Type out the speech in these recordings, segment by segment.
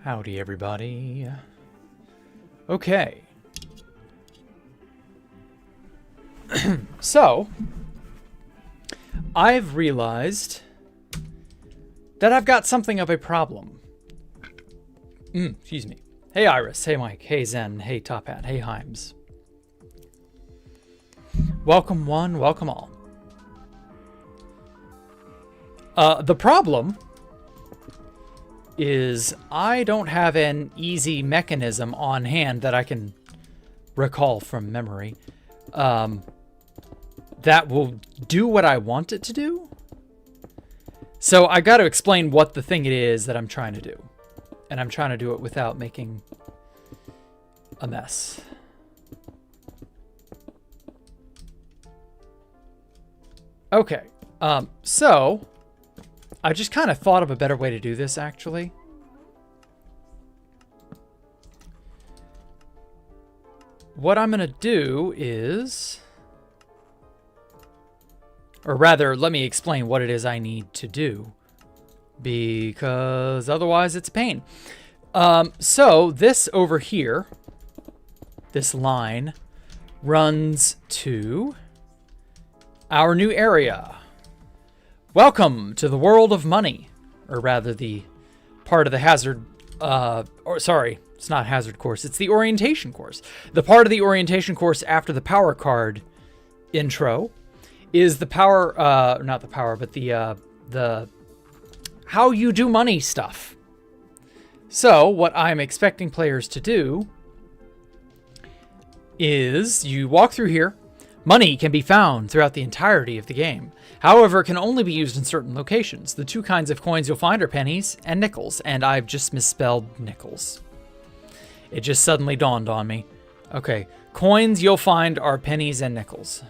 Howdy, everybody. Okay. So, I've realized that I've got something of a problem. Excuse me. Hey, Iris. Hey, Mike. Hey, Zen. Hey, Top Hat. Hey, Himes. Welcome one, welcome all. The problem is I don't have an easy mechanism on hand that I can recall from memory that will do what I want it to do. So I got to explain what the thing it is that I'm trying to do. And I'm trying to do it without making a mess. Okay, so I just kind of thought of a better way to do this, actually. What I'm going to do is, or rather, let me explain what it is I need to do, because otherwise it's a pain. So this over here, this line, runs to our new area. Welcome to the world of money, or rather the part of the hazard, sorry, it's not hazard course, it's the orientation course. The part of the orientation course after the power card intro is the power, not the power, but the how you do money stuff. So what I'm expecting players to do is you walk through here. Money can be found throughout the entirety of the game. However, it can only be used in certain locations. The two kinds of coins you'll find are pennies and nickels, and I've just misspelled nickels. It just suddenly dawned on me. Okay, coins you'll find are pennies and nickels.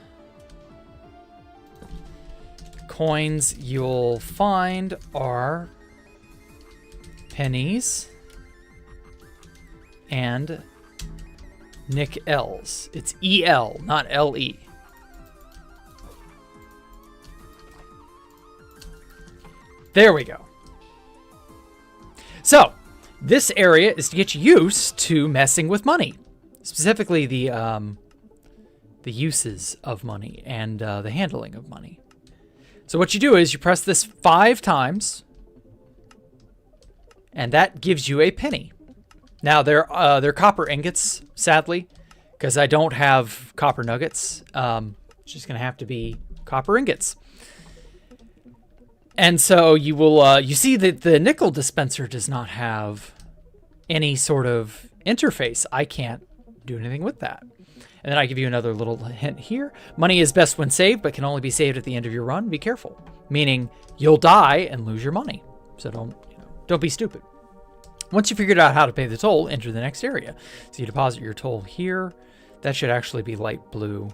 Coins you'll find are pennies and nickels. It's E-L, not L-E. There we go. So, this area is to get you used to messing with money. Specifically the uses of money and the handling of money. So what you do is you press this 5 times, and that gives you a penny. Now, they're copper ingots, sadly, because I don't have copper nuggets. It's just going to have to be copper ingots. And so you will, you see that the nickel dispenser does not have any sort of interface. I can't do anything with that. And then I give you another little hint here. Money is best when saved, but can only be saved at the end of your run. Be careful. Meaning you'll die and lose your money. So don't be stupid. Once you figured out how to pay the toll, enter the next area. So you deposit your toll here. That should actually be light blue.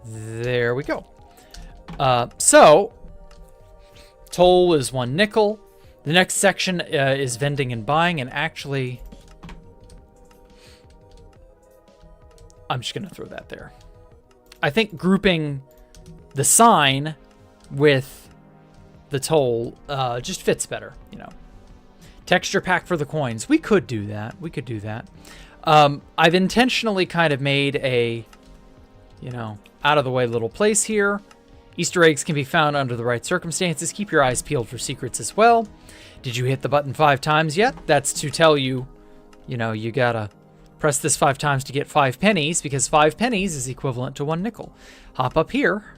There we go. So, toll is 1 nickel. The next section is vending and buying, and actually, I'm just going to throw that there. I think grouping the sign with the toll just fits better, you know. Texture pack for the coins. We could do that. We could do that. I've intentionally kind of made a, you know, out of the way little place here. Easter eggs can be found under the right circumstances. Keep your eyes peeled for secrets as well. Did you hit the button 5 times yet? That's to tell you, you know, you gotta press this 5 times to get 5 pennies, because 5 pennies is equivalent to 1 nickel. Hop up here.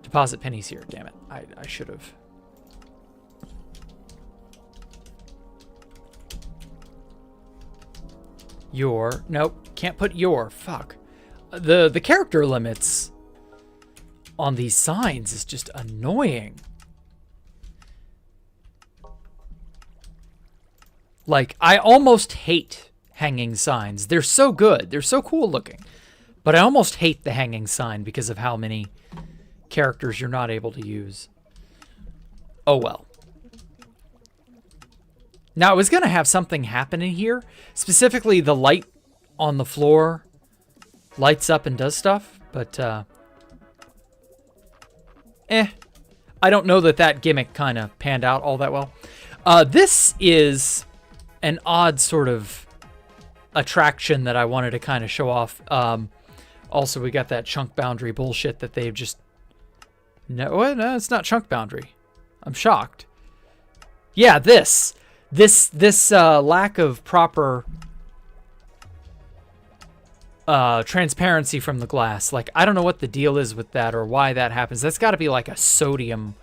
Deposit pennies here. Damn it. I should have. Your. Nope. Can't put your. Fuck. The character limits on these signs is just annoying. Like, I almost hate hanging signs. They're so good. They're so cool looking. But I almost hate the hanging sign because of how many characters you're not able to use. Oh well. Now, I was going to have something happen in here. Specifically, the light on the floor lights up and does stuff, but I don't know that gimmick kind of panned out all that well. This is an odd sort of attraction that I wanted to kind of show off. Also, we got that chunk boundary bullshit that they've just... No, it's not chunk boundary. I'm shocked. Yeah, this lack of proper transparency from the glass. Like, I don't know what the deal is with that or why that happens. That's got to be like a sodium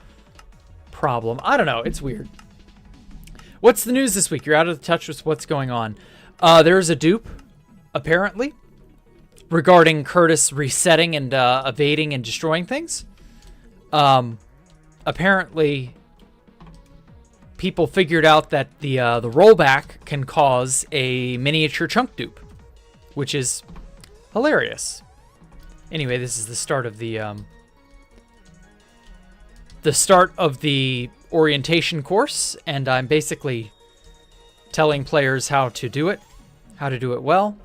problem. I don't know. It's weird. What's the news this week? You're out of touch with what's going on. There's a dupe, apparently, regarding Curtis resetting and evading and destroying things. Apparently, people figured out that the rollback can cause a miniature chunk dupe, which is hilarious. Anyway, this is the start of the orientation course, and I'm basically telling players how to do it well.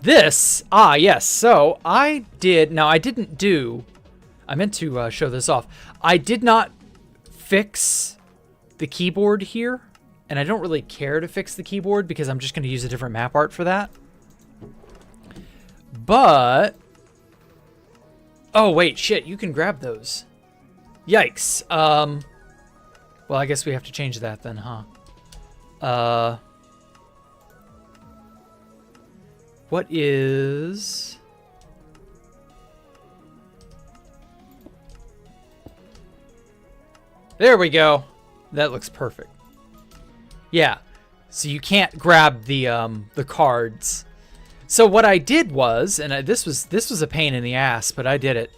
This, yes, so I meant to show this off. I did not fix the keyboard here, and I don't really care to fix the keyboard because I'm just going to use a different map art for that. But, oh wait, shit, you can grab those. Yikes. Well, I guess we have to change that then, huh? What is... There we go. That looks perfect. Yeah. So you can't grab the cards. So what I did was, and this was a pain in the ass, but I did it.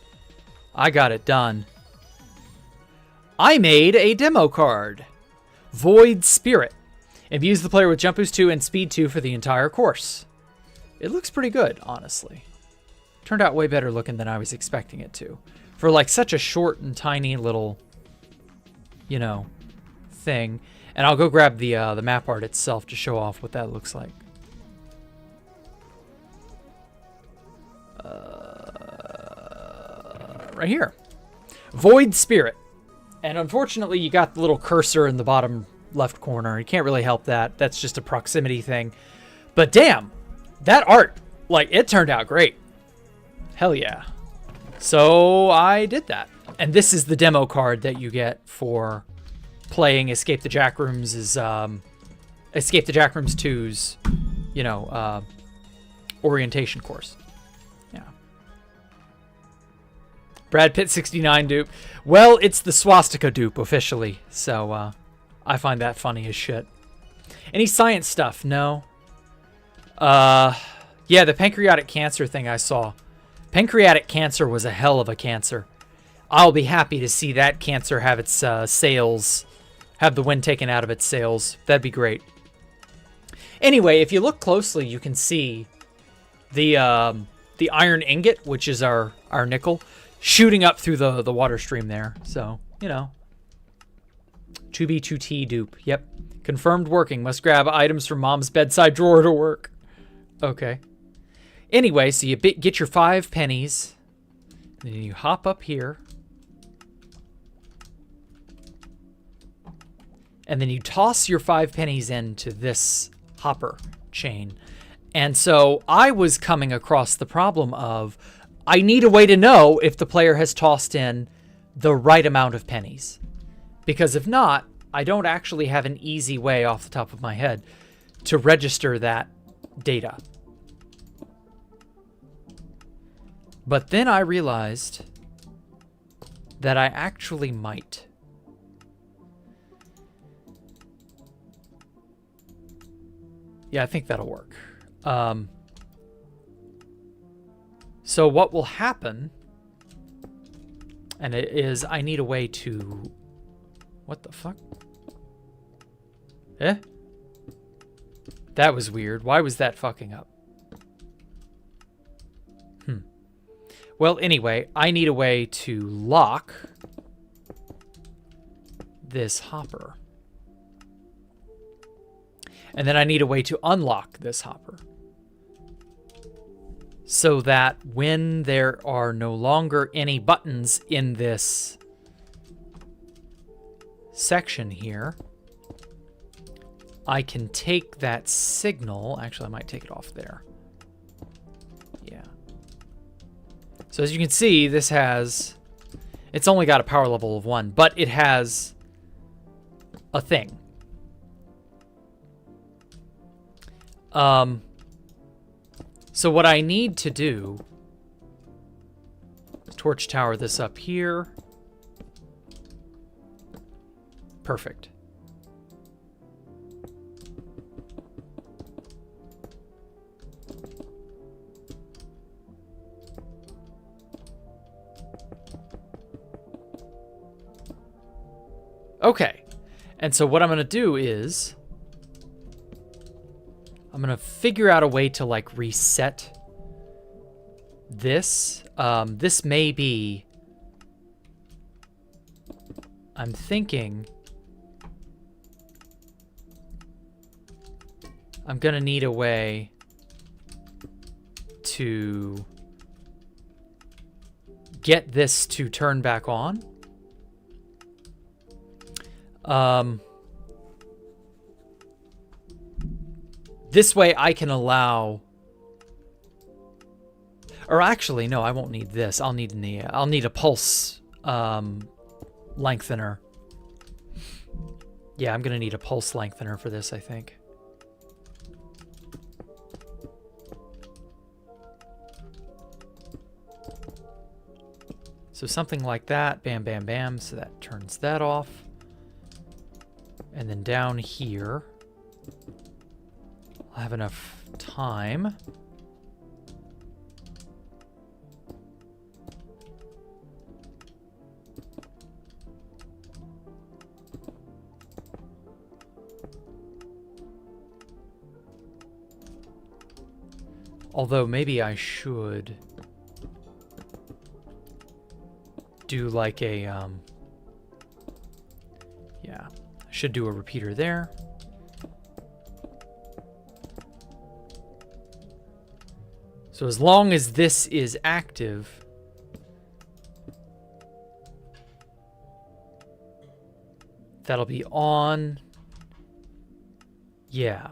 I got it done. I made a demo card. Void Spirit. Imbues the player with Jump Boost 2 and Speed 2 for the entire course. It looks pretty good, honestly. Turned out way better looking than I was expecting it to. For like such a short and tiny little, you know, thing. And I'll go grab the map art itself to show off what that looks like. Right here. Void Spirit. And unfortunately, you got the little cursor in the bottom left corner. You can't really help that. That's just a proximity thing. But damn, that art, like, it turned out great. Hell yeah. So I did that. And this is the demo card that you get for playing Escape the Jackrooms' Escape the Jackrooms 2's, you know, orientation course. Yeah. Brad Pitt 69 dupe. Well, it's the swastika dupe officially, so I find that funny as shit. Any science stuff? No. Yeah, the pancreatic cancer thing I saw. Pancreatic cancer was a hell of a cancer. I'll be happy to see that cancer have its sails, have the wind taken out of its sails. That'd be great. Anyway, if you look closely, you can see the iron ingot, which is our nickel, shooting up through the water stream there. So, you know. 2B2T dupe. Yep. Confirmed working. Must grab items from mom's bedside drawer to work. Okay. Anyway, so you get your 5 pennies. Then you hop up here. And then you toss your 5 pennies into this hopper chain. And so I was coming across the problem of, I need a way to know if the player has tossed in the right amount of pennies. Because if not, I don't actually have an easy way off the top of my head to register that data. But then I realized that I actually might. Yeah, I think that'll work. So what will happen, and it is, I need a way to, what the fuck? Eh? That was weird. Why was that fucking up? Well, anyway, I need a way to lock this hopper. And then I need a way to unlock this hopper, so that when there are no longer any buttons in this section here, I can take that signal. Actually, I might take it off there. Yeah. So as you can see, this has, it's only got a power level of 1, but it has a thing. So what I need to do, torch tower this up here. Perfect. Okay. And so what I'm going to do is I'm going to figure out a way to like reset this. This may be, I'm thinking I'm going to need a way to get this to turn back on. This way I can allow, or actually, no, I won't need this. I'll need a pulse lengthener. Yeah, I'm gonna need a pulse lengthener for this, I think. So something like that, bam, bam, bam. So that turns that off. And then down here, I'll have enough time. Although maybe I should do like a, yeah, I should do a repeater there. So as long as this is active, that'll be on. Yeah.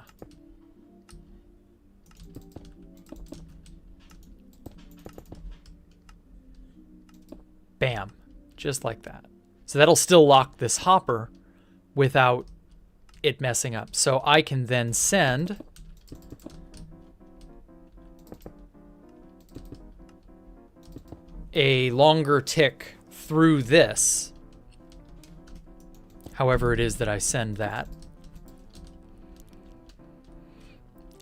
Bam. Just like that. So that'll still lock this hopper without it messing up. So I can then send a longer tick through this, however it is that I send that.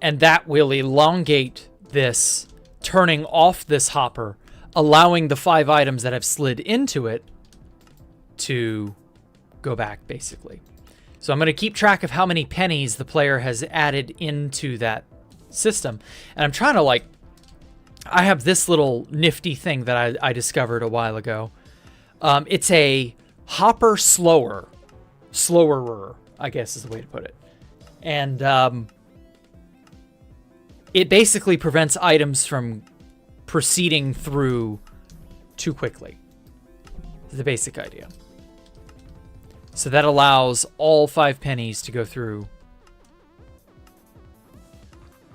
And that will elongate this, turning off this hopper, allowing the 5 items that have slid into it to go back, basically. So I'm going to keep track of how many pennies the player has added into that system. And I'm trying to, like, I have this little nifty thing that I discovered a while ago. It's a hopper slowerer, I guess is the way to put it. And it basically prevents items from proceeding through too quickly. The basic idea. So that allows all 5 pennies to go through,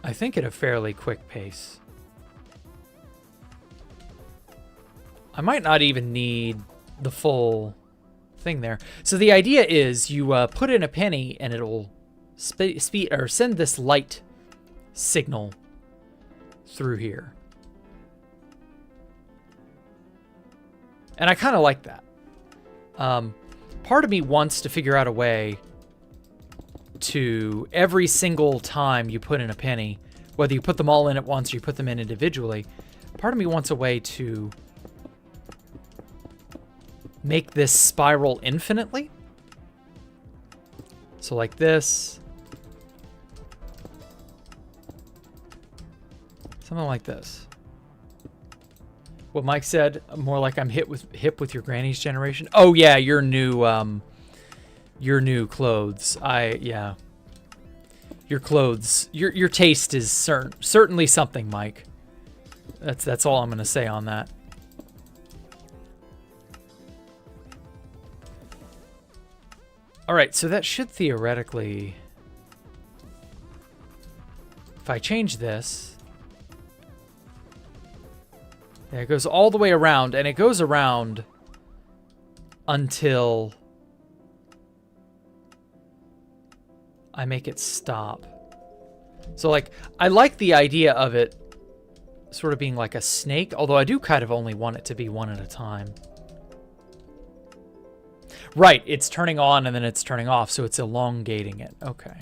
I think, at a fairly quick pace. I might not even need the full thing there. So the idea is you put in a penny and it'll speed or send this light signal through here. And I kind of like that. Part of me wants to figure out a way to, every single time you put in a penny, whether you put them all in at once or you put them in individually, part of me wants a way to make this spiral infinitely. So like this. Something like this. What Mike said, more like I'm hip with your granny's generation. Oh yeah, your new clothes. Yeah. your clothes. Your taste is certainly something, Mike. That's all I'm gonna say on that. All right, so that should theoretically, if I change this, yeah, it goes all the way around, and it goes around until I make it stop. So, like, I like the idea of it sort of being like a snake, although I do kind of only want it to be one at a time. Right, it's turning on and then it's turning off, so it's elongating it. Okay.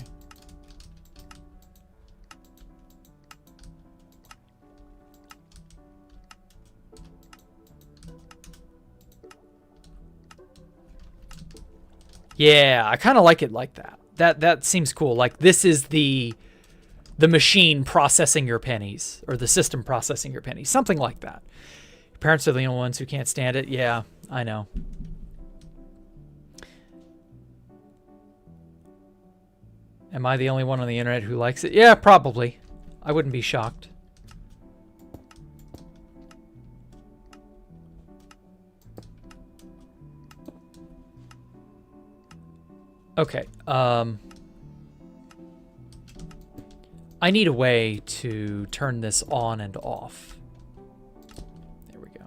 Yeah, I kind of like it like that. That seems cool. Like, this is the machine processing your pennies, or the system processing your pennies, something like that. Your parents are the only ones who can't stand it. Yeah, I know. Am I the only one on the internet who likes it? Yeah, probably. I wouldn't be shocked. Okay, I need a way to turn this on and off. There we go.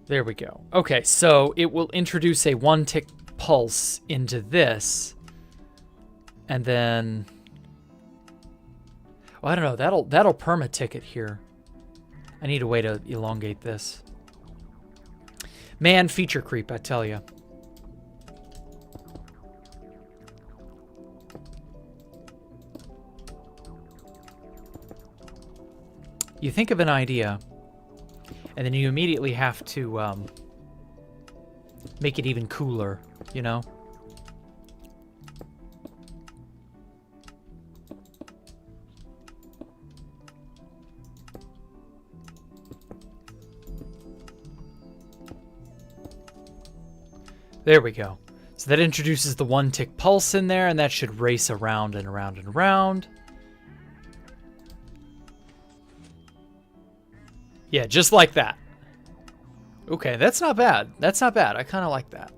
There we go. Okay, so it will introduce a 1-tick pulse into this, and then, well, I don't know. That'll perma-tick it here. I need a way to elongate this. Man, feature creep, I tell you. You think of an idea, and then you immediately have to make it even cooler, you know? There we go. So that introduces the 1-tick pulse in there, and that should race around and around and around. Yeah, just like that. Okay, that's not bad. That's not bad. I kind of like that.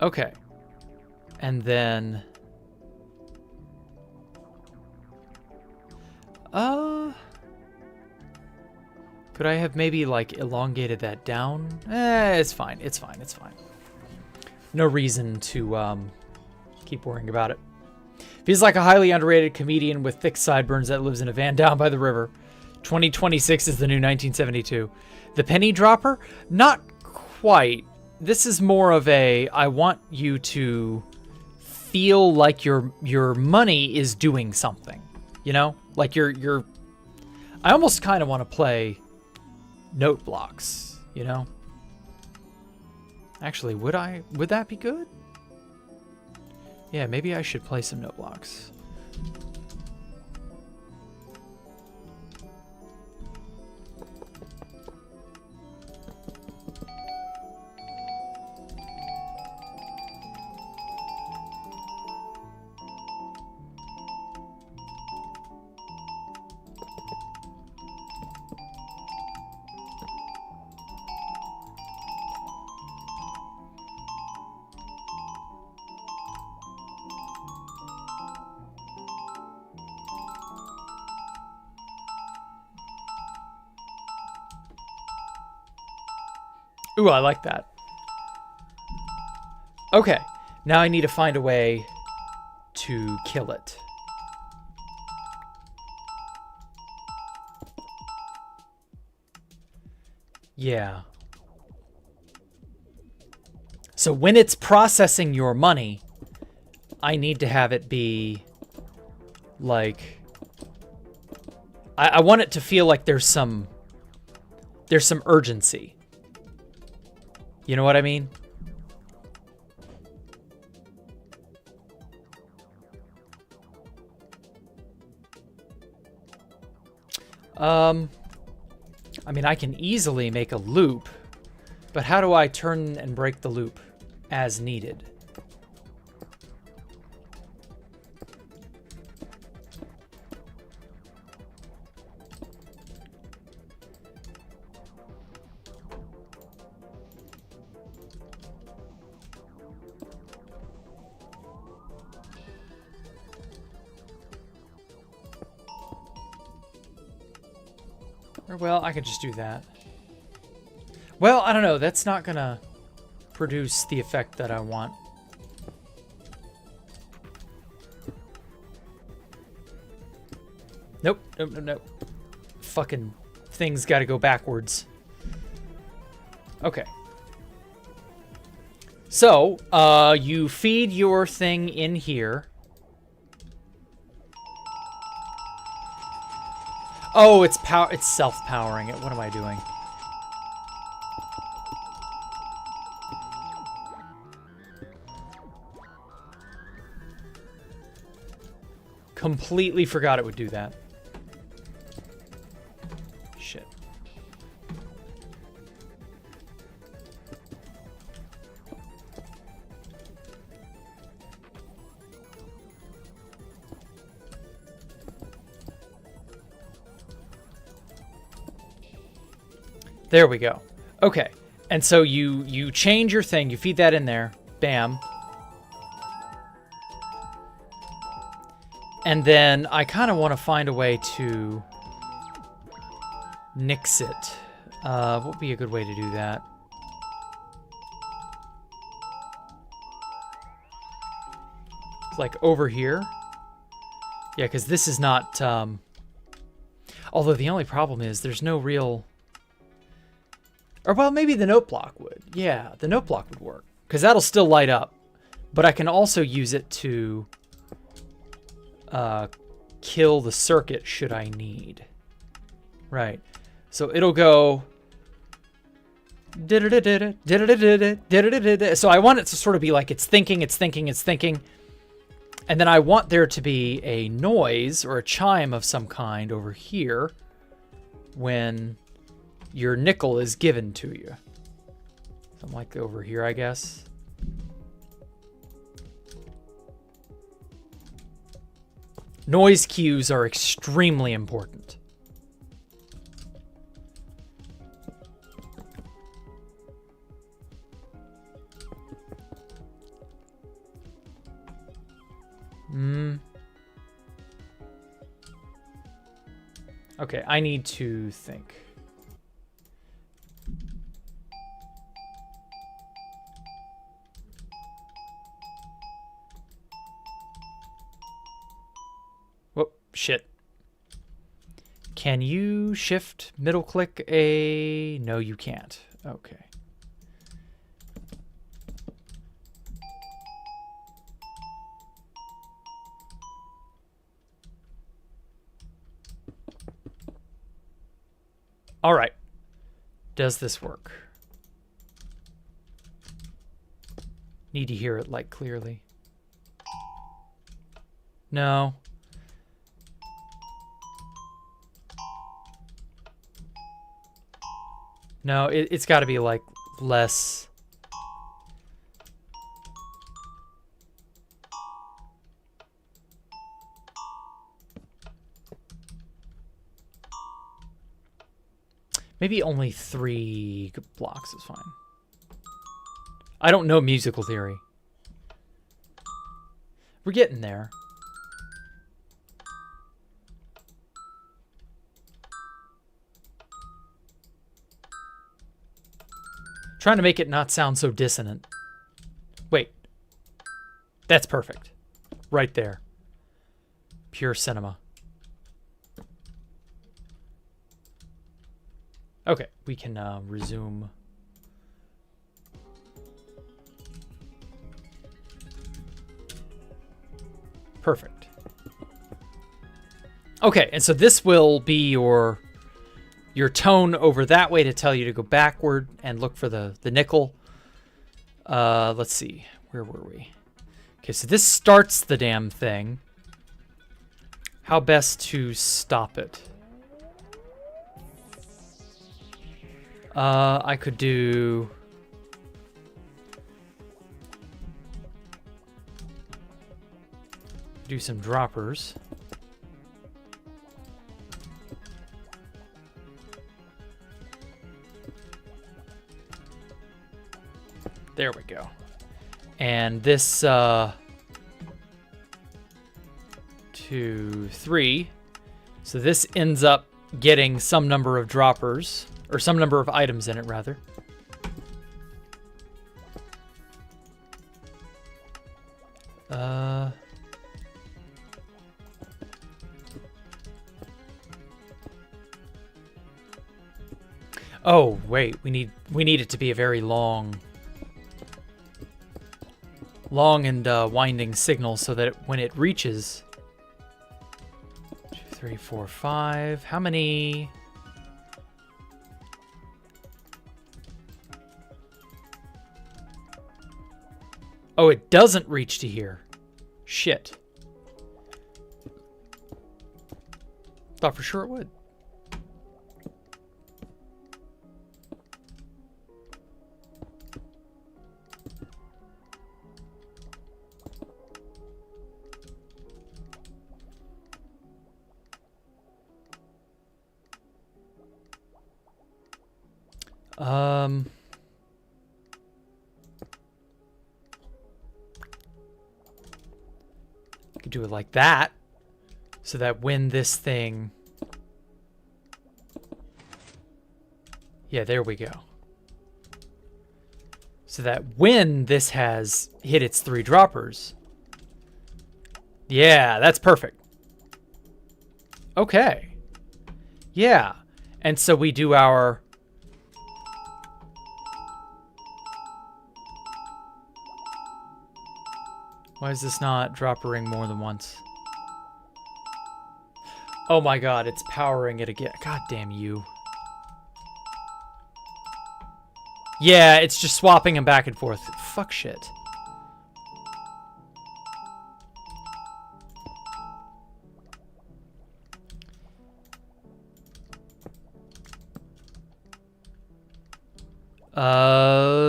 Okay. And then... could I have maybe, like, elongated that down? It's fine. It's fine. It's fine. No reason to keep worrying about it. Feels like a highly underrated comedian with thick sideburns that lives in a van down by the river. 2026 is the new 1972. The penny dropper? Not quite. This is more of a, I want you to feel like your money is doing something. You know? Like you're I almost kind of want to play note blocks, you know? Actually, would that be good? Yeah, maybe I should play some note blocks. Ooh, I like that. Okay, now I need to find a way to kill it. Yeah. So when it's processing your money, I need to have it be like... I want it to feel like there's some urgency. You know what I mean? I mean, I can easily make a loop, but how do I turn and break the loop as needed? Or, well, I could just do that. Well, I don't know. That's not gonna produce the effect that I want. Nope, nope, nope, nope. Fucking thing's gotta go backwards. Okay. So, you feed your thing in here. Oh, it's self-powering it. What am I doing? Completely forgot it would do that. Shit. There we go. Okay. And so you change your thing, you feed that in there. Bam. And then I kind of want to find a way to nix it. What would be a good way to do that? It's like over here. Yeah, because this is not... although the only problem is there's no real... Or, well, maybe the note block would. Yeah, the note block would work. Because that'll still light up. But I can also use it to kill the circuit should I need. Right. So it'll go... So I want it to sort of be like it's thinking, it's thinking, it's thinking. And then I want there to be a noise or a chime of some kind over here when your nickel is given to you. Something like over here, I guess. Noise cues are extremely important. Okay, I need to think. Whoop, shit. Can you shift middle click a... No, you can't. Okay. All right. Does this work? Need to hear it like clearly. No. No, it's got to be like less. Maybe only 3 blocks is fine. I don't know musical theory. We're getting there. Trying to make it not sound so dissonant. Wait. That's perfect. Right there. Pure cinema. Okay, we can resume. Perfect. Okay, and so this will be your tone over that way to tell you to go backward and look for the nickel. Let's see. Where were we? Okay, so this starts the damn thing. How best to stop it? I could do... do some droppers. There we go. And this, 2, 3. So this ends up getting some number of droppers, or some number of items in it, rather. Oh, wait, we need it to be a very long and winding signal so that when it reaches 2, 3, 4, 5, how many? Oh, it doesn't reach to here. Shit. Thought for sure it would. Could do it like that, so that when this thing... Yeah, there we go. So that when this has hit its 3 droppers... Yeah, that's perfect. Okay. Yeah. And so we do our... Why is this not droppering more than once? Oh my god, it's powering it again. God damn you. Yeah, it's just swapping them back and forth. Fuck shit.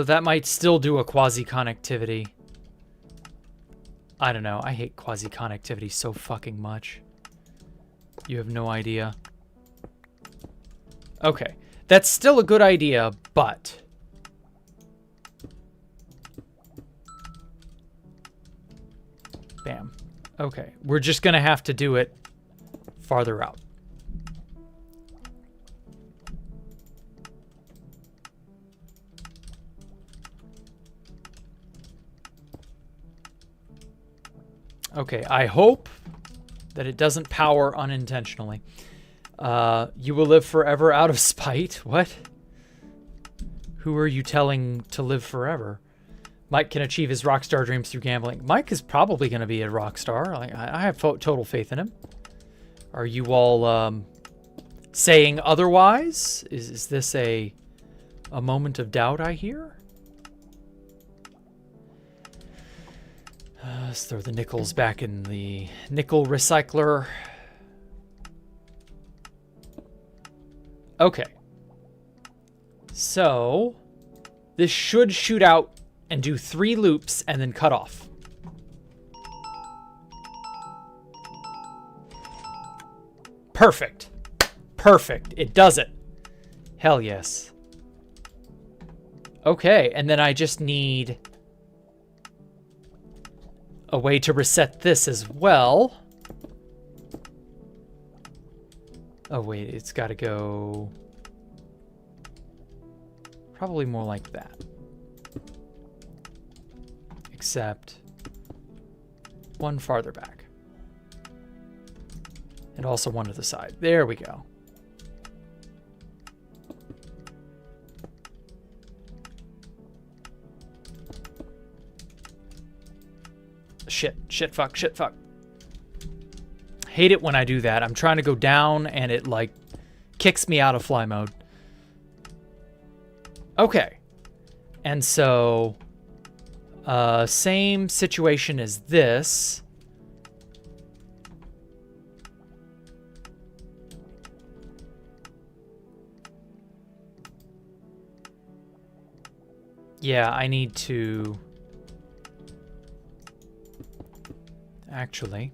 That might still do a quasi-connectivity. I don't know. I hate quasi-connectivity so fucking much. You have no idea. Okay. That's still a good idea, but... Bam. Okay. We're just gonna have to do it farther out. Okay, I hope that it doesn't power unintentionally. You will live forever out of spite? What? Who are you telling to live forever? Mike can achieve his rock star dreams through gambling. Mike is probably going to be a rock star. I have total faith in him. Are you all saying otherwise? Is this a moment of doubt I hear? Let's throw the nickels back in the nickel recycler. Okay. So, this should shoot out and do 3 loops and then cut off. Perfect. Perfect. It does it. Hell yes. Okay, and then I just need a way to reset this as well. Oh wait, it's got to go probably more like that. Except one farther back. And also one to the side. There we go. Shit, fuck. Hate it when I do that. I'm trying to go down and it like kicks me out of fly mode. Okay. And so Same situation as this. Yeah, I need to... Actually...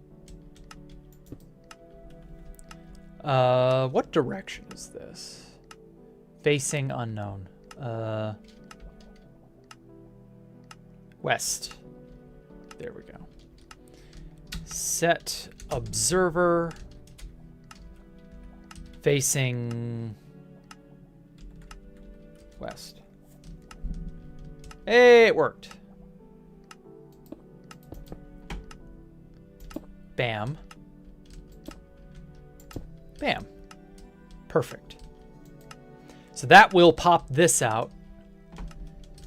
what direction is this? Facing unknown. West. There we go. Set observer facing west. Hey, it worked. Bam. Bam. Perfect. So that will pop this out.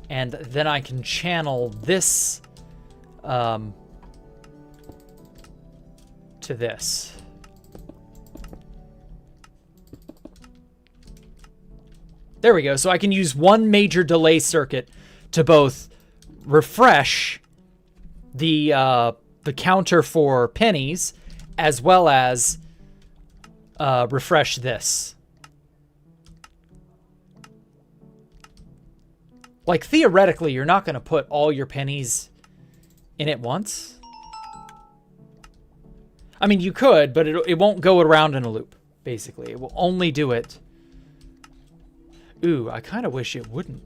And then I can channel this to this. There we go. So I can use one major delay circuit to both refresh the counter for pennies as well as refresh this. Like, theoretically, you're not going to put all your pennies in at once. I mean, you could, but it won't go around in a loop, basically. It will only do it. Ooh, I kind of wish it wouldn't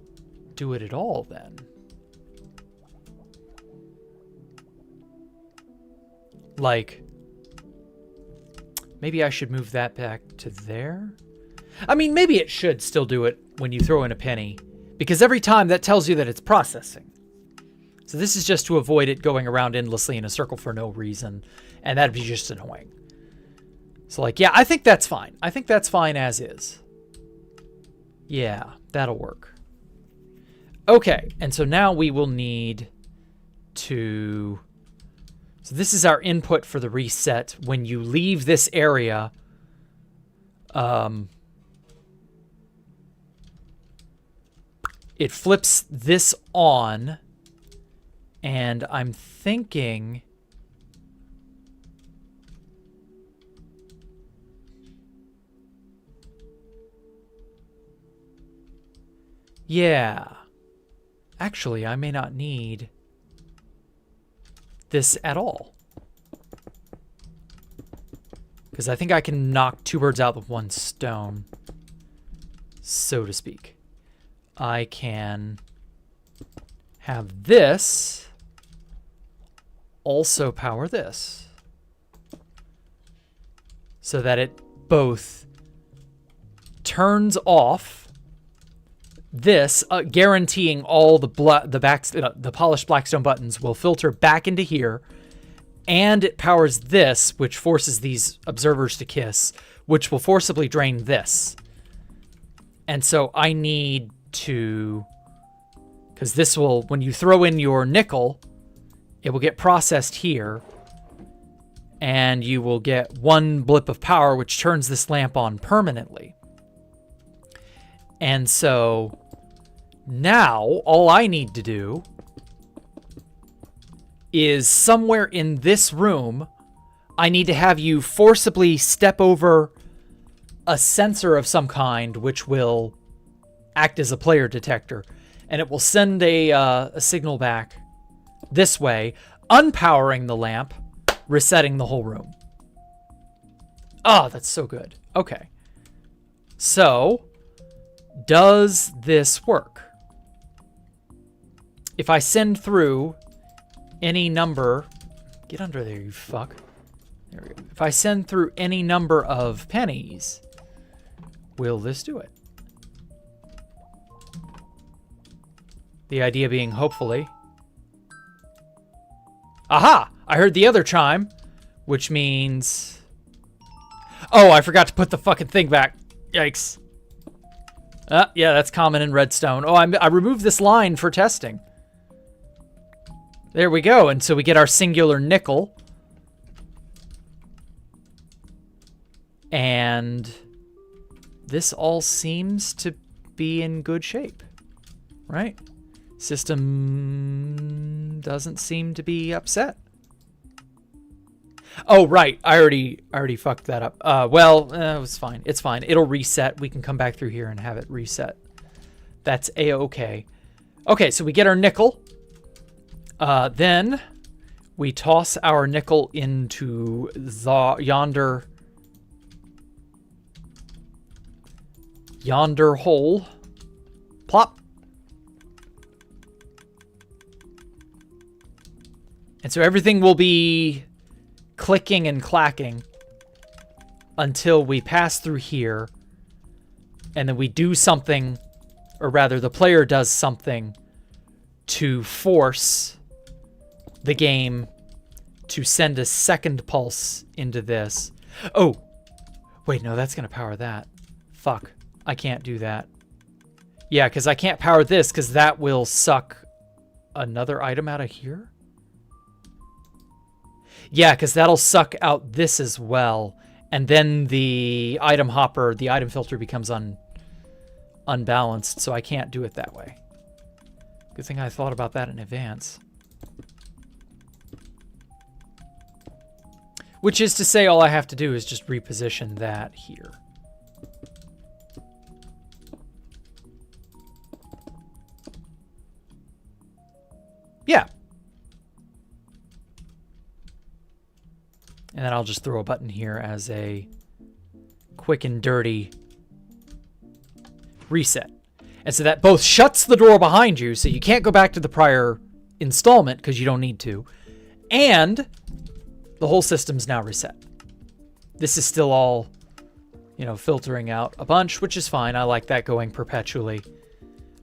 do it at all, then. Like, maybe I should move that back to there? I mean, maybe it should still do it when you throw in a penny. Because every time that tells you that it's processing. So this is just to avoid it going around endlessly in a circle for no reason. And that'd be just annoying. So like, yeah, I think that's fine. I think that's fine as is. Yeah, that'll work. Okay, and so now we will need to... So this is our input for the reset. When you leave this area... it flips this on, and I'm thinking... Yeah. Actually, I may not need this at all. Because I think I can knock two birds out with one stone, so to speak. I can have this also power this. So that it both turns off this, guaranteeing all the polished blackstone buttons will filter back into here, and it powers this, which forces these observers to kiss, which will forcibly drain this. And so I need to, because this will, when you throw in your nickel, it will get processed here, and you will get one blip of power, which turns this lamp on permanently. And so now all I need to do is somewhere in this room, I need to have you forcibly step over a sensor of some kind, which will act as a player detector, and it will send a signal back this way, unpowering the lamp, resetting the whole room. Oh, that's so good. Okay. So, does this work? If I send through any number... Get under there, you fuck. There we go. If I send through any number of pennies, will this do it? The idea being, hopefully... Aha! I heard the other chime, which means... Oh, I forgot to put the fucking thing back. Yikes. Yeah, that's common in Dreadstone. Oh, I removed this line for testing. There we go. And so we get our singular nickel. And this all seems to be in good shape, right? System doesn't seem to be upset. Oh, right. I already fucked that up. Well, it was fine. It's fine. It'll reset. We can come back through here and have it reset. That's a-okay. Okay, so we get our nickel. Then we toss our nickel into yonder hole. Plop. And so everything will be clicking and clacking until we pass through here. And then we do something, or rather the player does something to force the game to send a second pulse into this. Oh, wait, no, that's going to power that. Fuck, I can't do that. Yeah, because I can't power this because that will suck another item out of here. Yeah, because that'll suck out this as well. And then the item hopper, the item filter becomes unbalanced, so I can't do it that way. Good thing I thought about that in advance. Which is to say all I have to do is just reposition that here. Yeah. And then I'll just throw a button here as a quick and dirty reset. And so that both shuts the door behind you, so you can't go back to the prior installment because you don't need to, and the whole system's now reset. This is still all, you know, filtering out a bunch, which is fine. I like that going perpetually.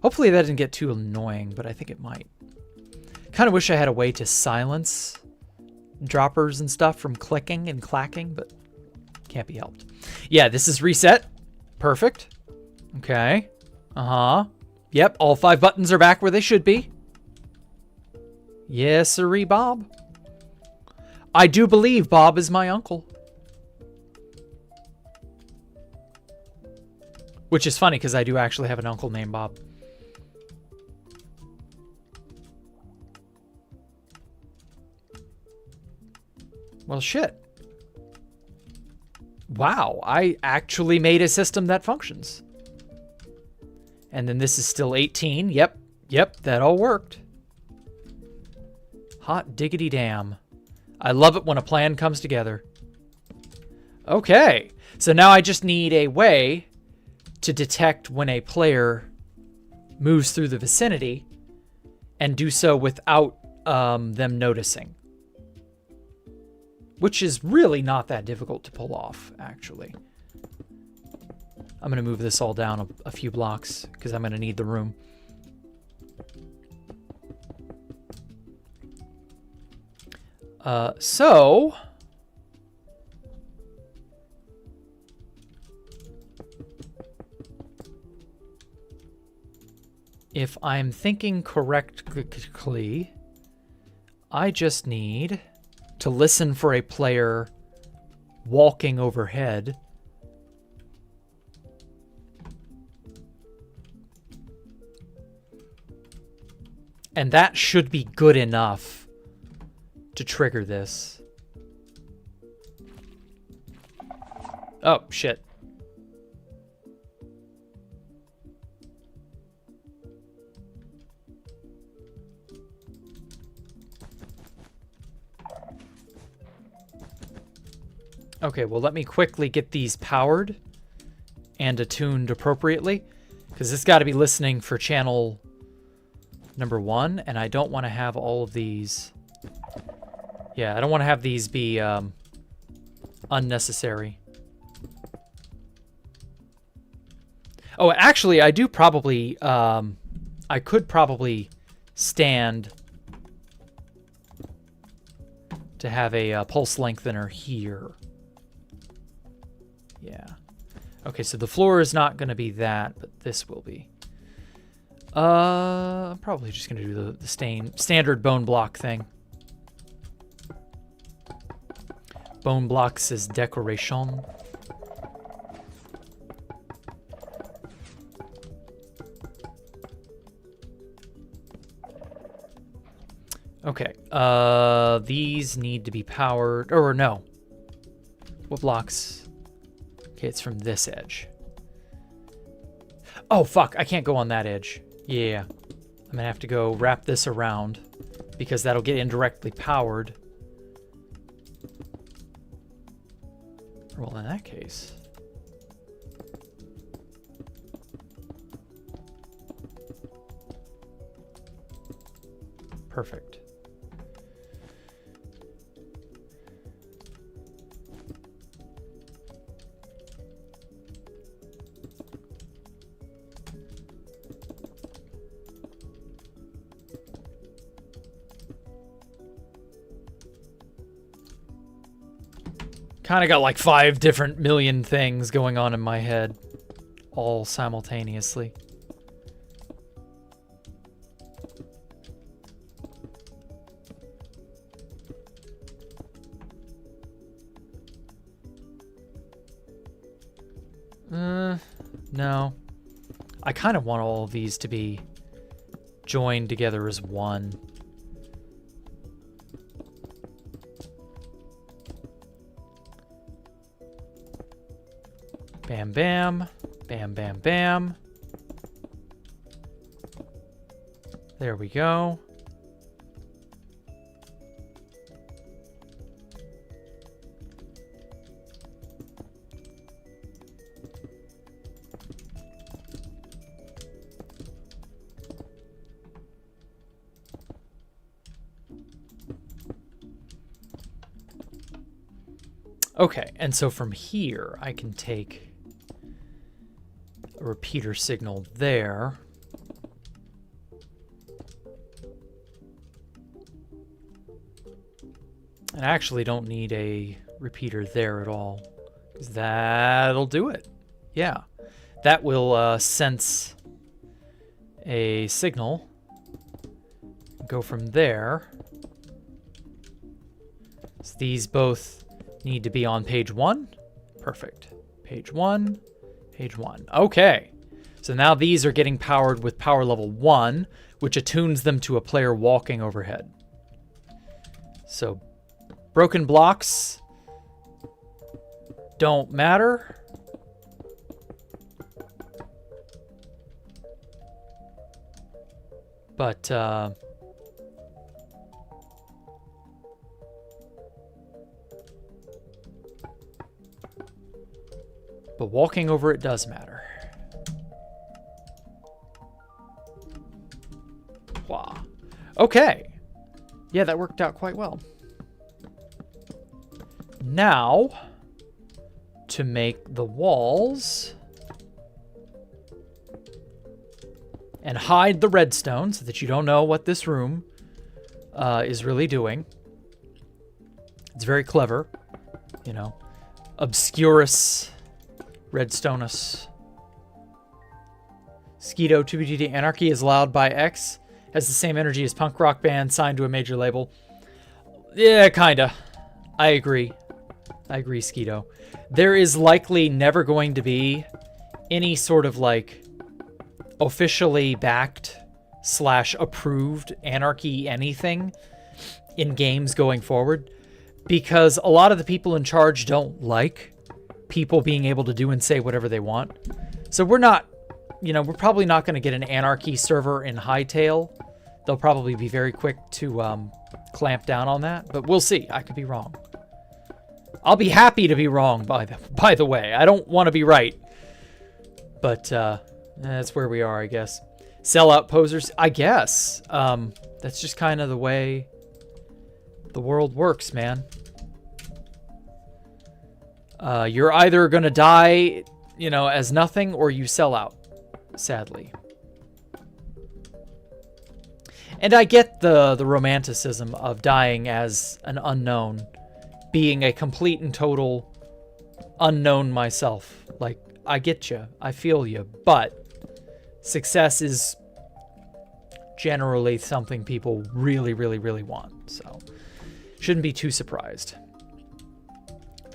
Hopefully that didn't get too annoying, but I think it might. Kind of wish I had a way to silence droppers and stuff from clicking and clacking, but can't be helped. Yeah, this is reset. Perfect. Okay. Yep, all 5 buttons are back where they should be. Yes, sirree, Bob. I do believe Bob is my uncle. Which is funny because I do actually have an uncle named Bob. Well, shit. Wow, I actually made a system that functions. And then this is still 18. Yep, that all worked. Hot diggity damn. I love it when a plan comes together. Okay, so now I just need a way to detect when a player moves through the vicinity and do so without them noticing. Which is really not that difficult to pull off, actually. I'm going to move this all down a few blocks because I'm going to need the room. So if I'm thinking correctly, I just need to listen for a player walking overhead. And that should be good enough to trigger this. Oh, shit. Okay, well, let me quickly get these powered and attuned appropriately, because it's got to be listening for channel number 1, and I don't want to have all of these. Yeah, I don't want to have these be unnecessary. Oh, actually, I do probably, I could probably stand to have a pulse lengthener here. Yeah. Okay, so the floor is not going to be that, but this will be. I'm probably just going to do the standard bone block thing. Bone blocks is decoration. Okay, these need to be powered, or no. What blocks? Okay, it's from this edge. Oh, fuck, I can't go on that edge. Yeah, I'm gonna have to go wrap this around because that'll get indirectly powered. Well, in that case. Perfect. Kind of got like 5 different million things going on in my head, all simultaneously. No. I kind of want all of these to be joined together as one. Bam, bam. Bam, bam, bam. There we go. Okay, and so from here, I can take a repeater signal there. And I actually don't need a repeater there at all, 'cause that'll do it. Yeah, that will sense a signal, go from there. So these both need to be on page 1. Perfect. Page 1, page 1. Okay. So now these are getting powered with power level 1, which attunes them to a player walking overhead. So broken blocks don't matter. But walking over it does matter. Wow. Okay. Yeah, that worked out quite well. Now, to make the walls and hide the redstone so that you don't know what this room is really doing. It's very clever, you know, obscurus. Redstonus. Skeeto 2BGD Anarchy is allowed by X. Has the same energy as punk rock band signed to a major label. Yeah, kinda. I agree. I agree, Skeeto. There is likely never going to be any sort of like officially backed / approved anarchy anything in games going forward, because a lot of the people in charge don't like people being able to do and say whatever they want. So we're not, you know, we're probably not going to get an anarchy server in Hightail. They'll probably be very quick to clamp down on that, but we'll see. I could be wrong. I'll be happy to be wrong, by the way. I don't want to be right. But that's where we are, I guess. Sellout posers, I guess. That's just kind of the way the world works, man. You're either going to die, you know, as nothing, or you sell out, sadly. And I get the romanticism of dying as an unknown, being a complete and total unknown myself. Like, I get you. I feel you. But success is generally something people really, really, really want. So, shouldn't be too surprised.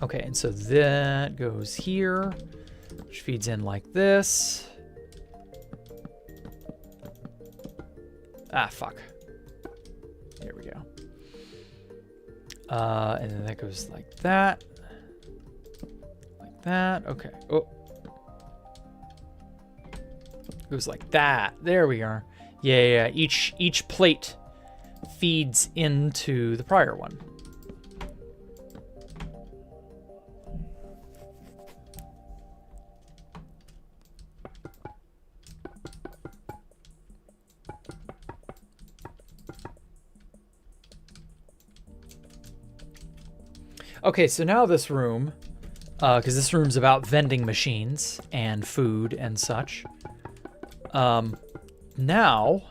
Okay, and so that goes here, which feeds in like this. Ah, fuck. There we go. And then that goes like that. Like that. Okay. Oh. Goes like that. There we are. Yeah. Each plate feeds into the prior one. Okay, so now this room, because this room's about vending machines and food and such. Now,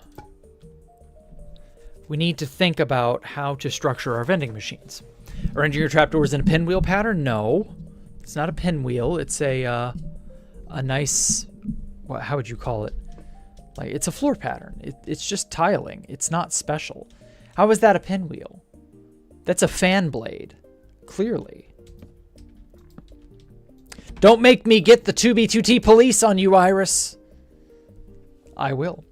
we need to think about how to structure our vending machines. Arranging your trapdoors in a pinwheel pattern? No, it's not a pinwheel. It's a nice, how would you call it? Like, it's a floor pattern. It's just tiling. It's not special. How is that a pinwheel? That's a fan blade. Clearly. Don't make me get the 2B2T police on you, Iris. I will.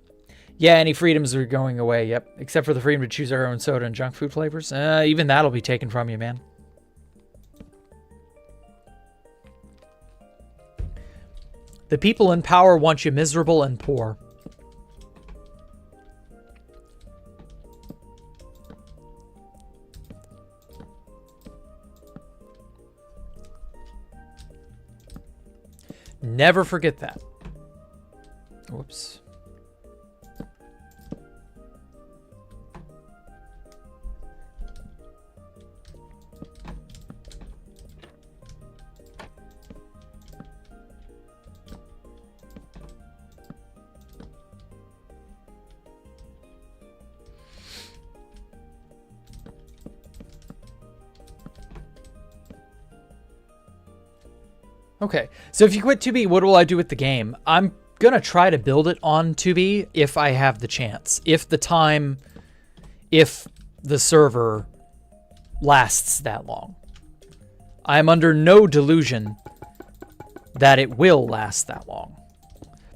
Yeah, any freedoms are going away, yep. Except for the freedom to choose our own soda and junk food flavors. Even that'll be taken from you, man. The people in power want you miserable and poor. Never forget that. Whoops. Okay, so if you quit 2B, what will I do with the game? I'm going to try to build it on 2B if I have the chance. If the server lasts that long. I'm under no delusion that it will last that long.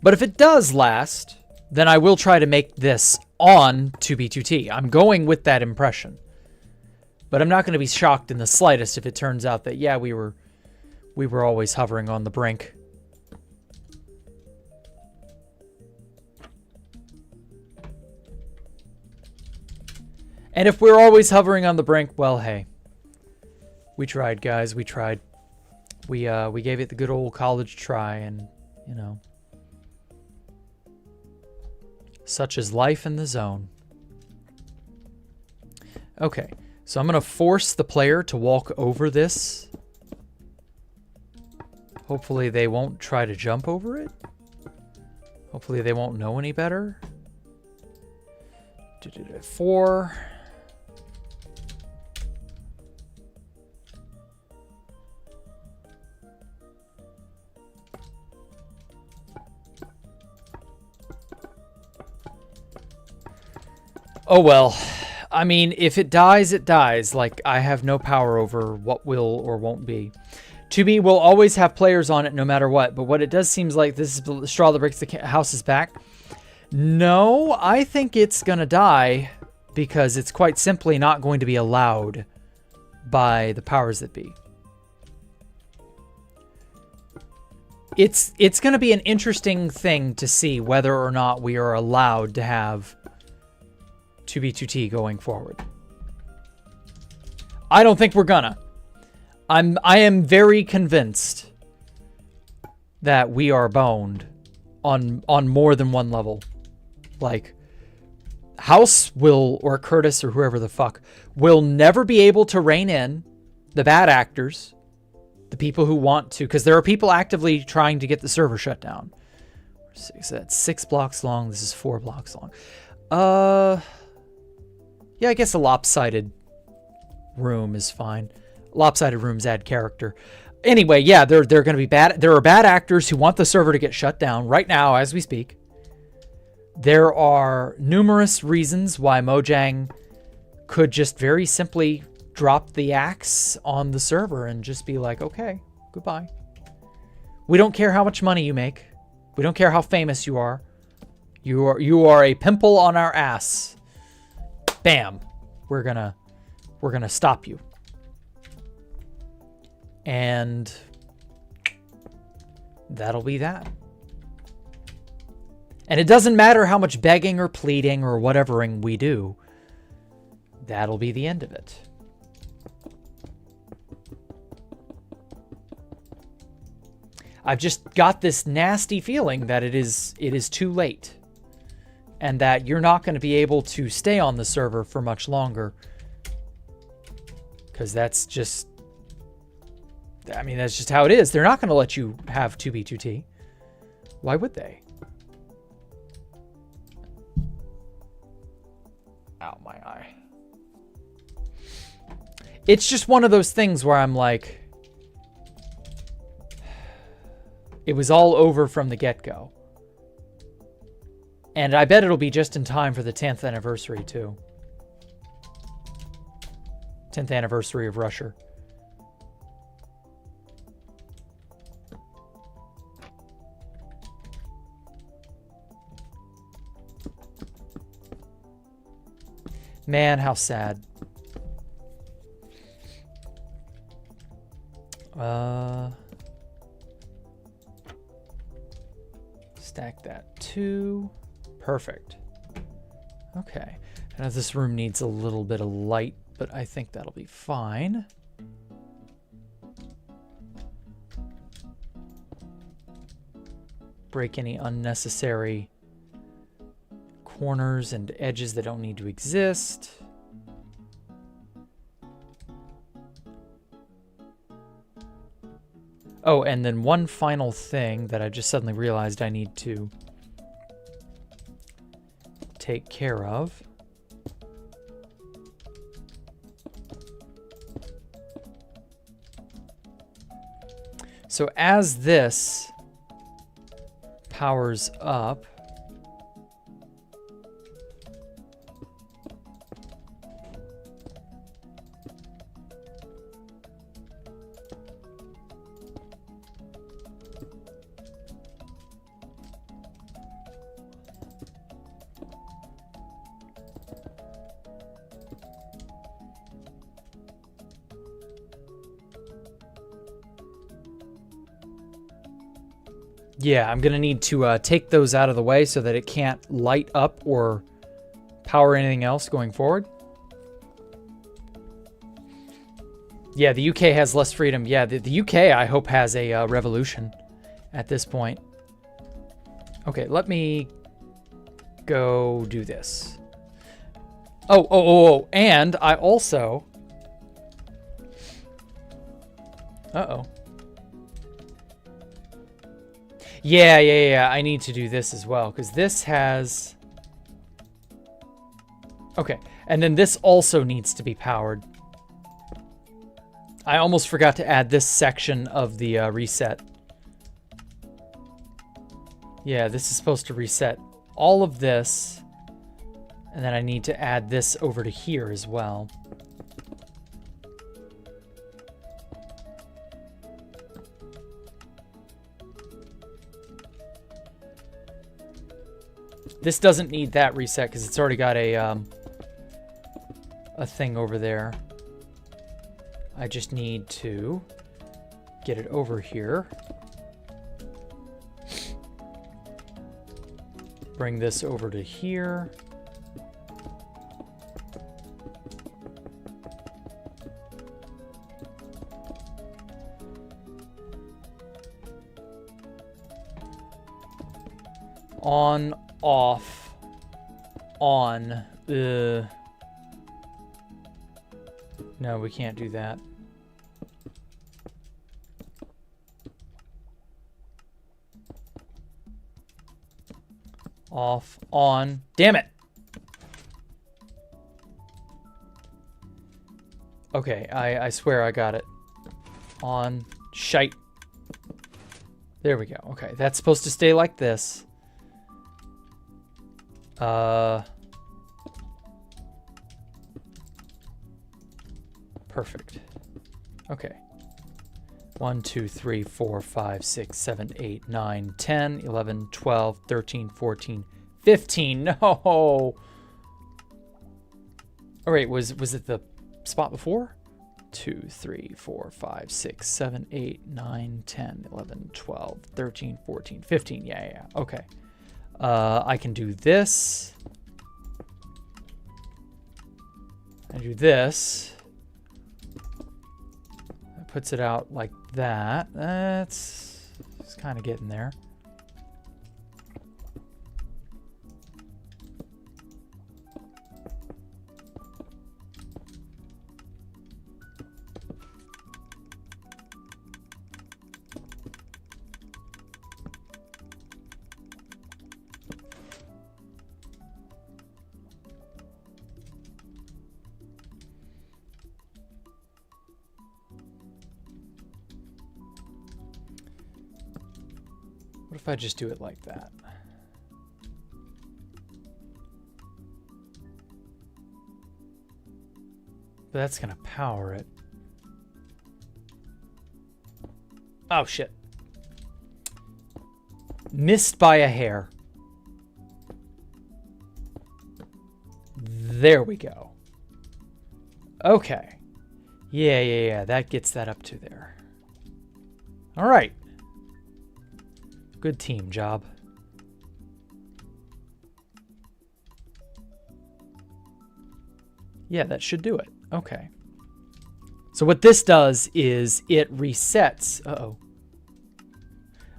But if it does last, then I will try to make this on 2B2T. I'm going with that impression. But I'm not going to be shocked in the slightest if it turns out that, yeah, we were always hovering on the brink. And if we're always hovering on the brink, well, hey. We tried, guys. We tried. We gave it the good old college try, and, you know. Such is life in the zone. Okay, so I'm going to force the player to walk over this. Hopefully they won't try to jump over it. Hopefully they won't know any better. 4. Oh well. I mean, if it dies, it dies. Like, I have no power over what will or won't be. 2B will always have players on it no matter what, but what it does seems like this is the straw that breaks the house's back. No, I think it's going to die because it's quite simply not going to be allowed by the powers that be. It's going to be an interesting thing to see whether or not we are allowed to have 2B2T going forward. I don't think we're gonna. I am very convinced that we are boned on more than one level. Like, House will, or Curtis or whoever the fuck, will never be able to rein in the bad actors, the people who want to, because there are people actively trying to get the server shut down. That's 6 blocks long. This is 4 blocks long. Yeah, I guess a lopsided room is fine. Lopsided rooms add character. Anyway, yeah, they're going to be bad. There are bad actors who want the server to get shut down right now as we speak. There are numerous reasons why Mojang could just very simply drop the axe on the server and just be like, okay, goodbye. We don't care how much money you make. We don't care how famous you are. You are a pimple on our ass. Bam. We're gonna stop you. And that'll be that. And it doesn't matter how much begging or pleading or whatevering we do. That'll be the end of it. I've just got this nasty feeling that it is too late. And that you're not going to be able to stay on the server for much longer. Because that's just... I mean, that's just how it is. They're not going to let you have 2B2T. Why would they? Ow, my eye. It's just one of those things where I'm like... It was all over from the get-go. And I bet it'll be just in time for the 10th anniversary, too. 10th anniversary of Russia. Man, how sad. Stack that too. Perfect. Okay. Now this room needs a little bit of light, but I think that'll be fine. Break any unnecessary corners and edges that don't need to exist. Oh, and then one final thing that I just suddenly realized I need to take care of. So as this powers up, yeah, I'm going to need to take those out of the way so that it can't light up or power anything else going forward. Yeah, the UK has less freedom. Yeah, the UK, I hope, has a revolution at this point. Okay, let me go do this. Oh, and I also... Uh-oh. Yeah, I need to do this as well, because this has... Okay, and then this also needs to be powered. I almost forgot to add this section of the reset. Yeah, this is supposed to reset all of this, and then I need to add this over to here as well. This doesn't need that reset because it's already got a thing over there. I just need to get it over here. Bring this over to here. On, off, on. No, we can't do that. Off, on. Damn it! Okay, I swear I got it. On. Shite. There we go. Okay, that's supposed to stay like this. Perfect. Okay. 1, 2, 3, 4, 5, 6, 7, 8, 9, 10, 11, 12, 13, 14, 15. No! Oh, wait, was it the spot before? 2, 3, 4, 5, 6, 7, 8, 9, 10, 11, 12, 13, 14, 15. Yeah. Okay. I can do this. I do this. That puts it out like that. That's kind of getting there. What if I just do it like that? But that's gonna power it. Oh shit. Missed by a hair. There we go. Okay. Yeah. That gets that up to there. All right. Good team job. Yeah, that should do it. Okay. So what this does is it resets. Uh-oh.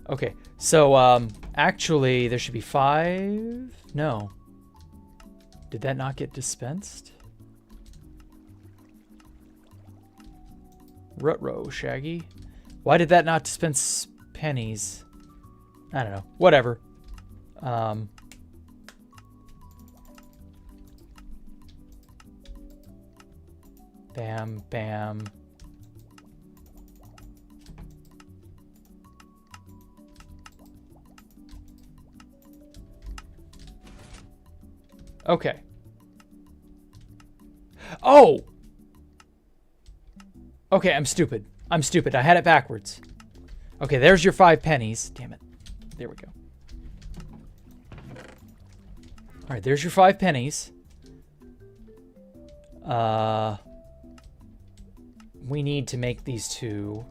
Okay. So actually there should be 5. No. Did that not get dispensed? Ruh-roh, Shaggy. Why did that not dispense pennies? I don't know. Whatever. Bam, bam. Okay. Oh! Okay, I'm stupid. I'm stupid. I had it backwards. Okay, there's your 5 pennies. Damn it. There we go. All right, there's your 5 pennies. We need to make these 2.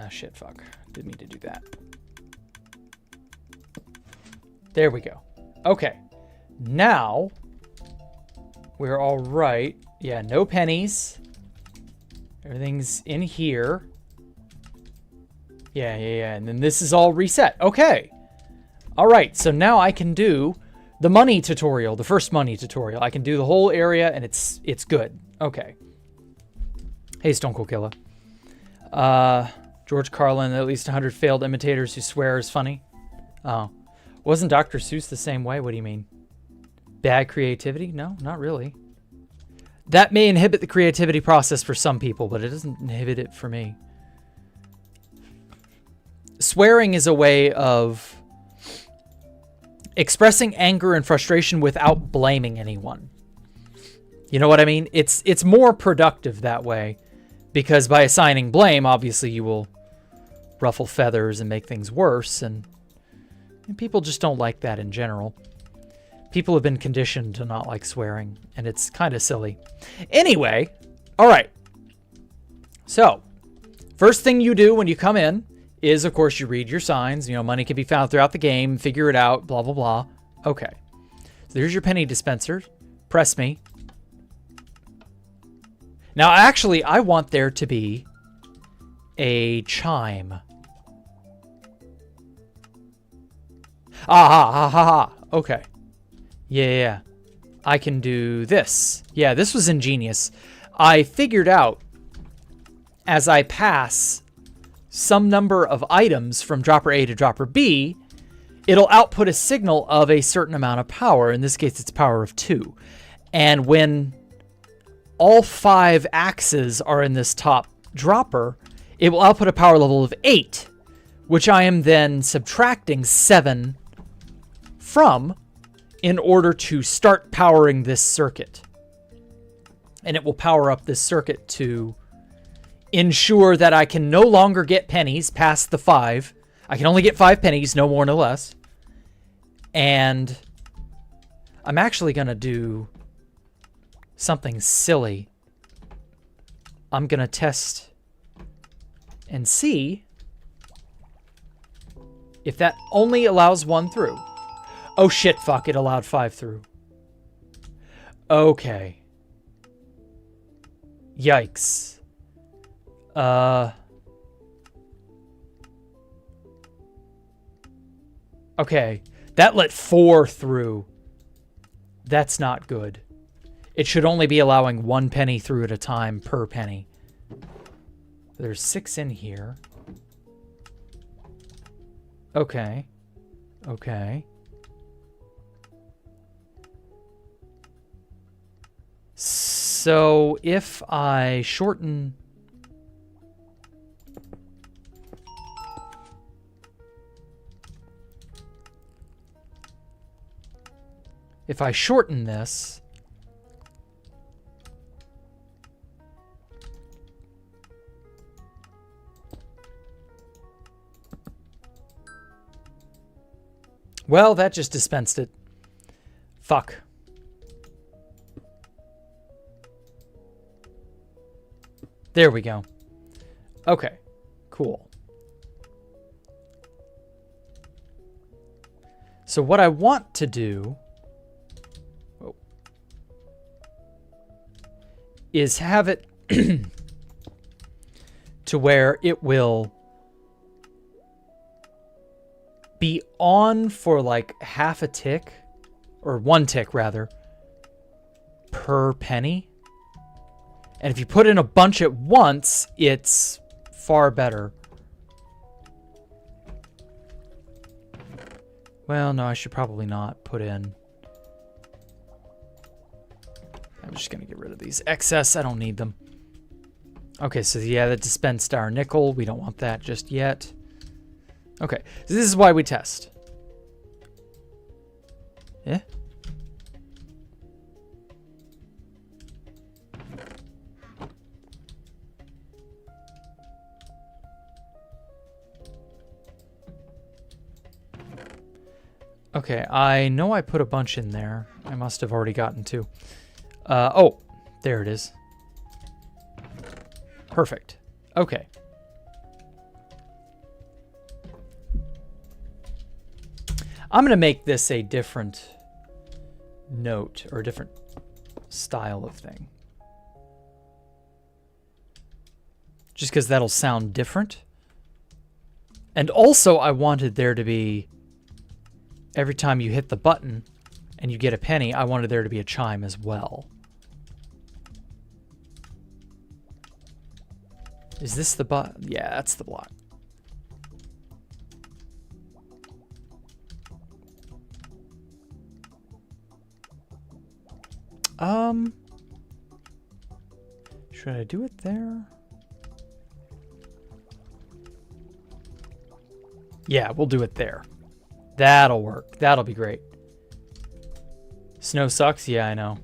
Shit, fuck. Didn't mean to do that. There we go. Okay. Now, we're all right. Yeah, no pennies. Everything's in here. Yeah. And then this is all reset. Okay. All right. So now I can do the money tutorial, the first money tutorial. I can do the whole area and it's good. Okay. Hey, Stone Cold Killer. George Carlin, at least 100 failed imitators who swear is funny. Oh. Wasn't Dr. Seuss the same way? What do you mean? Bad creativity? No, not really. That may inhibit the creativity process for some people, but it doesn't inhibit it for me. Swearing is a way of expressing anger and frustration without blaming anyone. You know what I mean? It's more productive that way, because by assigning blame, obviously you will ruffle feathers and make things worse, and people just don't like that in general. People have been conditioned to not like swearing, and it's kind of silly. Anyway, all right. So, first thing you do when you come in is, of course, you read your signs. You know, money can be found throughout the game. Figure it out, blah, blah, blah. Okay. So there's your penny dispenser. Press me. Now, actually, I want there to be a chime. Ah. Okay. Yeah. I can do this. Yeah, this was ingenious. I figured out as I pass some number of items from dropper A to dropper B, it'll output a signal of a certain amount of power. In this case, it's power of 2. And when all 5 axes are in this top dropper, it will output a power level of 8, which I am then subtracting 7 from in order to start powering this circuit. And it will power up this circuit to ensure that I can no longer get pennies past the 5. I can only get 5 pennies, no more, no less. And I'm actually going to do something silly. I'm going to test and see if that only allows 1 through. Oh shit, fuck, it allowed 5 through. Okay. Yikes. Okay, that let 4 through. That's not good. It should only be allowing 1 penny through at a time per penny. There's 6 in here. Okay. Okay. So if I shorten... If I shorten this... Well, that just dispensed it. Fuck. There we go. Okay, cool. So what I want to do is have it to where it will be on for like half a tick, or 1 tick rather, per penny. And if you put in a bunch at once, it's far better. Well, no, I should probably not put in. I'm just going to get rid of these excess. I don't need them. Okay, so yeah, that dispensed our nickel. We don't want that just yet. Okay, so this is why we test. Yeah? Okay, I know I put a bunch in there. I must have already gotten 2. Oh, there it is. Perfect. Okay. I'm going to make this a different note, or a different style of thing. Just because that'll sound different. And also I wanted there to be, every time you hit the button and you get a penny, I wanted there to be a chime as well. Is this the button? Yeah, that's the block. Should I do it there? Yeah, we'll do it there. That'll work. That'll be great. Snow sucks? Yeah, I know.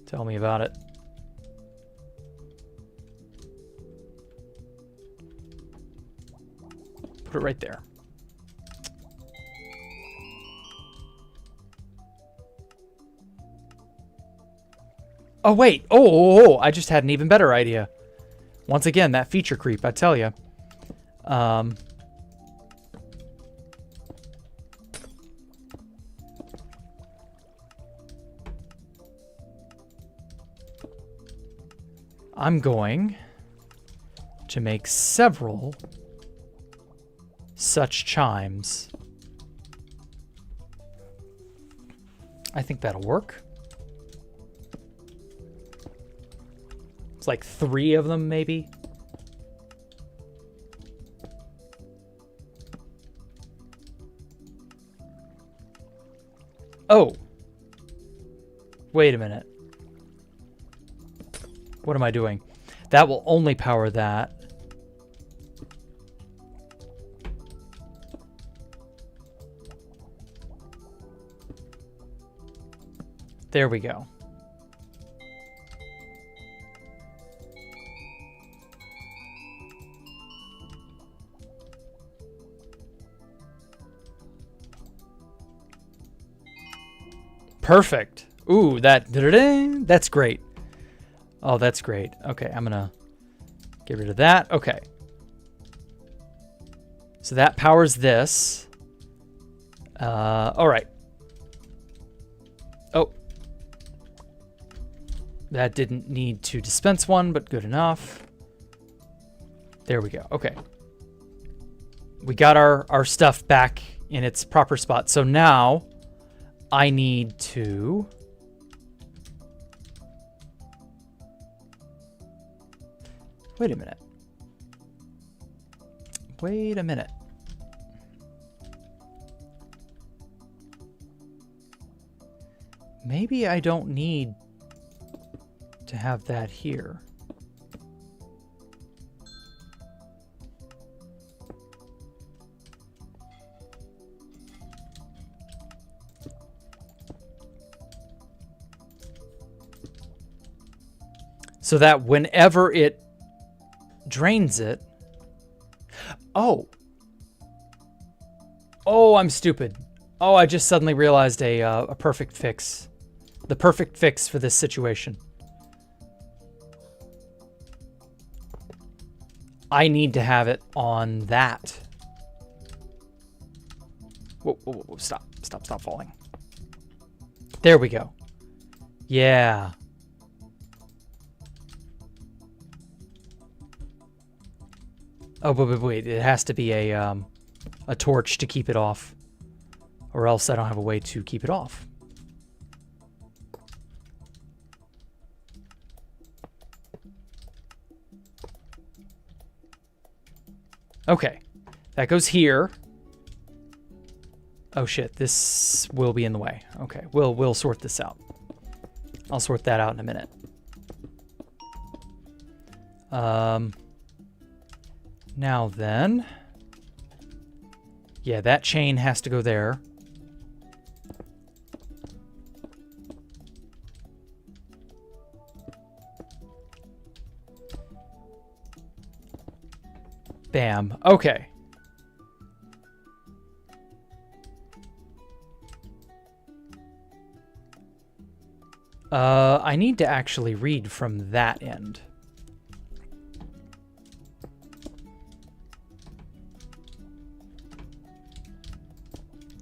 Tell me about it. Put it right there. Oh, wait. Oh, I just had an even better idea. Once again, that feature creep, I tell you. I'm going to make several such chimes. I think that'll work. It's like 3 of them, maybe. Oh. Wait a minute. What am I doing? That will only power that. There we go. Perfect. Ooh, that's great. Oh, that's great. Okay, I'm gonna get rid of that. Okay. So that powers this. All right. Oh. That didn't need to dispense one, but good enough. There we go. Okay. We got our stuff back in its proper spot. So now I need to... Wait a minute. Wait a minute. Maybe I don't need to have that here. So that whenever it drains it... Oh. Oh, I'm stupid. Oh, I just suddenly realized a perfect fix. The perfect fix for this situation. I need to have it on that. Whoa, whoa, whoa, stop. Stop, stop falling. There we go. Yeah. Oh, wait. It has to be a torch to keep it off. Or else I don't have a way to keep it off. Okay. That goes here. Oh shit, this will be in the way. Okay, we'll sort this out. I'll sort that out in a minute. Now then. Yeah, that chain has to go there. Bam. Okay. I need to actually read from that end.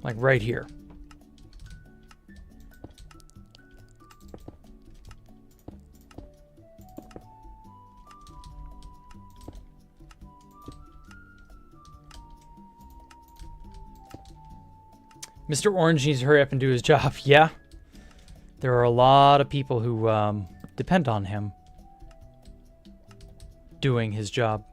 Like right here. Mr. Orange needs to hurry up and do his job. Yeah. There are a lot of people who depend on him doing his job.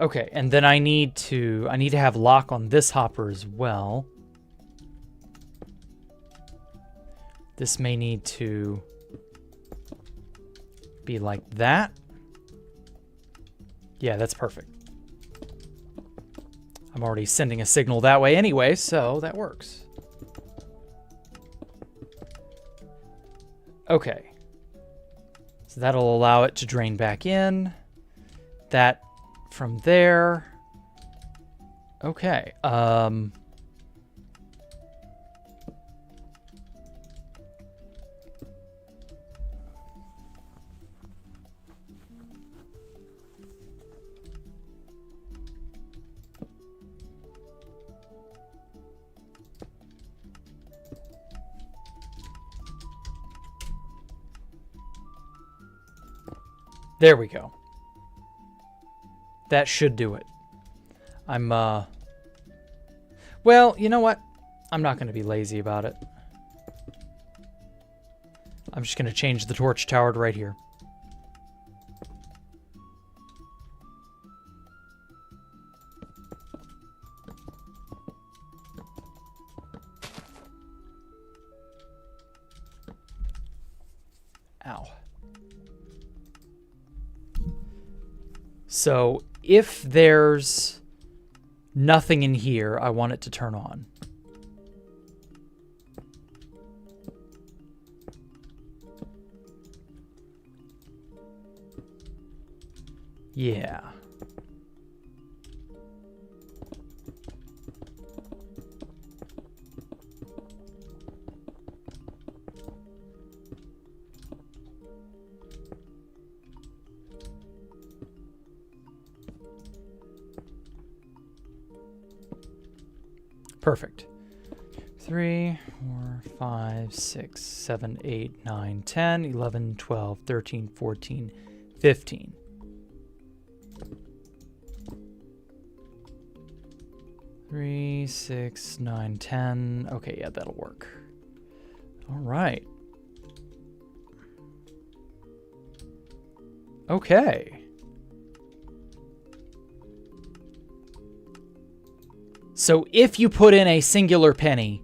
Okay, and then I need to have lock on this hopper as well. This may need to be like that. Yeah, that's perfect. I'm already sending a signal that way anyway, so that works. Okay. So that'll allow it to drain back in. That from there. Okay. There we go. That should do it. Well, you know what? I'm not going to be lazy about it. I'm just going to change the torch tower to right here. Ow. So if there's nothing in here, I want it to turn on. Yeah. Perfect. 3, 4, 5, 6, 7, 8, 9, 10, 11, 12, 13, 14, 15. Three, 6, 9, 10. Okay, yeah, that'll work. All right. Okay. So if you put in a singular penny,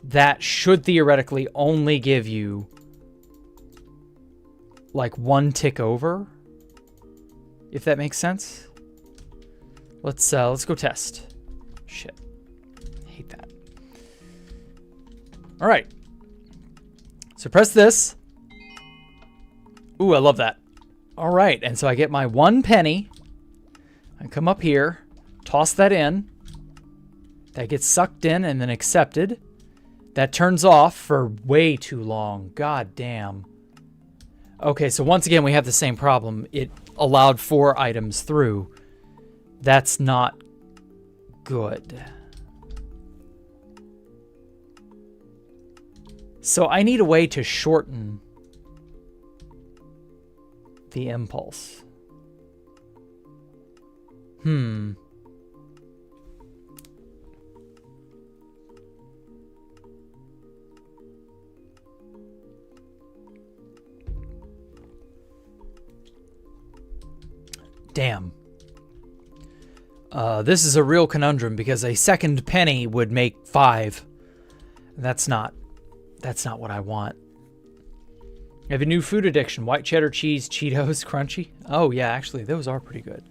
that should theoretically only give you like one tick over, if that makes sense. Let's go test. Shit. Hate that. All right. So press this. Ooh, I love that. All right, and so I get my 1 penny. I come up here, toss that in. That gets sucked in and then accepted. That turns off for way too long. God damn. Okay, so once again, we have the same problem. It allowed 4 items through. That's not good. So I need a way to shorten the impulse. Damn. This is a real conundrum because a second penny would make 5. That's not what I want. I have a new food addiction. White cheddar cheese, Cheetos, crunchy. Oh yeah, actually, those are pretty good.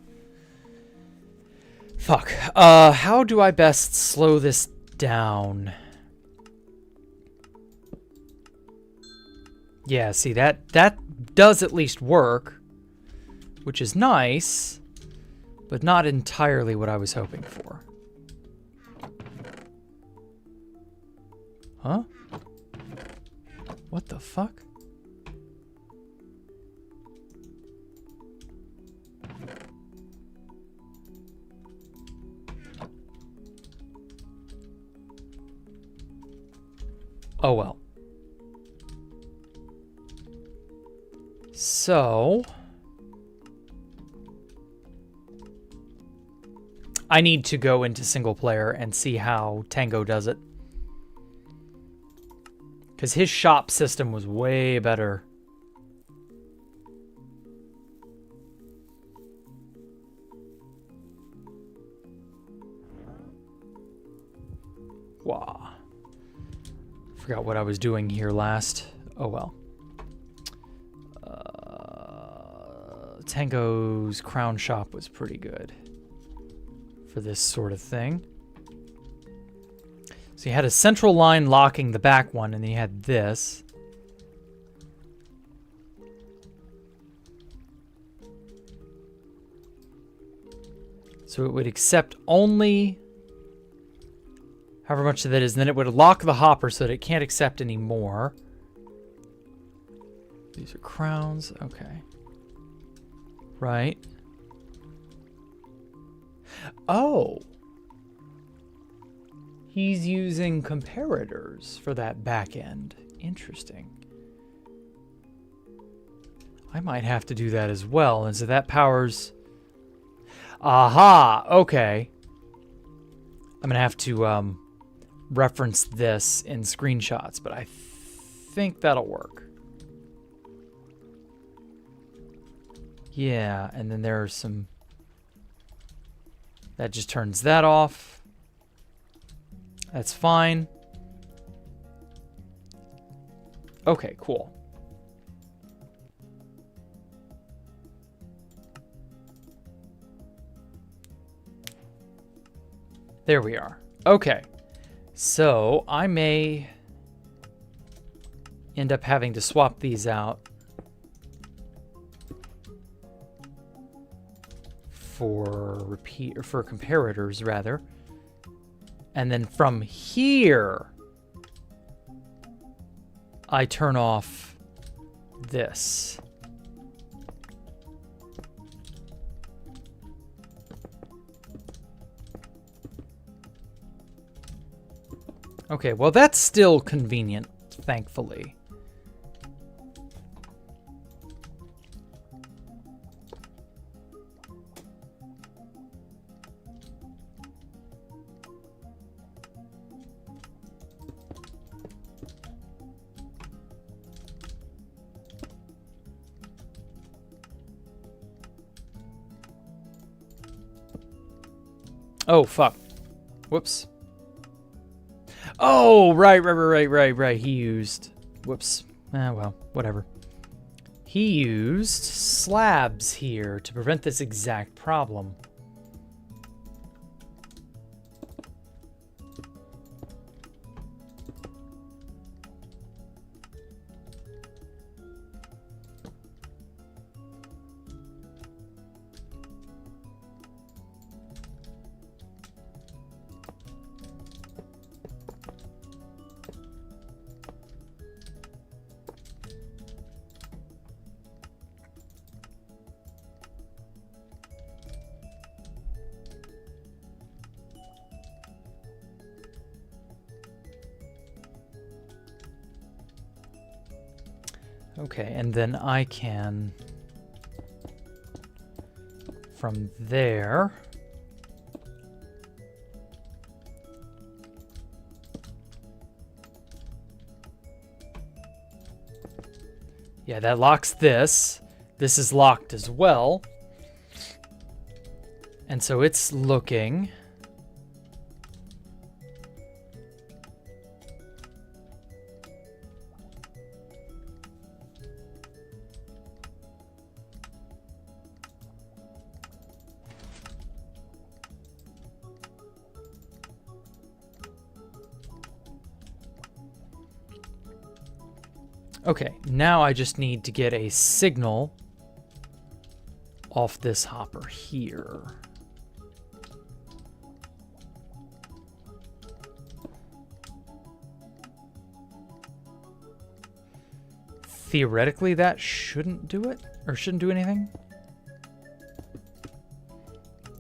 Fuck. How do I best slow this down? Yeah, see, that does at least work, which is nice, but not entirely what I was hoping for. Huh? What the fuck? Oh well. So I need to go into single player and see how Tango does it. Because his shop system was way better. Wow. Forgot what I was doing here last. Oh well. Tango's crown shop was pretty good for this sort of thing. So you had a central line locking the back one, and then you had this. So it would accept only however much of that is, and then it would lock the hopper so that it can't accept any more. These are crowns, okay. Right. Oh. He's using comparators for that back end. Interesting. I might have to do that as well. And so that powers... Aha! Okay. I'm going to have to reference this in screenshots, but I think that'll work. Yeah, and then there are some... That just turns that off. That's fine. Okay, cool. There we are. Okay. So I may end up having to swap these out. for comparators rather. And then from here, I turn off this. Okay, well that's still convenient, thankfully. Oh, fuck. Whoops. Oh, right. He used... Whoops. Well, whatever. He used slabs here to prevent this exact problem. Okay, and then I can, from there, yeah, that locks this. This is locked as well. And so it's looking... Okay, now I just need to get a signal off this hopper here. Theoretically, that shouldn't do it, or shouldn't do anything.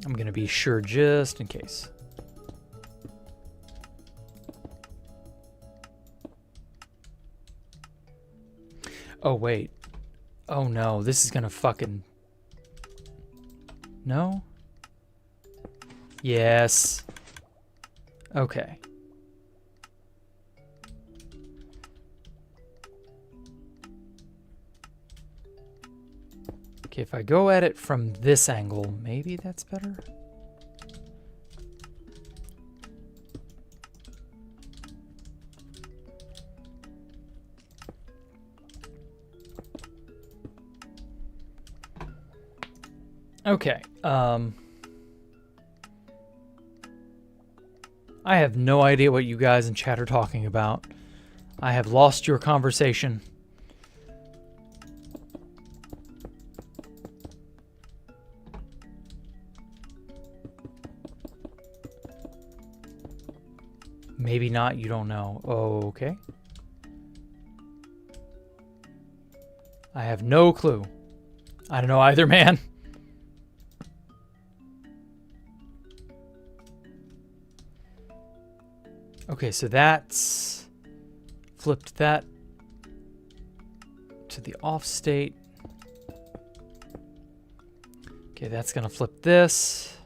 I'm gonna be sure just in case. Oh, wait. Oh, no. This is gonna fucking... No? Yes. Okay. Okay, if I go at it from this angle, maybe that's better? Okay, I have no idea what you guys in chat are talking about. I have lost your conversation. Maybe not, you don't know. Oh, okay. I have no clue. I don't know either, man. Okay, so that's flipped that to the off state. Okay, that's gonna flip this.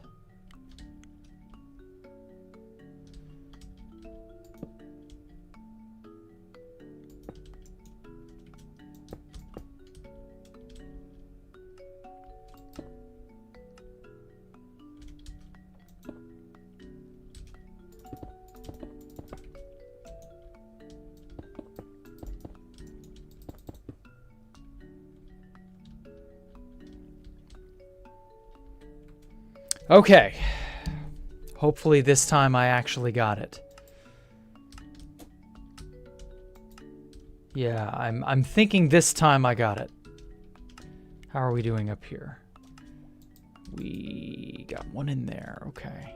Okay. Hopefully this time I actually got it. Yeah, I'm thinking this time I got it. How are we doing up here? We got one in there. Okay.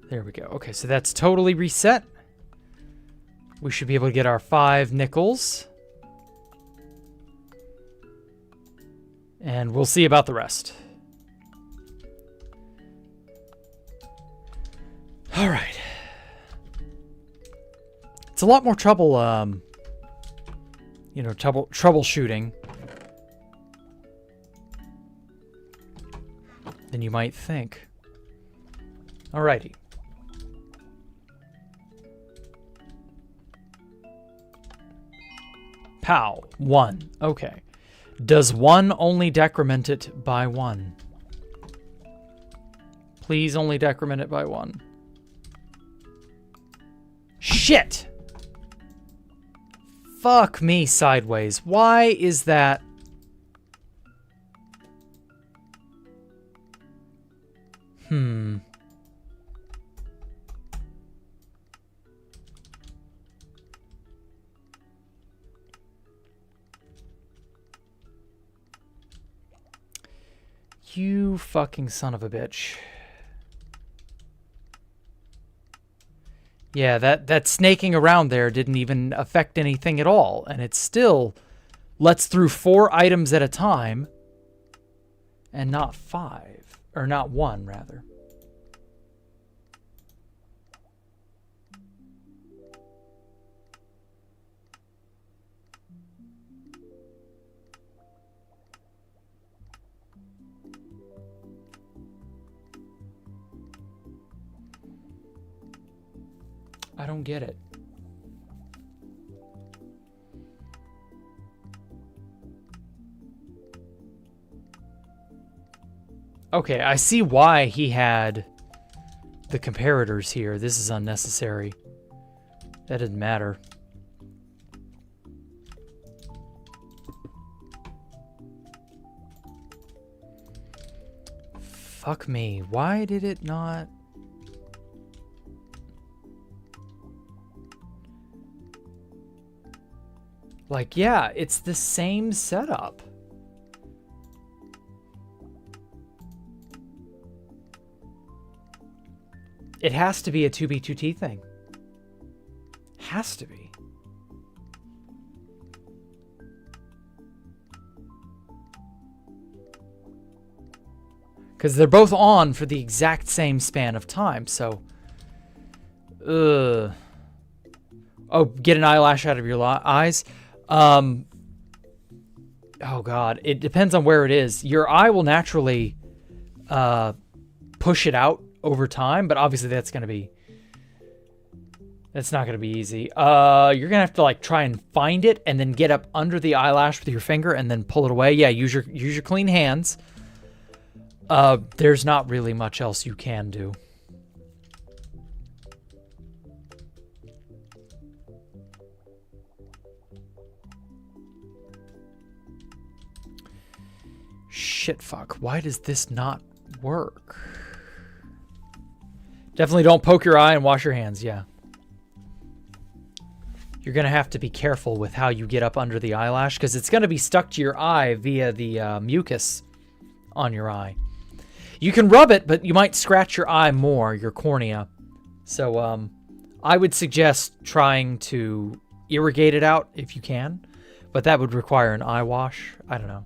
There we go. Okay, so that's totally reset. We should be able to get our 5 nickels. And we'll see about the rest. All right. It's a lot more trouble, you know, troubleshooting than you might think. Alrighty. Pow. 1. Okay. Does 1 only decrement it by 1? Please only decrement it by 1. Shit! Fuck me sideways. Why is that? You fucking son of a bitch. Yeah, that snaking around there didn't even affect anything at all, and it still lets through 4 items at a time, and not 5, or not 1, rather. I don't get it. Okay, I see why he had the comparators here. This is unnecessary. That didn't matter. Fuck me. Why did it not... Like, yeah, it's the same setup. It has to be a 2B2T thing. Has to be. Because they're both on for the exact same span of time, so... Oh, get an eyelash out of your eyes? Oh god, it depends on where it is. Your eye will naturally push it out over time, but obviously that's not gonna be easy. You're gonna have to like try and find it and then get up under the eyelash with your finger and then pull it away. Yeah, use your clean hands. There's not really much else you can do. Shit, fuck. Why does this not work? Definitely don't poke your eye and wash your hands, yeah. You're going to have to be careful with how you get up under the eyelash because it's going to be stuck to your eye via the mucus on your eye. You can rub it, but you might scratch your eye more, your cornea. So I would suggest trying to irrigate it out if you can, but that would require an eye wash. I don't know.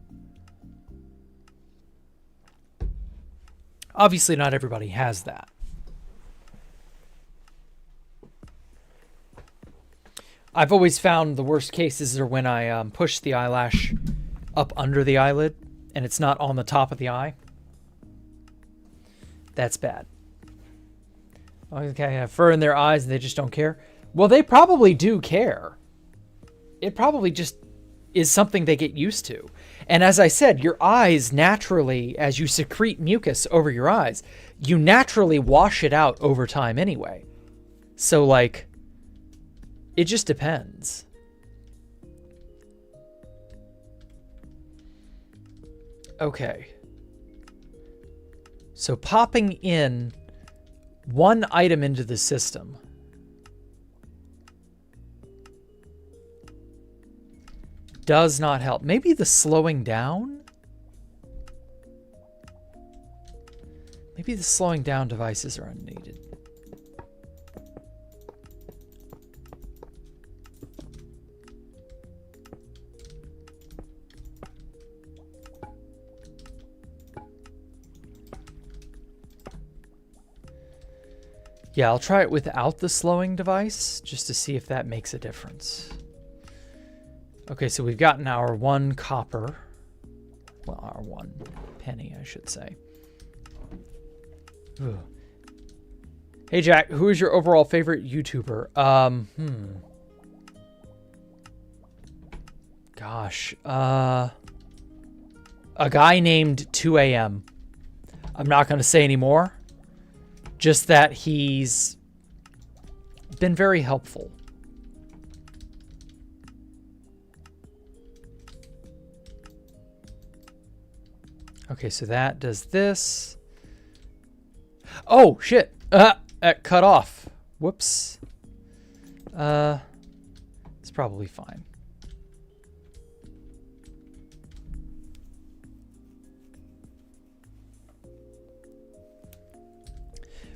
Obviously, not everybody has that. I've always found the worst cases are when I push the eyelash up under the eyelid and it's not on the top of the eye. That's bad. Okay, have fur in their eyes and they just don't care. Well, they probably do care. It probably just is something they get used to. And as I said, your eyes naturally, as you secrete mucus over your eyes, you naturally wash it out over time anyway. So, like, it just depends. Okay. So popping in one item into the system does not help. Maybe the slowing down? Maybe the slowing down devices are unneeded. Yeah, I'll try it without the slowing device just to see if that makes a difference. Okay, so we've gotten our 1 copper. Well, our 1 penny, I should say. Ugh. Hey, Jack, who is your overall favorite YouTuber? Gosh. A guy named 2 a.m. I'm not going to say any more. Just that he's been very helpful. Okay, so that does this. Oh, shit. Cut off. Whoops. It's probably fine.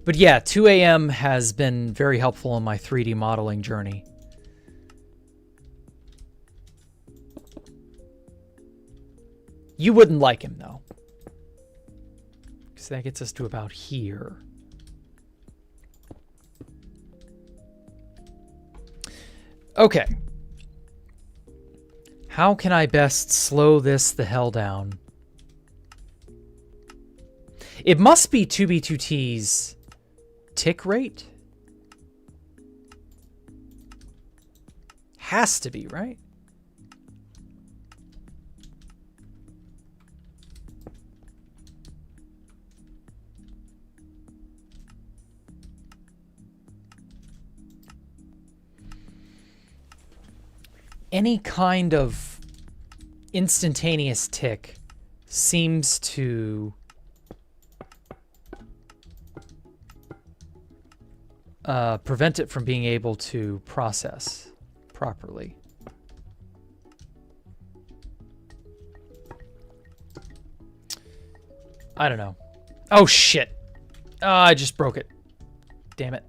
But yeah, 2 a.m. has been very helpful in my 3D modeling journey. You wouldn't like him, though. Because that gets us to about here. Okay. How can I best slow this the hell down? It must be 2B2T's tick rate? Has to be, right? Any kind of instantaneous tick seems to prevent it from being able to process properly. I don't know. Oh, shit. I just broke it. Damn it.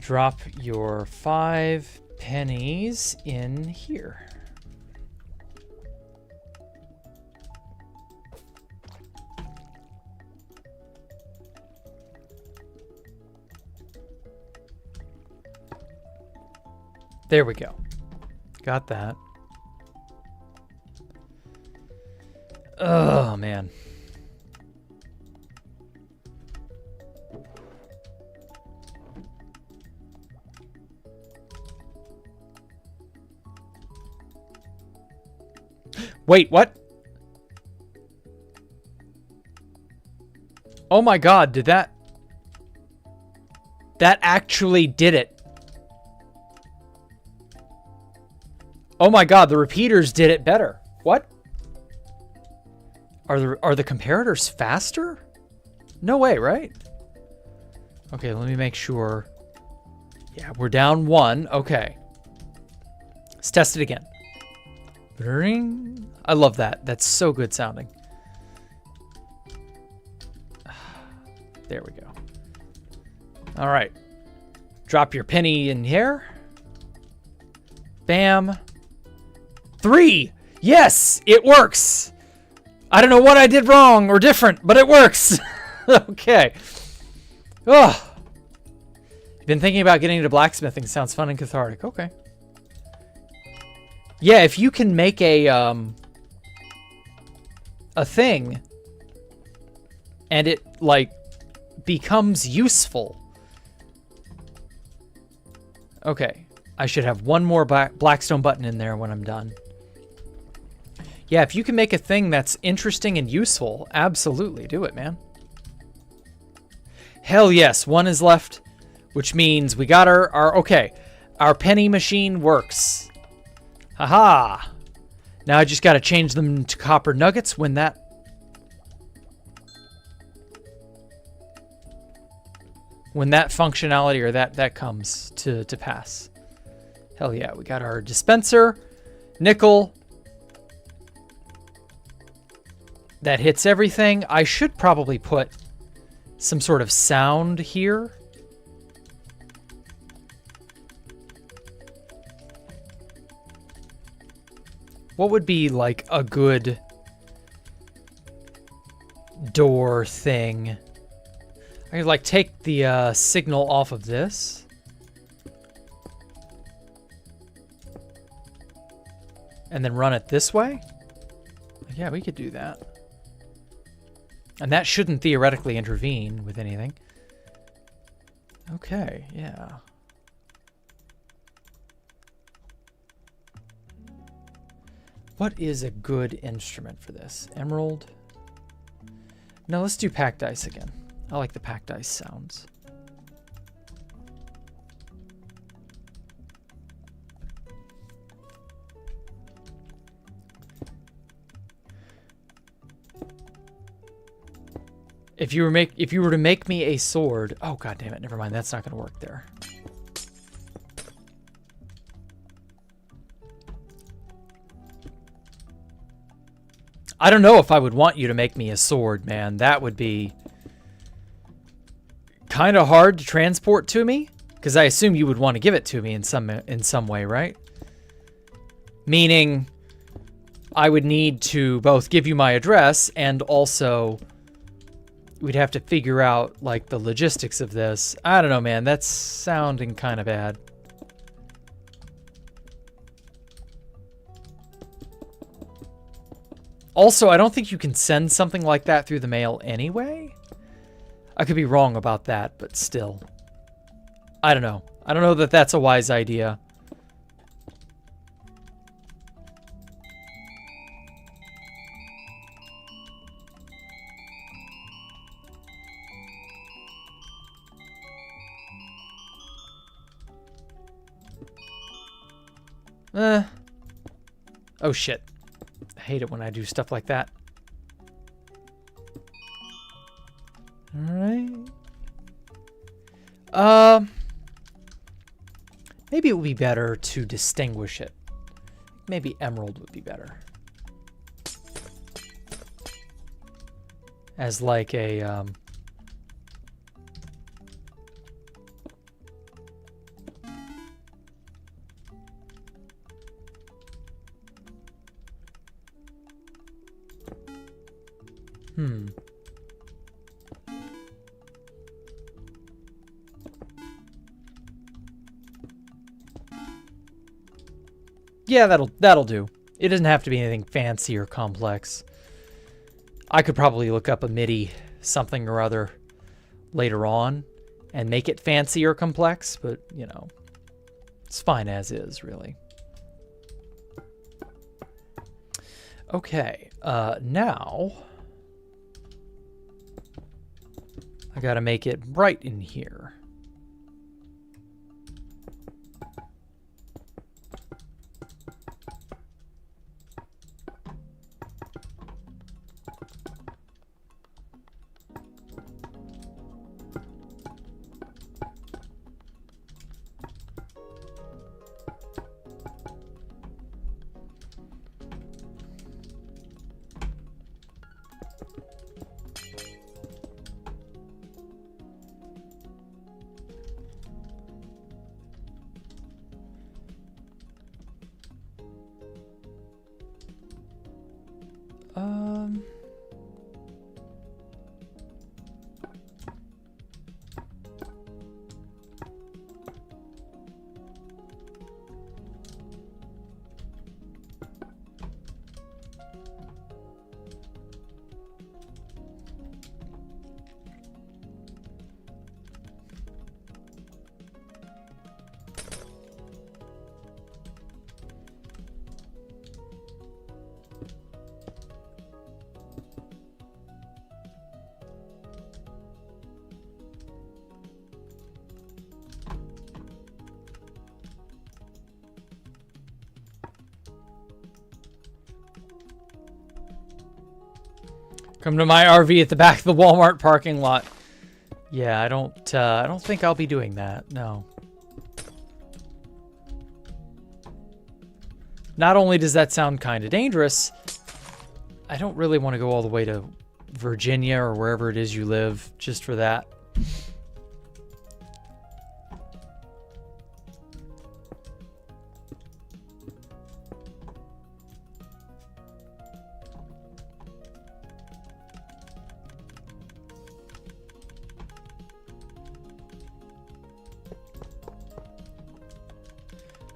Drop your 5 pennies in here. There we go. Got that. Oh, man. Wait, what? Oh my god, did that... That actually did it. Oh my god, the repeaters did it better. What? Are the comparators faster? No way, right? Okay, let me make sure. Yeah, we're down 1. Okay. Let's test it again. Ring. I love that. That's so good sounding. There we go. All right. Drop your penny in here. Bam. 3. Yes, it works. I don't know what I did wrong or different, but it works. Okay. Oh. Been thinking about getting into blacksmithing. Sounds fun and cathartic. Okay. Yeah, if you can make a thing and it like becomes useful. Okay, I should have one more Blackstone button in there when I'm done. Yeah, if you can make a thing that's interesting and useful, absolutely do it, man. Hell yes, one is left, which means we got our okay. Our penny machine works. Haha. Now I just got to change them to copper nuggets when that functionality or that comes to pass. Hell yeah, we got our dispenser, nickel. That hits everything. I should probably put some sort of sound here. What would be like a good door thing? I could like take the signal off of this. And then run it this way? Yeah, we could do that. And that shouldn't theoretically intervene with anything. Okay, yeah. What is a good instrument for this? Emerald? No, let's do packed ice again. I like the packed ice sounds. If you were to make me a sword, oh god damn it, never mind, that's not gonna work there. I don't know if I would want you to make me a sword, man. That would be kind of hard to transport to me, because I assume you would want to give it to me in some way, right? Meaning, I would need to both give you my address and also we'd have to figure out like the logistics of this. I don't know, man. That's sounding kind of bad. Also, I don't think you can send something like that through the mail anyway. I could be wrong about that, but still. I don't know. I don't know that that's a wise idea. Oh shit. I hate it when I do stuff like that. Alright. Maybe it would be better to distinguish it. Maybe emerald would be better. As like a, Yeah, that'll do. It doesn't have to be anything fancy or complex. I could probably look up a MIDI something or other later on and make it fancy or complex, but, you know, it's fine as is, really. Okay, now I gotta make it bright in here. Come to my RV at the back of the Walmart parking lot. Yeah, I don't think I'll be doing that. No. Not only does that sound kind of dangerous, I don't really want to go all the way to Virginia or wherever it is you live just for that.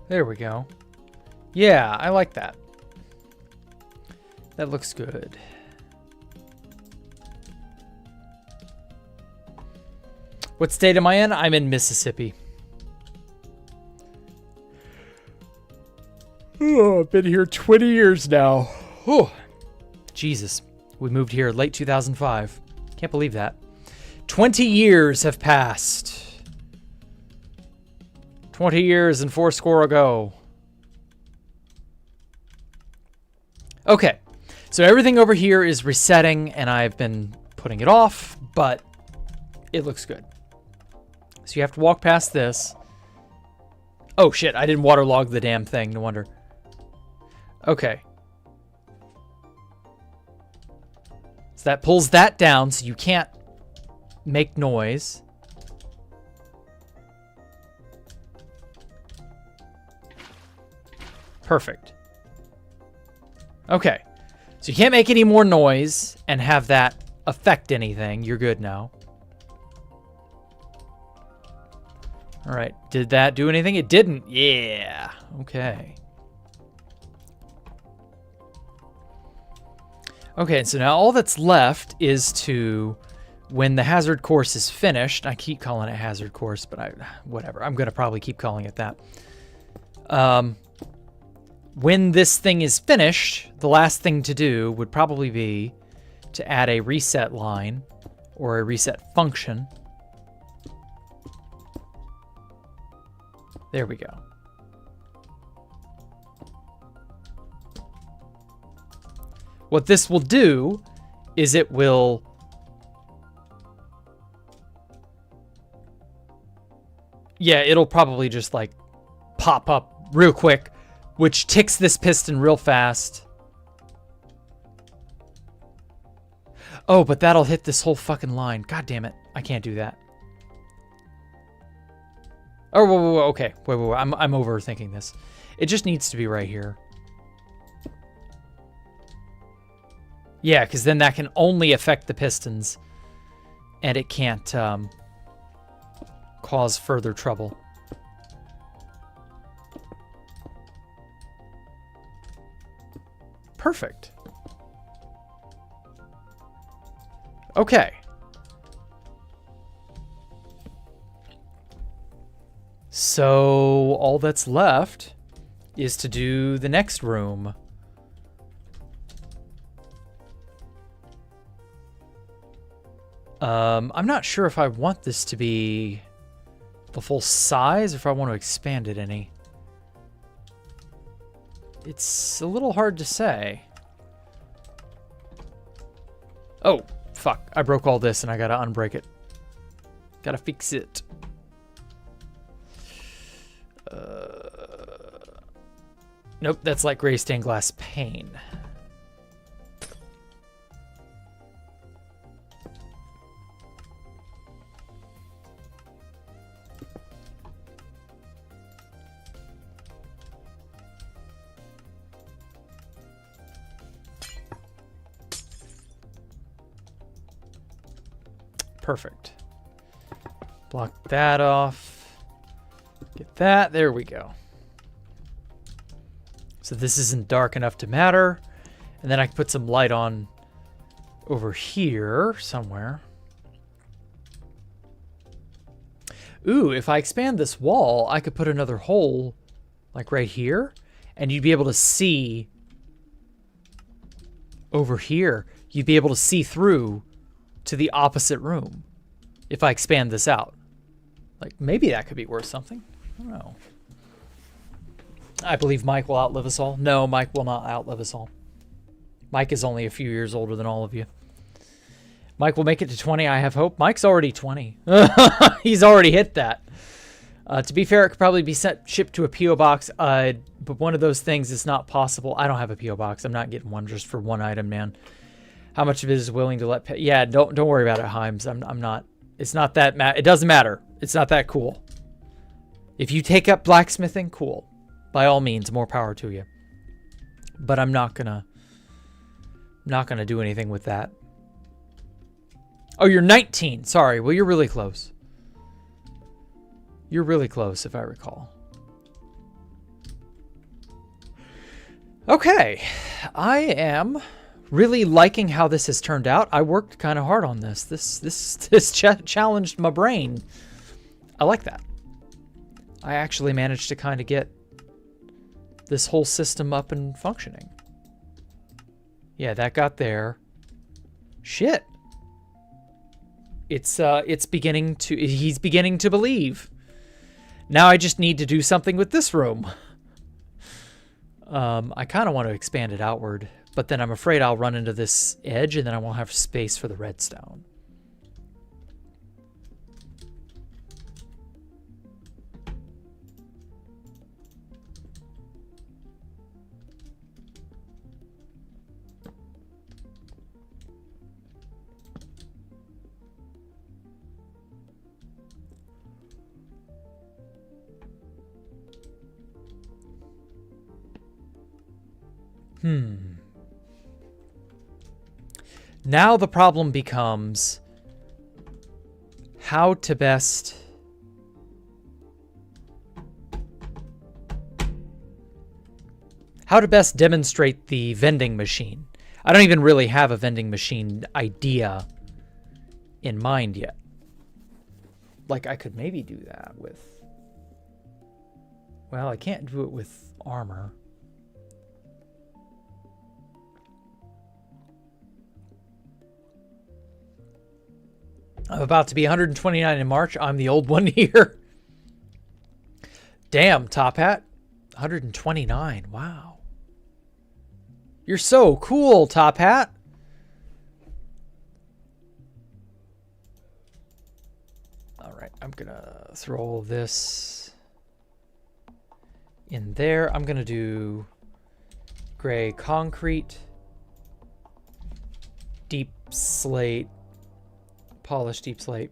There we go. Yeah, I like that. That looks good. What state am I in? I'm in Mississippi. Oh, I've been here 20 years now. Oh, Jesus. We moved here late 2005. Can't believe that. 20 years have passed. 20 years and 80 ago. Okay, so everything over here is resetting, and I've been putting it off, but it looks good. So you have to walk past this. Oh shit, I didn't waterlog the damn thing, no wonder. Okay. So that pulls that down, so you can't make noise. Perfect. Okay. So you can't make any more noise and have that affect anything. You're good now. All right. Did that do anything? It didn't. Yeah. Okay. Okay, so now all that's left is to, when the hazard course is finished, I keep calling it hazard course, but whatever. I'm going to probably keep calling it that. When this thing is finished, the last thing to do would probably be to add a reset line or a reset function. There we go. What this will do is it will it'll probably just like pop up real quick, which ticks this piston real fast. Oh, but that'll hit this whole fucking line. God damn it. I can't do that. Oh, whoa, okay. Wait. I'm overthinking this. It just needs to be right here. Yeah, because then that can only affect the pistons, and it can't cause further trouble. Perfect. Okay. So all that's left is to do the next room. I'm not sure if I want this to be the full size or if I want to expand it any. It's a little hard to say. Oh, fuck. I broke all this and I gotta unbreak it. Gotta fix it. Nope, that's like gray stained glass pane. Perfect. Block that off. Get that. There we go. So this isn't dark enough to matter. And then I can put some light on over here somewhere. Ooh, if I expand this wall, I could put another hole like right here. And you'd be able to see over here. You'd be able to see through to the opposite room if I expand this out. Like, maybe that could be worth something. I don't know. I believe Mike will outlive us all. No, Mike will not outlive us all. Mike is only a few years older than all of you. Mike will make it to 20, I have hope. Mike's already 20. He's already hit that. To be fair, it could probably be shipped to a P.O. box, but one of those things is not possible. I don't have a P.O. box. I'm not getting one just for one item, man. How much of it is willing to let pay? Yeah, don't worry about it, Himes. I'm not. It's not that it doesn't matter. It's not that cool. If you take up blacksmithing, cool. By all means, more power to you. But I'm not gonna do anything with that. Oh, you're 19. Sorry. Well, you're really close. You're really close, if I recall. Okay. I am really liking how this has turned out. I worked kind of hard on this. This challenged my brain. I like that. I actually managed to kind of get this whole system up and functioning. Yeah, that got there. Shit. It's beginning to... He's beginning to believe. Now I just need to do something with this room. I kind of want to expand it outward, but then I'm afraid I'll run into this edge and then I won't have space for the redstone. Now the problem becomes how to best demonstrate the vending machine. I don't even really have a vending machine idea in mind yet. Like, I could maybe do that with... Well, I can't do it with armor. I'm about to be 129 in March. I'm the old one here. Damn, Top Hat. 129. Wow. You're so cool, Top Hat. All right, I'm going to throw all this in there. I'm going to do gray concrete, deep slate, polished deep slate.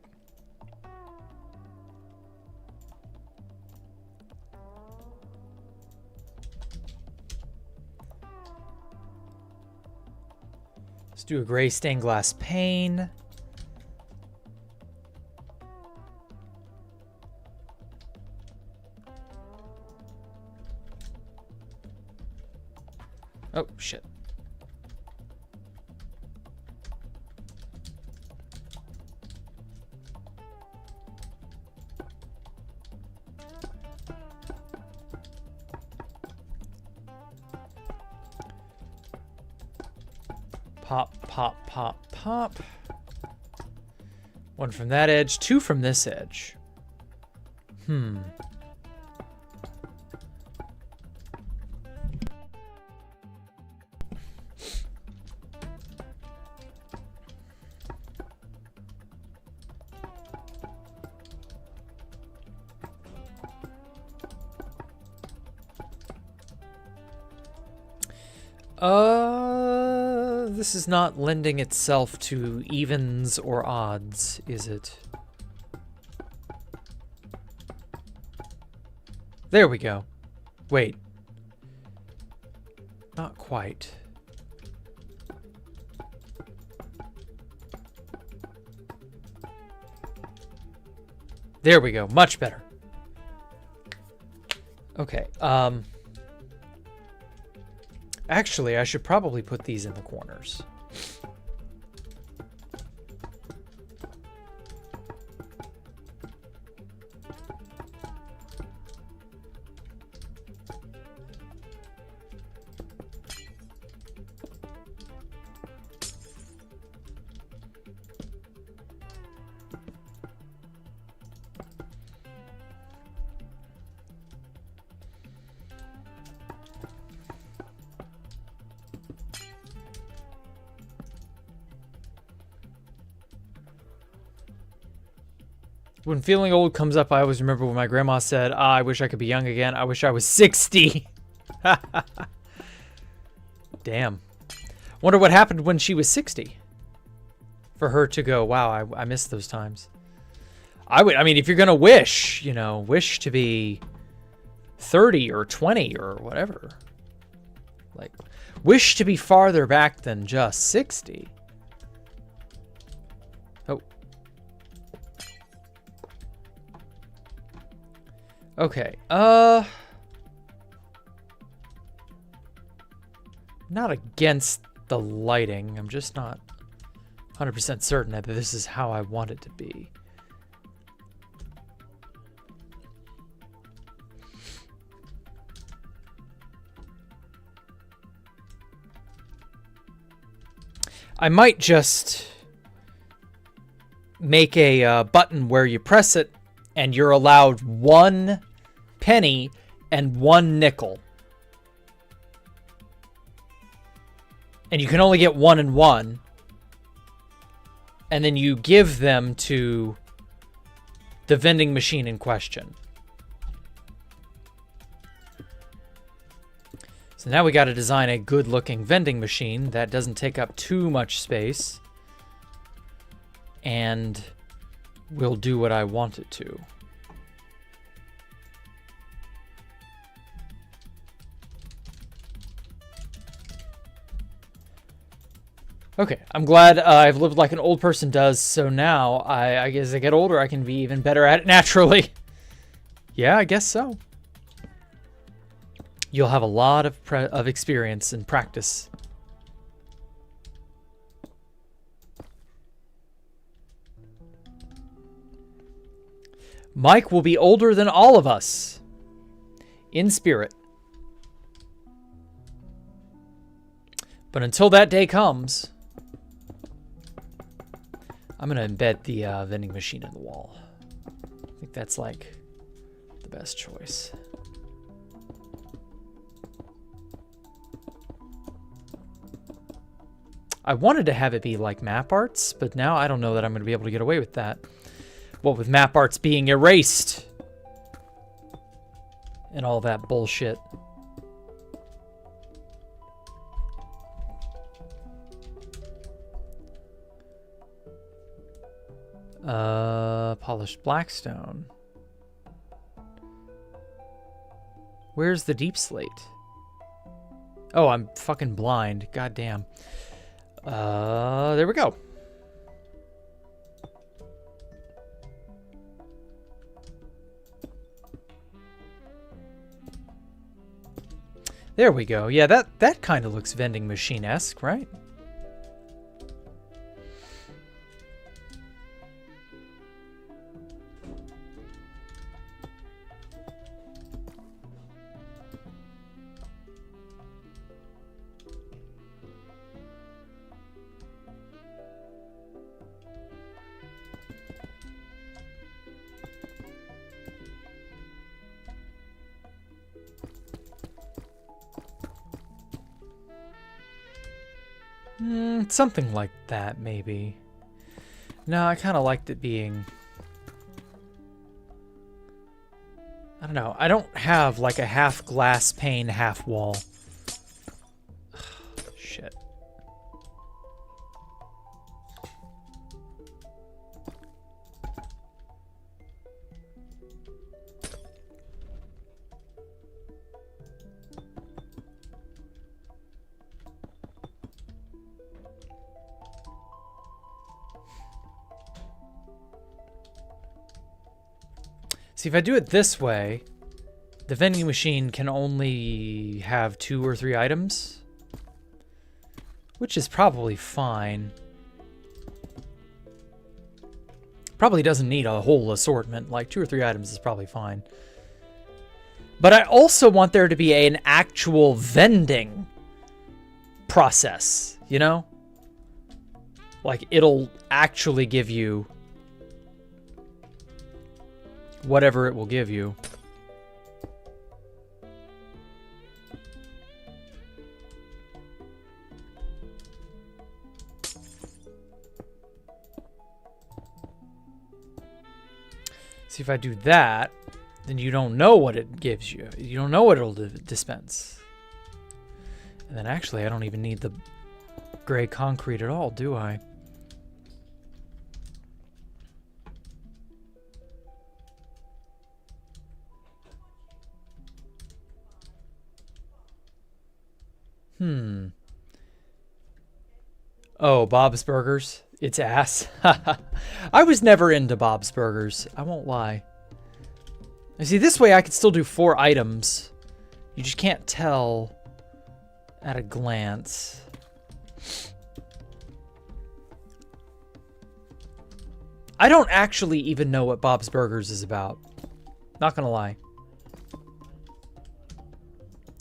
Let's do a gray stained glass pane. Oh, shit. Pop, pop, pop, pop. One from that edge, two from this edge. This is not lending itself to evens or odds, is it? There we go. Wait. Not quite. There we go. Much better. Okay. Actually, I should probably put these in the corners. When feeling old comes up, I always remember when my grandma said, I wish I could be young again. I wish I was 60. Damn. Wonder what happened when she was 60. For her to go, wow, I missed those times. I mean, if you're going to wish, you know, wish to be 30 or 20 or whatever. Like, wish to be farther back than just 60. Oh. Okay, not against the lighting. I'm just not 100% certain that this is how I want it to be. I might just make a button where you press it and you're allowed 1 penny and 1 nickel. And you can only get 1 and 1. And then you give them to the vending machine in question. So now we got to design a good-looking vending machine that doesn't take up too much space. And will do what I want it to. Okay, I'm glad I've lived like an old person does, so now I guess as I get older, I can be even better at it naturally. Yeah, I guess so. You'll have a lot of experience and practice. Mike will be older than all of us. In spirit. But until that day comes, I'm going to embed the vending machine in the wall. I think that's like the best choice. I wanted to have it be like map arts, but now I don't know that I'm going to be able to get away with that. What with map arts being erased and all that bullshit. Polished blackstone. Where's the deep slate? Oh, I'm fucking blind. God damn. There we go. There we go. Yeah, that kind of looks vending machine-esque, right? Something like that, maybe. No, I kind of liked it being... I don't know. I don't have like a half glass pane, half wall. Shit. See, if I do it this way, the vending machine can only have 2 or 3 items, which is probably fine. Probably doesn't need a whole assortment. Like 2 or 3 items is probably fine. But I also want there to be an actual vending process, you know? Like it'll actually give you whatever it will give you. See, if I do that, then you don't know what it gives you. You don't know what it'll dispense. And then actually, I don't even need the gray concrete at all, do I? Oh, Bob's Burgers. It's ass. I was never into Bob's Burgers. I won't lie. You see, this way I could still do 4 items. You just can't tell at a glance. I don't actually even know what Bob's Burgers is about. Not gonna lie.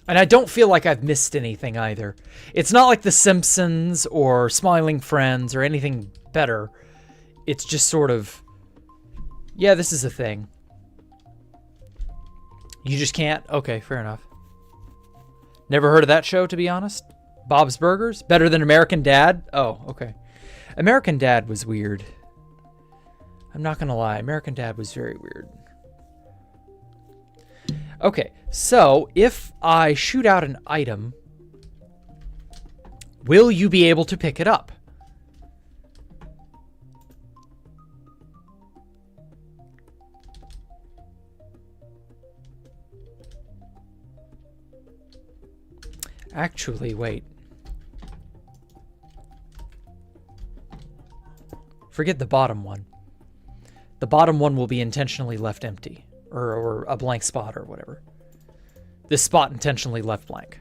And I don't feel like I've missed anything either. It's not like The Simpsons or Smiling Friends or anything better. It's just sort of, yeah, this is a thing. You just can't? Okay, fair enough. Never heard of that show, to be honest. Bob's Burgers? Better than American Dad? Oh, okay. American Dad was weird. I'm not gonna lie. American Dad was very weird. Okay, so if I shoot out an item, will you be able to pick it up? Actually, wait. Forget the bottom one. The bottom one will be intentionally left empty. Or a blank spot or whatever. This spot intentionally left blank.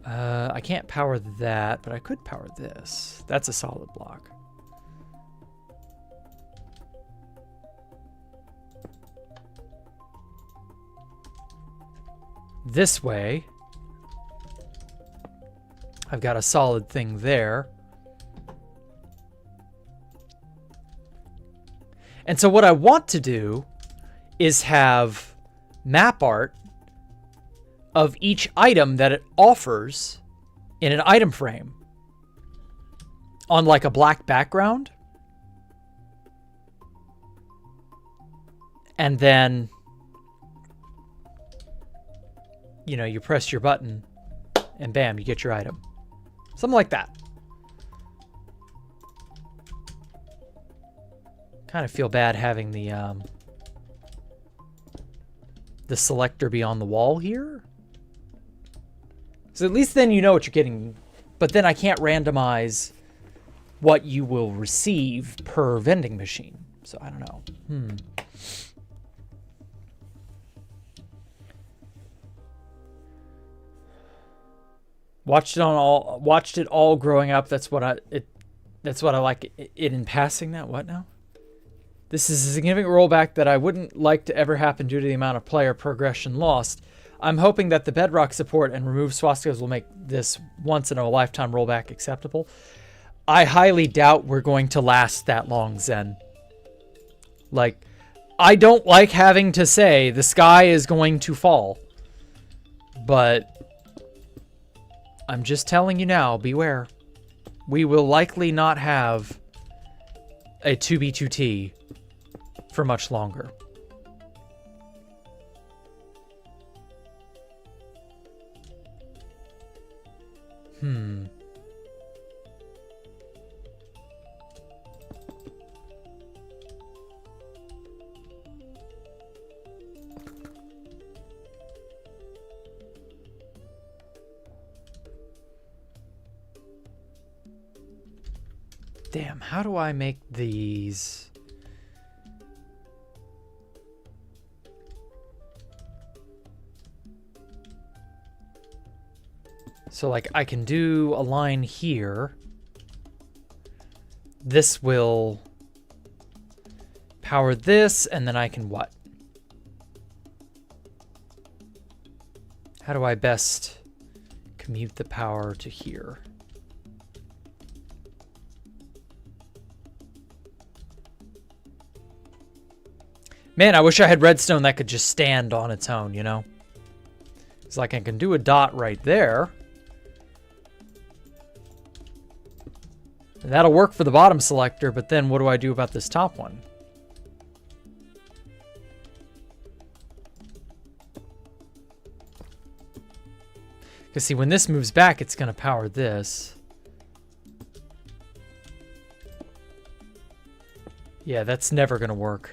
I can't power that, but I could power this. That's a solid block. This way, I've got a solid thing there. And so what I want to do is have map art of each item that it offers in an item frame on like a black background. And then, you know, you press your button and bam, you get your item. Something like that. Kind of feel bad having the selector be on the wall here. So at least then you know what you're getting. But then I can't randomize what you will receive per vending machine. So I don't know. Watched it all growing up. That's what I like it in passing. That what now? This is a significant rollback that I wouldn't like to ever happen due to the amount of player progression lost. I'm hoping that the bedrock support and remove swastikas will make this once in a lifetime rollback acceptable. I highly doubt we're going to last that long, Zen. Like, I don't like having to say the sky is going to fall. But I'm just telling you now, beware. We will likely not have a 2B2T for much longer. Damn, how do I make these? So like I can do a line here. This will power this, and then I can what? How do I best commute the power to here? Man, I wish I had redstone that could just stand on its own, you know? It's like I can do a dot right there. That'll work for the bottom selector, but then what do I do about this top one? Because see, when this moves back, it's going to power this. Yeah, that's never going to work.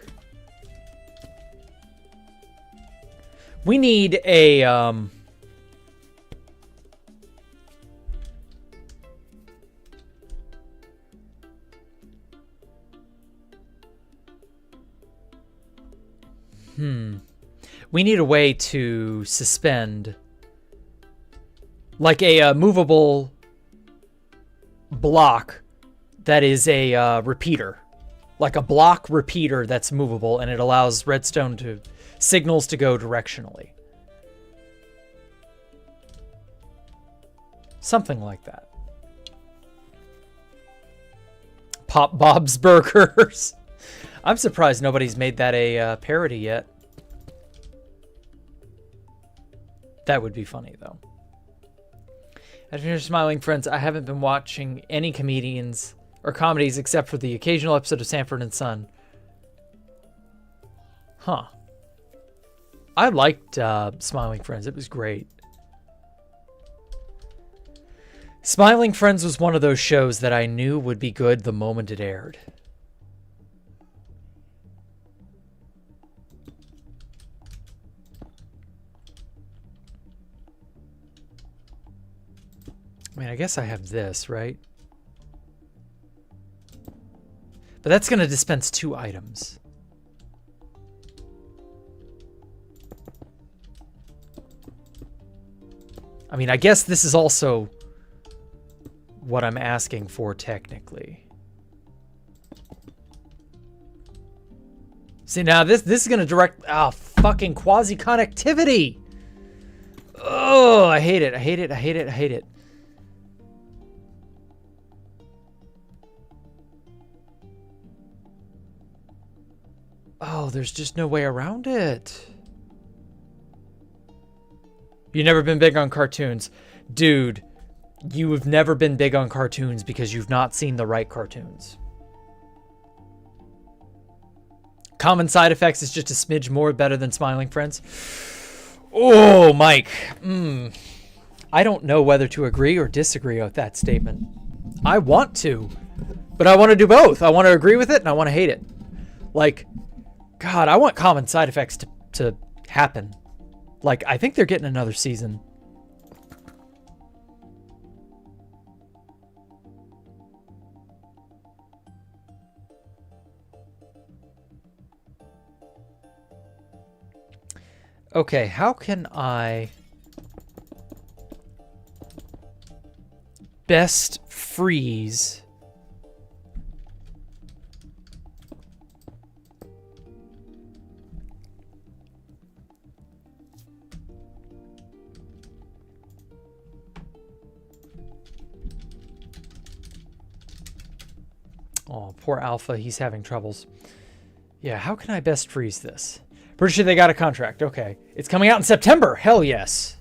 We need a... We need a way to suspend... like a movable block that is a repeater. Like a block repeater that's movable, and it allows redstone to... signals to go directionally. Something like that. Pop Bob's Burgers. I'm surprised nobody's made that a parody yet. That would be funny, though. As for your smiling friends, I haven't been watching any comedians or comedies except for the occasional episode of Sanford and Son. Huh. I liked Smiling Friends. It was great. Smiling Friends was one of those shows that I knew would be good the moment it aired. I mean, I guess I have this, right? But that's going to dispense 2 items. I mean, I guess this is also what I'm asking for technically. See, now this is going to direct... Ah, fucking quasi-connectivity! Oh, I hate it. I hate it. I hate it. I hate it. Oh, there's just no way around it. You've never been big on cartoons. Dude, you have never been big on cartoons because you've not seen the right cartoons. Common Side Effects is just a smidge more better than Smiling Friends. Oh, Mike. I don't know whether to agree or disagree with that statement. I want to, but I want to do both. I want to agree with it and I want to hate it. Like, God, I want Common Side Effects to happen. Like, I think they're getting another season. Okay, how can I best freeze Oh, poor Alpha. He's having troubles. Yeah, how can I best freeze this? Pretty sure they got a contract. Okay. It's coming out in September. Hell yes.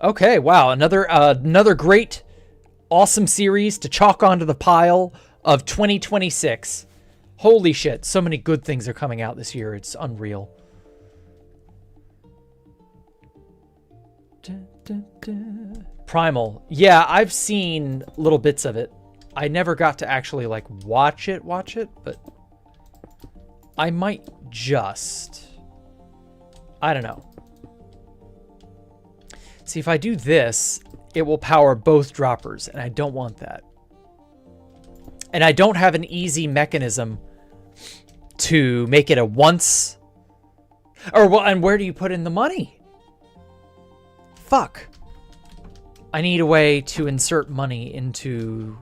Okay, wow. Another great, awesome series to chalk onto the pile of 2026. Holy shit. So many good things are coming out this year. It's unreal. Primal. Yeah, I've seen little bits of it. I never got to actually, like, watch it, but I might just. I don't know. See, if I do this, it will power both droppers, and I don't want that. And I don't have an easy mechanism to make it a once. Or, well, and where do you put in the money? Fuck. I need a way to insert money into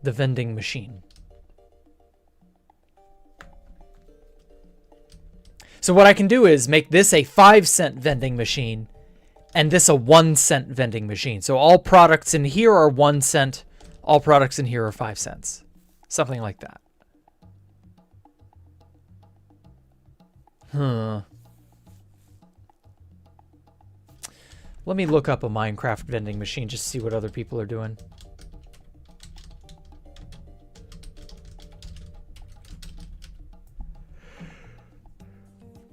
the vending machine. So what I can do is make this a 5-cent vending machine and this a 1-cent vending machine. So all products in here are 1 cent. All products in here are 5 cents. Something like that. Let me look up a Minecraft vending machine just to see what other people are doing.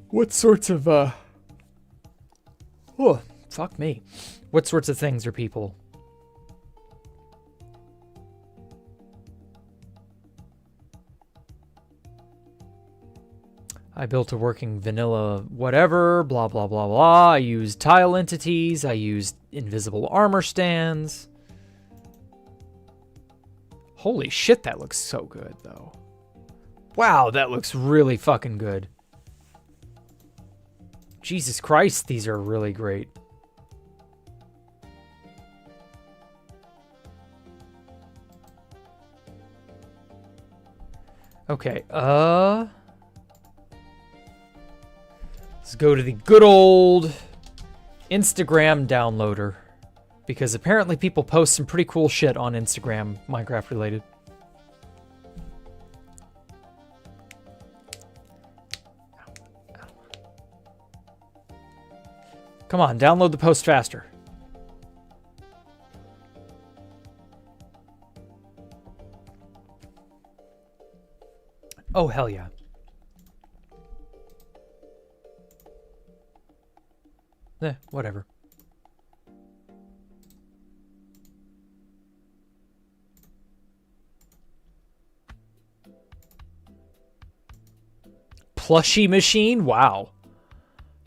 What sorts of, oh, fuck me. What sorts of things are people? I built a working vanilla whatever, blah, blah, blah, blah. I used tile entities. I used invisible armor stands. Holy shit, that looks so good, though. Wow, that looks really fucking good. Jesus Christ, these are really great. Okay, let's go to the good old Instagram downloader. Because apparently people post some pretty cool shit on Instagram, Minecraft related. Come on, download the post faster. Oh, hell yeah. Whatever. Plushie machine? Wow.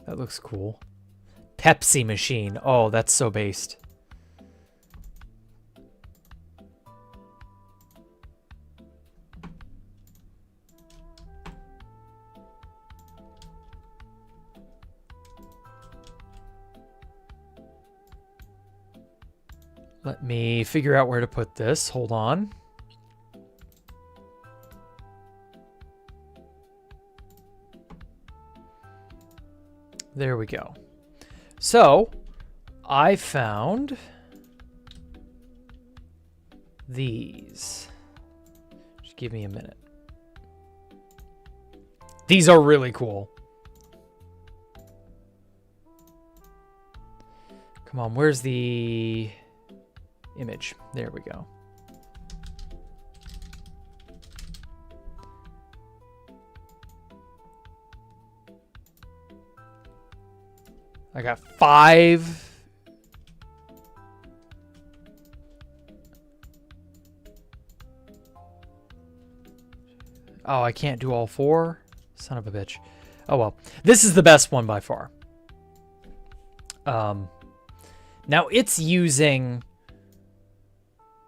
That looks cool. Pepsi machine. Oh, that's so based. Let me figure out where to put this. Hold on. There we go. So, I found these. Just give me a minute. These are really cool. Come on, where's the image? There we go. I got 5. Oh, I can't do all 4? Son of a bitch. Oh well. This is the best one by far. Now it's using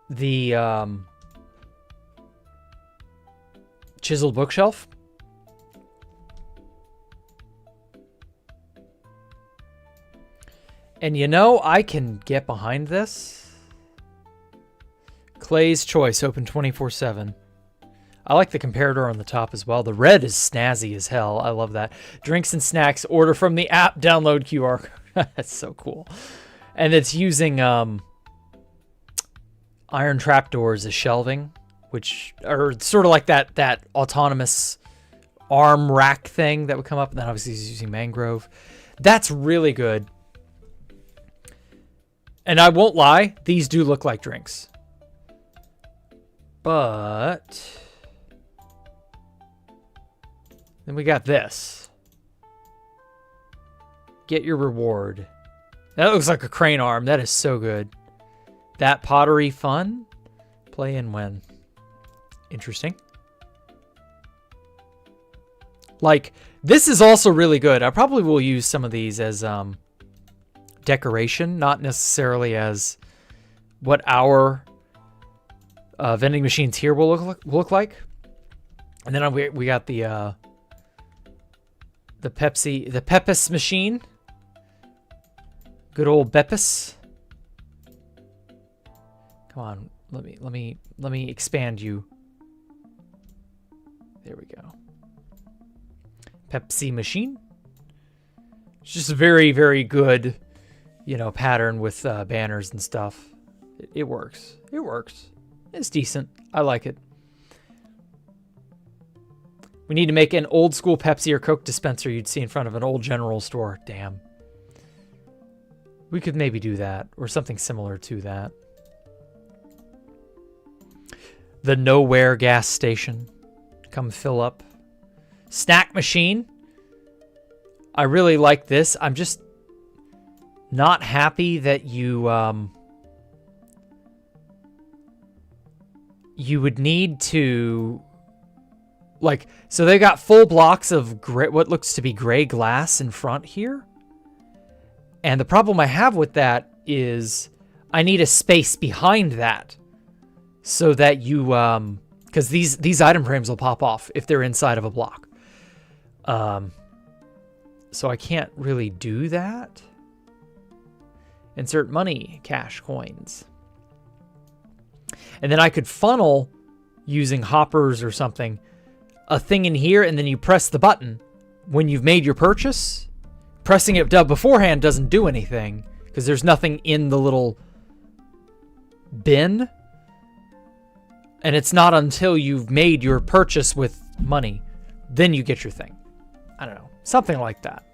the chiseled bookshelf. And you know, I can get behind this. Clay's Choice, open 24/7. I like the comparator on the top as well. The red is snazzy as hell. I love that. Drinks and snacks, order from the app, download QR code. That's so cool. And it's using iron trapdoors as shelving, which are sort of like that autonomous arm rack thing that would come up. And then obviously he's using mangrove. That's really good. And I won't lie, these do look like drinks. But then we got this. Get your reward. That looks like a crane arm. That is so good. That pottery fun. Play and win. Interesting. Like, this is also really good. I probably will use some of these as decoration, not necessarily as what our vending machines here will look like. And then we got the Pepis machine. Good old Beppis. Come on, let me expand you. There we go. Pepsi machine. It's just a very, very good, you know, pattern with banners and stuff. It works. It works. It's decent. I like it. We need to make an old school Pepsi or Coke dispenser you'd see in front of an old general store. Damn. We could maybe do that, or something similar to that. The Nowhere gas station. Come fill up. Snack machine. I really like this. I'm just not happy that you would need to, like, so they got full blocks of gray, what looks to be gray glass in front here. And the problem I have with that is I need a space behind that so that you, because these item frames will pop off if they're inside of a block. So I can't really do that. Insert money, cash, coins. And then I could funnel using hoppers or something, a thing in here, and then you press the button when you've made your purchase. Pressing it beforehand doesn't do anything because there's nothing in the little bin. And it's not until you've made your purchase with money, then you get your thing. I don't know, something like that.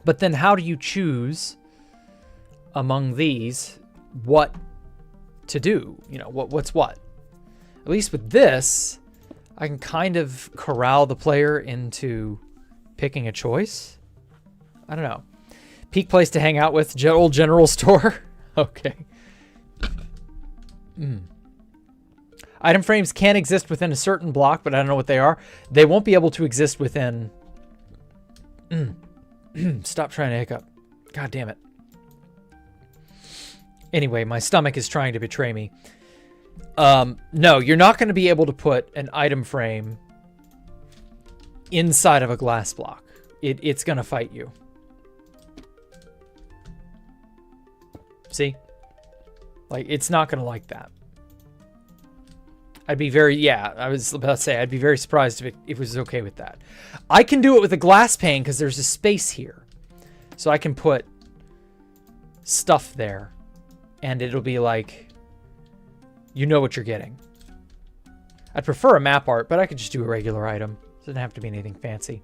But then how do you choose among these what to do? You know, what's what? At least with this, I can kind of corral the player into picking a choice. I don't know. Peak place to hang out with, old general store. Okay. Item frames can exist within a certain block, but I don't know what they are. They won't be able to exist within... Stop trying to hiccup. God damn it. Anyway, my stomach is trying to betray me. No, you're not going to be able to put an item frame inside of a glass block. It's going to fight you. See? Like, it's not going to like that. I'd be very, yeah, I was about to say, I'd be very surprised if it was okay with that. I can do it with a glass pane because there's a space here. So I can put stuff there. And it'll be like, you know what you're getting. I'd prefer a map art, but I could just do a regular item. It doesn't have to be anything fancy.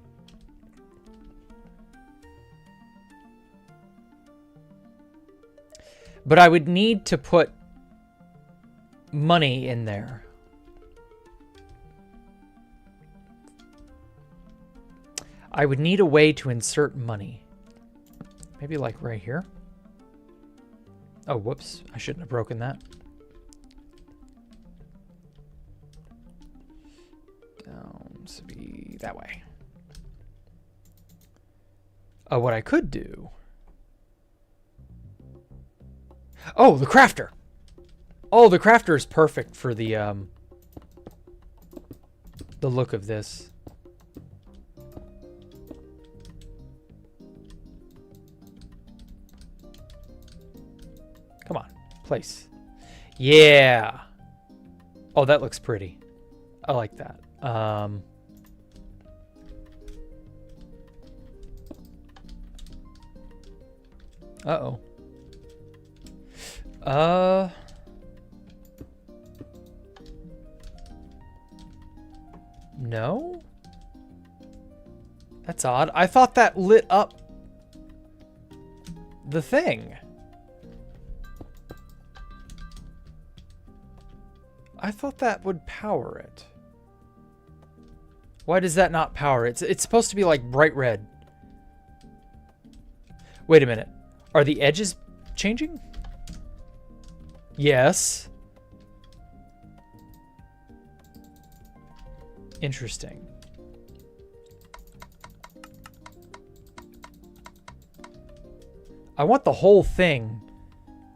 But I would need to put money in there. I would need a way to insert money. Maybe like right here. Oh, whoops. I shouldn't have broken that. Down to be that way. Oh, what I could do. Oh, the crafter. Oh, the crafter is perfect for the look of this. Come on, place. Yeah. Oh, that looks pretty. I like that. Uh-oh. No? That's odd. I thought that lit up the thing. I thought that would power it. Why does that not power it? It's supposed to be like bright red. Wait a minute. Are the edges changing? Yes. Interesting. I want the whole thing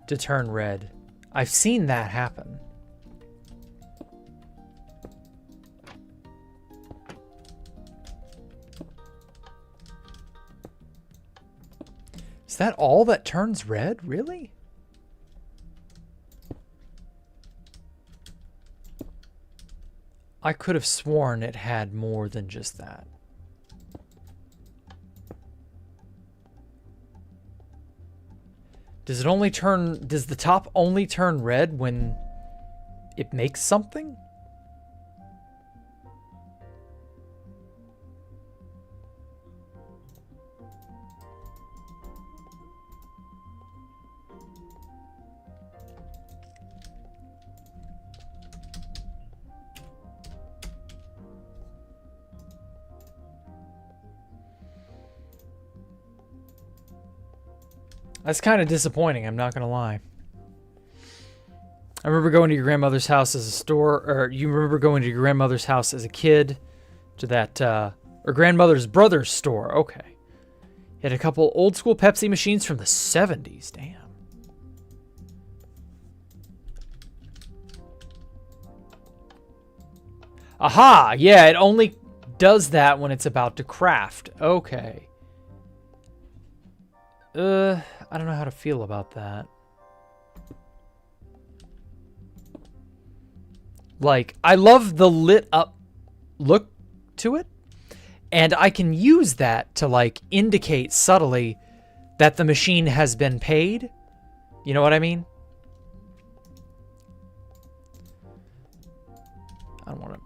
to turn red. I've seen that happen. Is that all that turns red? Really? I could have sworn it had more than just that. Does it only turn... Does the top only turn red when it makes something? That's kind of disappointing, I'm not going to lie. I remember going to your grandmother's house as a store, or you remember going to your grandmother's house as a kid to that, or grandmother's brother's store. Okay. He had a couple old school Pepsi machines from the 70s. Damn. Aha! Yeah, it only does that when it's about to craft. Okay. I don't know how to feel about that. Like, I love the lit up look to it, and I can use that to, like, indicate subtly that the machine has been paid. You know what I mean? I don't want to...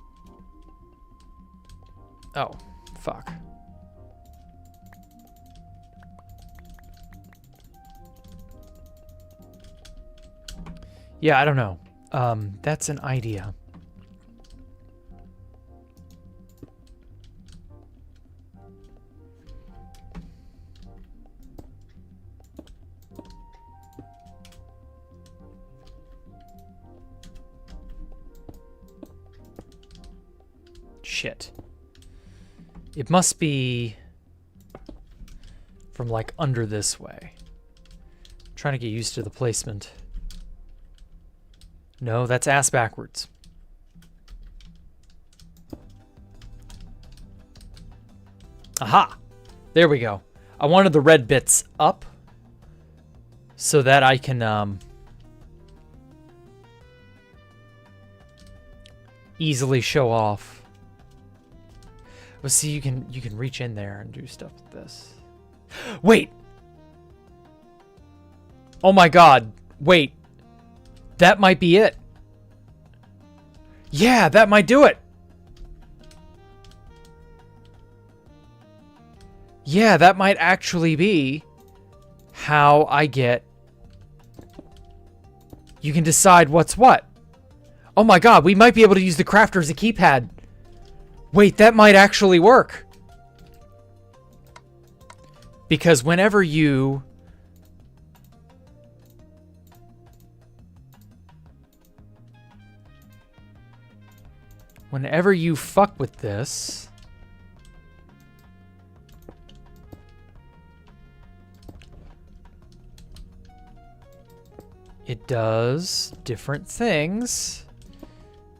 Oh, fuck. Yeah, I don't know. That's an idea. Shit. It must be from like under this way. I'm trying to get used to the placement. No, that's ass backwards. Aha! There we go. I wanted the red bits up so that I can easily show off. Well, see, you can reach in there and do stuff with this. Wait! Oh my god. Wait. That might be it. Yeah, that might do it. Yeah, that might actually be how I get... You can decide what's what. Oh my god, we might be able to use the crafter as a keypad. Wait, that might actually work. Because whenever you... Whenever you fuck with this... It does different things,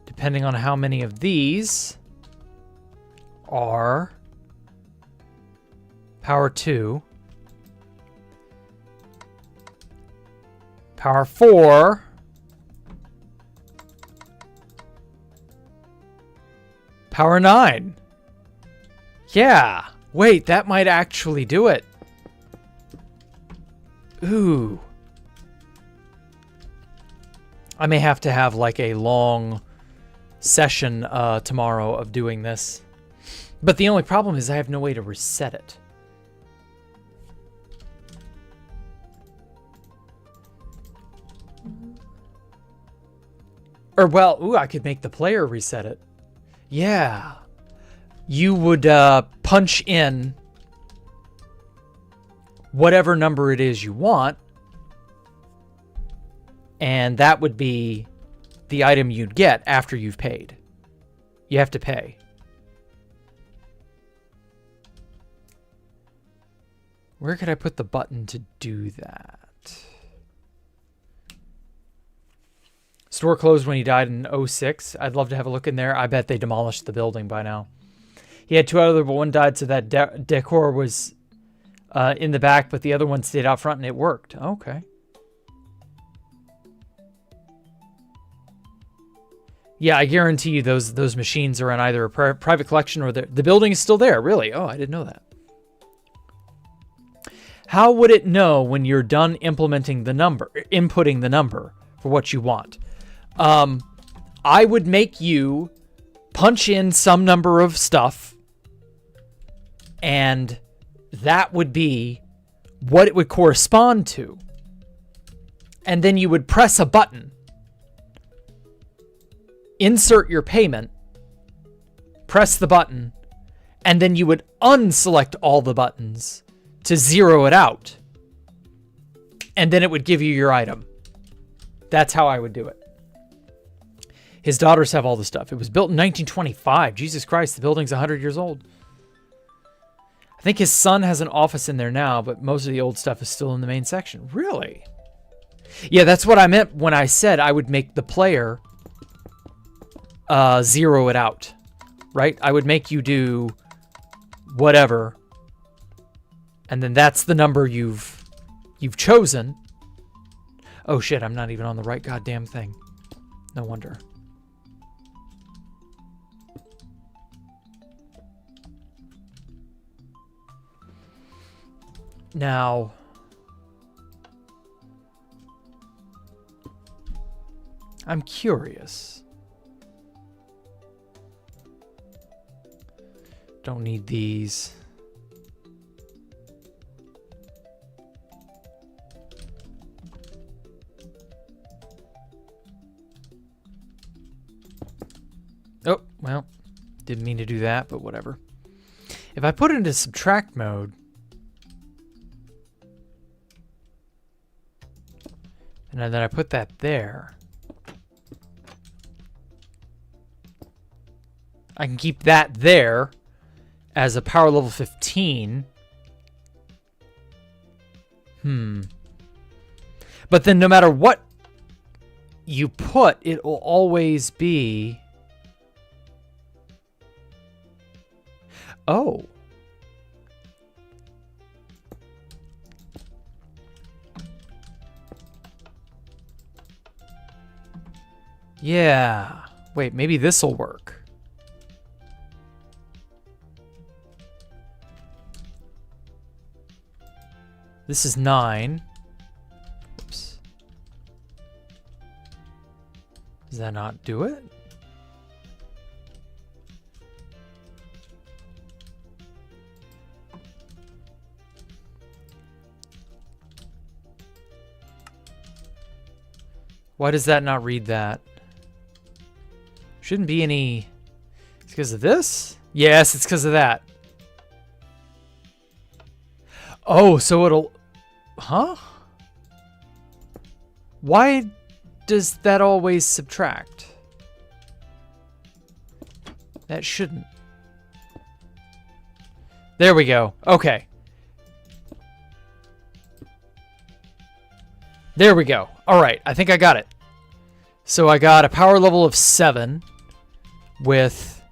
depending on how many of these are power 2, power 4, power 9. Yeah, wait, that might actually do it. Ooh. I may have to have like a long session tomorrow of doing this. But the only problem is I have no way to reset it. Or, well, ooh, I could make the player reset it. Yeah. You would punch in whatever number it is you want, and that would be the item you'd get after you've paid. You have to pay. Where could I put the button to do that? Store closed when he died in 06. I'd love to have a look in there. I bet they demolished the building by now. He had 2 other, but one died, so that decor was in the back, but the other one stayed out front and it worked. Okay. Yeah, I guarantee you those machines are in either a private collection or the building is still there. Really? Oh, I didn't know that. How would it know when you're done inputting the number for what you want? I would make you punch in some number of stuff, and that would be what it would correspond to. And then you would press a button, insert your payment, press the button, and then you would unselect all the buttons to zero it out. and then it would give you your item. That's how I would do it. His daughters have all the stuff. It was built in 1925. Jesus Christ, the building's 100 years old. I think his son has an office in there now, but most of the old stuff is still in the main section. Really? Yeah, that's what I meant when I said I would make the player zero it out, right? I would make you do whatever, and then that's the number you've chosen. Oh shit, I'm not even on the right goddamn thing. No wonder. Now, I'm curious. Don't need these. Oh, well, didn't mean to do that, but whatever. If I put it into subtract mode, and then I put that there, I can keep that there as a power level 15. But then no matter what you put, it will always be... Oh. Yeah. Wait, maybe this'll work. This is 9. Oops. Does that not do it? Why does that not read that? Shouldn't be any... It's because of this? Yes, it's because of that. Oh, so it'll... Huh? Why does that always subtract? That shouldn't. There we go. Okay. There we go. All right, I think I got it. So I got a power level of 7 with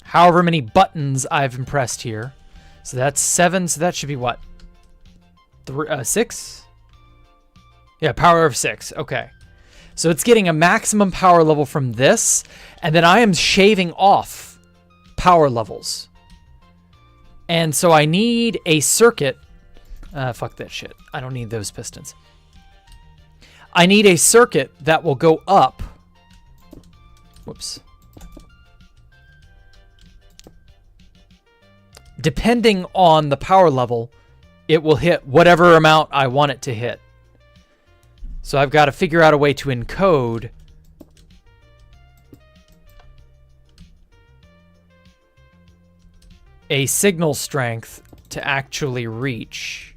however many buttons I've impressed here. So that's 7, so that should be what? 6? Yeah, power of 6. Okay. So it's getting a maximum power level from this, and then I am shaving off power levels. And so I need a circuit. Fuck that shit. I don't need those pistons. I need a circuit that will go up. Whoops. Depending on the power level, it will hit whatever amount I want it to hit. So I've got to figure out a way to encode a signal strength to actually reach.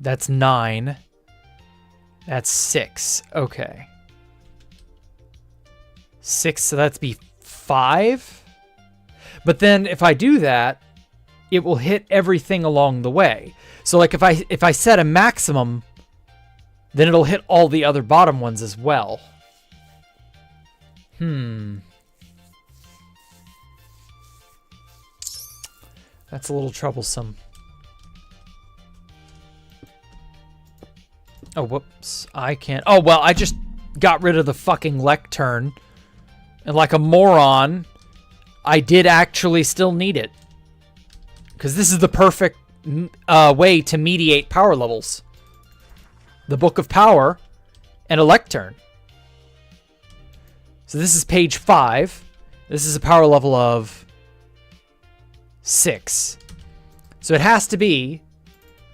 That's 9. That's 6. Okay. 6, so that's be 5. But then if I do that, it will hit everything along the way. So like if I set a maximum, then it'll hit all the other bottom ones as well. That's a little troublesome. Oh, whoops. I can't... Oh, well, I just got rid of the fucking lectern. And like a moron, I did actually still need it. Because this is the perfect way to mediate power levels. The Book of Power and a lectern. So this is page 5. This is a power level of 6. So it has to be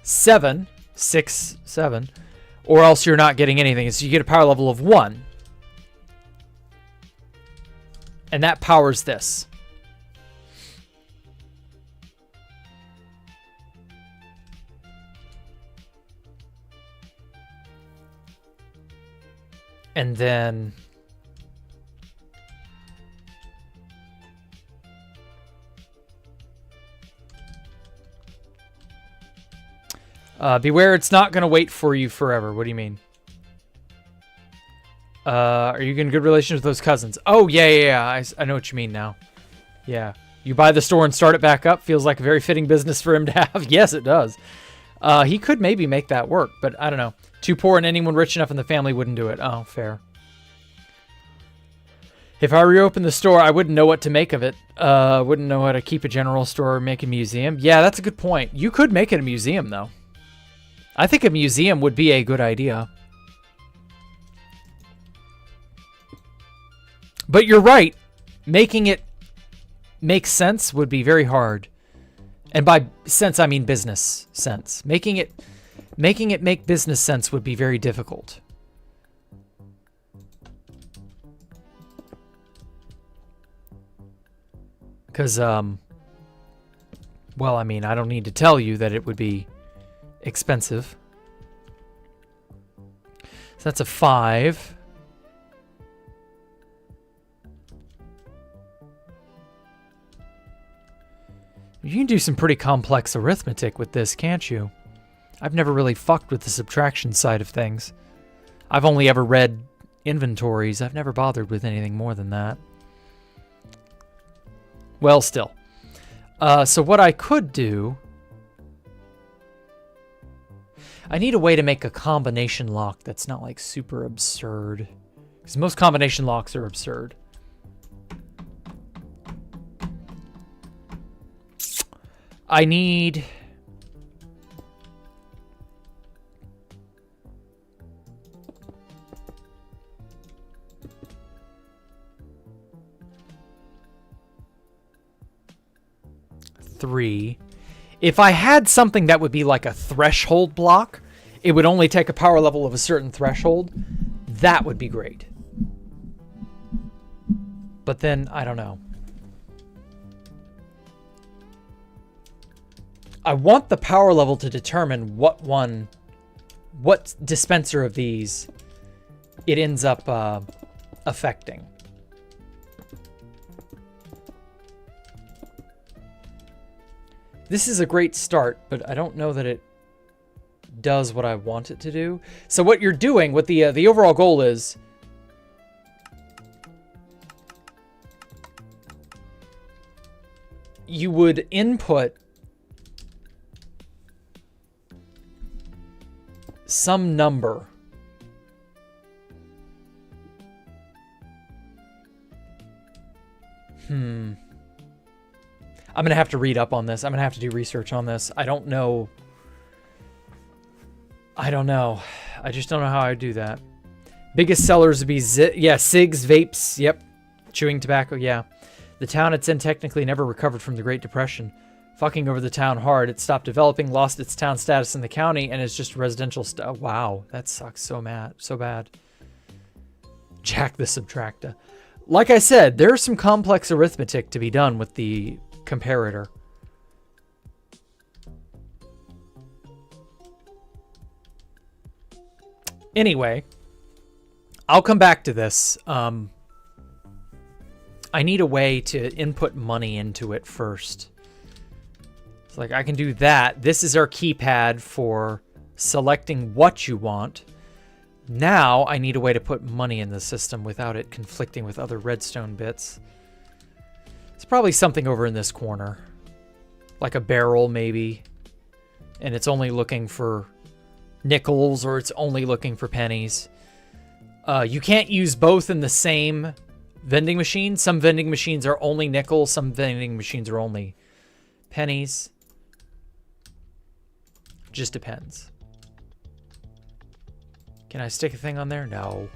7, 6, 7... or else you're not getting anything. So you get a power level of 1. And that powers this. And then beware, it's not going to wait for you forever. What do you mean? Are you in good relations with those cousins? Oh, yeah. I know what you mean now. Yeah. You buy the store and start it back up. Feels like a very fitting business for him to have. Yes, it does. He could maybe make that work, but I don't know. Too poor and anyone rich enough in the family wouldn't do it. Oh, fair. If I reopened the store, I wouldn't know what to make of it. Wouldn't know how to keep a general store or make a museum. Yeah, that's a good point. You could make it a museum, though. I think a museum would be a good idea. But you're right. Making it make sense would be very hard. And by sense, I mean business sense. Making it make business sense would be very difficult. Because, well, I mean, I don't need to tell you that it would be expensive. So that's a 5. You can do some pretty complex arithmetic with this, can't you? I've never really fucked with the subtraction side of things. I've only ever read inventories. I've never bothered with anything more than that. Well, still. So what I could do... I need a way to make a combination lock that's not, like, super absurd. Because most combination locks are absurd. I need... three. If I had something that would be like a threshold block, it would only take a power level of a certain threshold. That would be great. But then, I don't know. I want the power level to determine what dispenser of these it ends up affecting. This is a great start, but I don't know that it does what I want it to do. So what you're doing, what the overall goal is, you would input some number. I'm going to have to read up on this. I'm going to have to do research on this. I don't know. I just don't know how I do that. Biggest sellers would be, cigs, vapes, yep. Chewing tobacco, yeah. The town it's in technically never recovered from the Great Depression. Fucking over the town hard. It stopped developing, lost its town status in the county, and it's just residential wow, that sucks so bad. Jack the Subtractor. Like I said, there's some complex arithmetic to be done with the comparator. Anyway, I'll come back to this. I need a way to input money into it first. It's like I can do that. This is our keypad for selecting what you want. Now I need a way to put money in the system without it conflicting with other redstone bits. It's probably something over in this corner. Like a barrel, maybe. And it's only looking for nickels, or it's only looking for pennies. You can't use both in the same vending machine. Some vending machines are only nickels. Some vending machines are only pennies. Just depends. Can I stick a thing on there? No.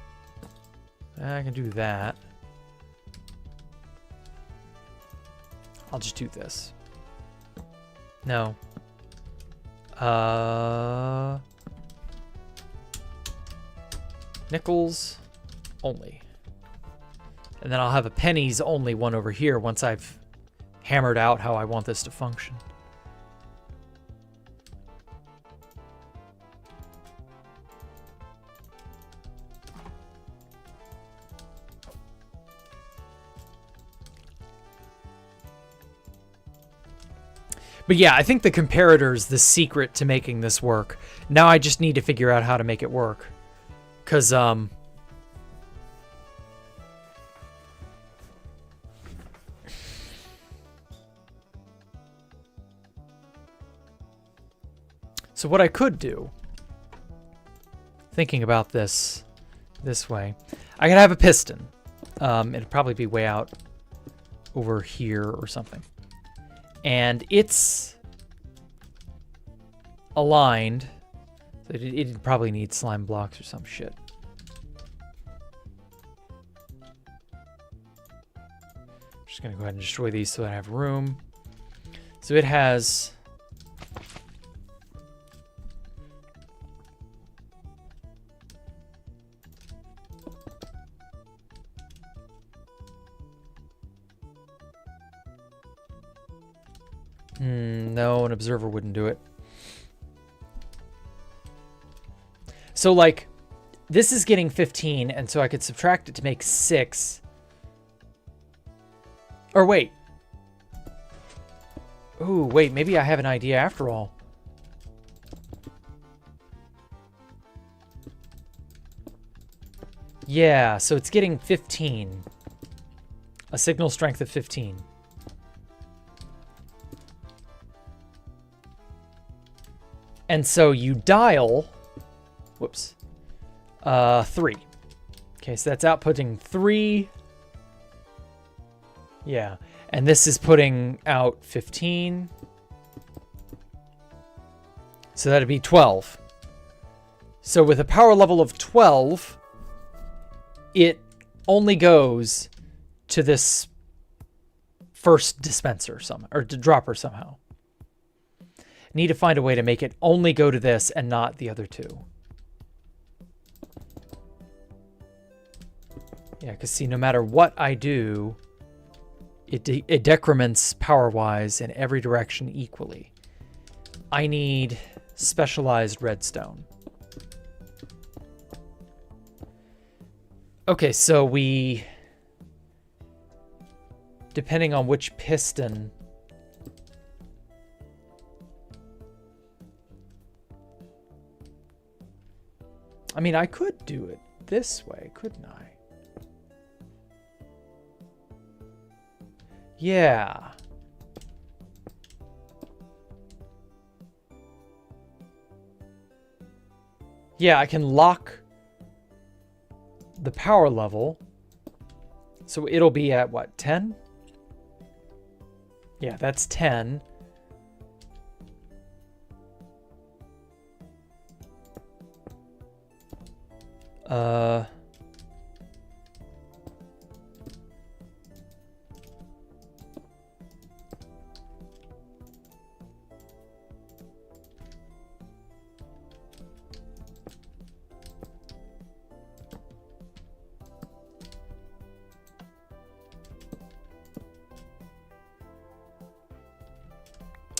I can do that. I'll just do this. No. Nickels only. And then I'll have a pennies only one over here once I've hammered out how I want this to function. But yeah, I think the comparator's the secret to making this work. Now I just need to figure out how to make it work. Because, so what I could do, thinking about this way, I could have a piston. It'd probably be way out over here or something. And it's aligned. So it'd probably need slime blocks or some shit. Just gonna go ahead and destroy these so I have room. So it has no, an observer wouldn't do it. So, like, this is getting 15, and so I could subtract it to make 6. Or wait. Ooh, wait, maybe I have an idea after all. Yeah, so it's getting 15. A signal strength of 15. And so you dial, whoops, 3. Okay, so that's outputting 3. Yeah, and this is putting out 15. So that'd be 12. So with a power level of 12, it only goes to this first dispenser or dropper somehow. Need to find a way to make it only go to this and not the other two. Yeah, because see, no matter what I do, it decrements power-wise in every direction equally. I need specialized redstone. Okay, so we, depending on which piston, I mean, I could do it this way, couldn't I? Yeah. Yeah, I can lock the power level. So it'll be at what, 10? Yeah, that's 10.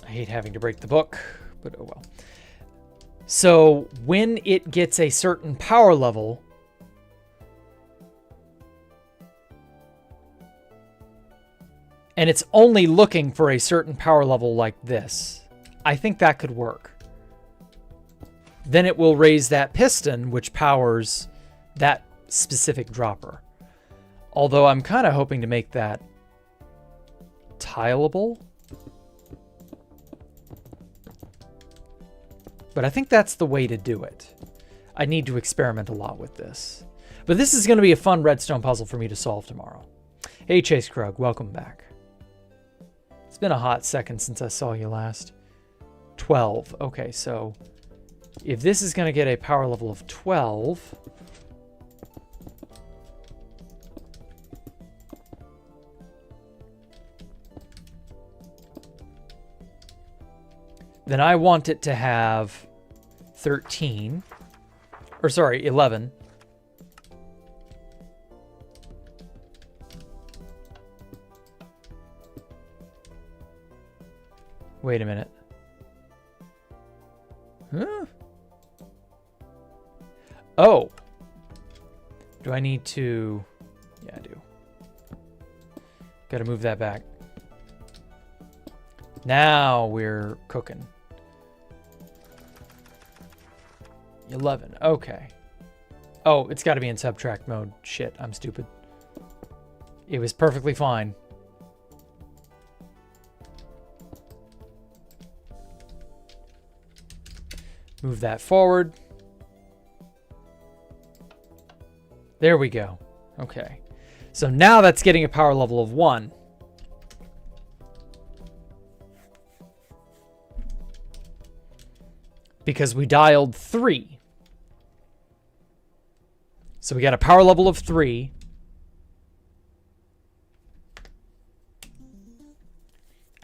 I hate having to break the book, but oh well. So when it gets a certain power level, and it's only looking for a certain power level like this, I think that could work. Then it will raise that piston, which powers that specific dropper. Although I'm kind of hoping to make that tileable. But I think that's the way to do it. I need to experiment a lot with this. But this is going to be a fun redstone puzzle for me to solve tomorrow. Hey, Chase Krug, welcome back. It's been a hot second since I saw you last. 12. Okay, so if this is going to get a power level of 12... then I want it to have 13, or sorry, 11. Wait a minute. Huh? Oh. Do I need to... Yeah, I do. Gotta move that back. Now we're cooking. 11. Okay. Oh, it's got to be in subtract mode. Shit, I'm stupid. It was perfectly fine. Move that forward. There we go. Okay. So now that's getting a power level of 1. Because we dialed 3. So we got a power level of 3.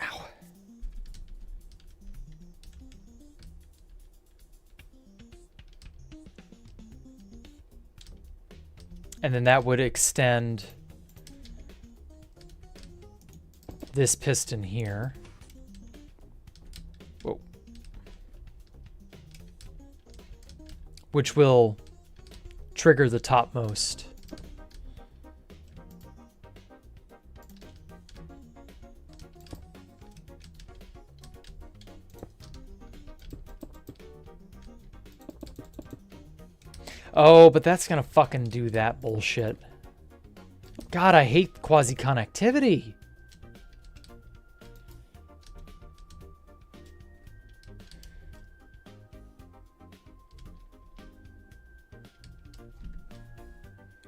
Ow. And then that would extend this piston here. Whoa. Which will trigger the topmost. Oh, but that's gonna fucking do that bullshit. God, I hate quasi-connectivity.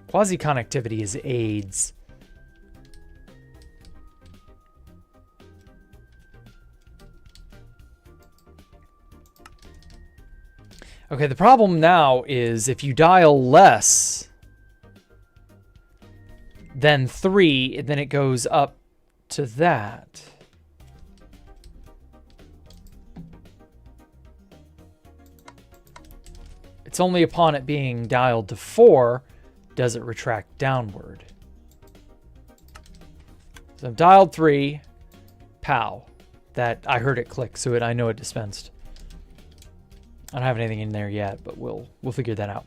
Quasi-connectivity is AIDS. Okay, the problem now is if you dial less than 3, then it goes up to that. It's only upon it being dialed to 4 does it retract downward. So I've dialed 3, pow. That I heard it click, so I know it dispensed. I don't have anything in there yet, but we'll figure that out.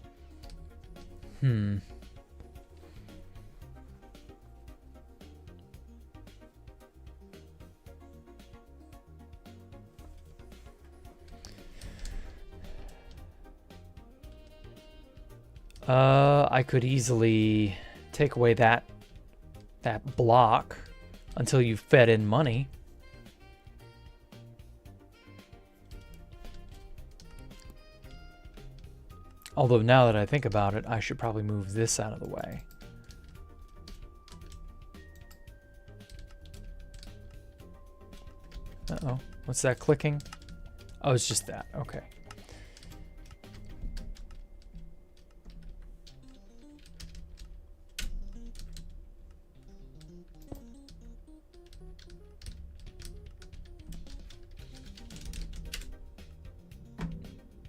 I could easily take away that block until you fed in money. Although now that I think about it, I should probably move this out of the way. Uh-oh. What's that clicking? Oh, it's just that. Okay.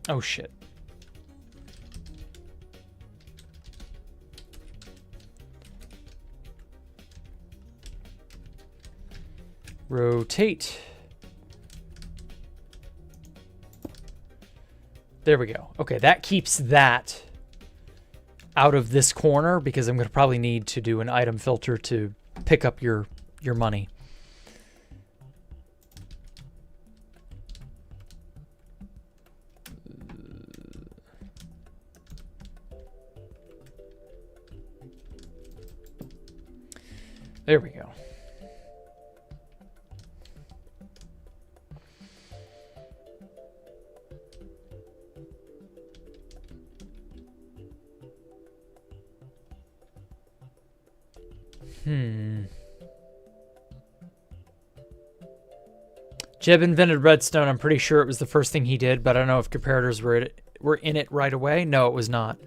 Oh, shit. Rotate. There we go. Okay, that keeps that out of this corner because I'm going to probably need to do an item filter to pick up your money. There we go. Jeb invented Dreadstone. I'm pretty sure it was the first thing he did, but I don't know if comparators were in it right away. No, it was not.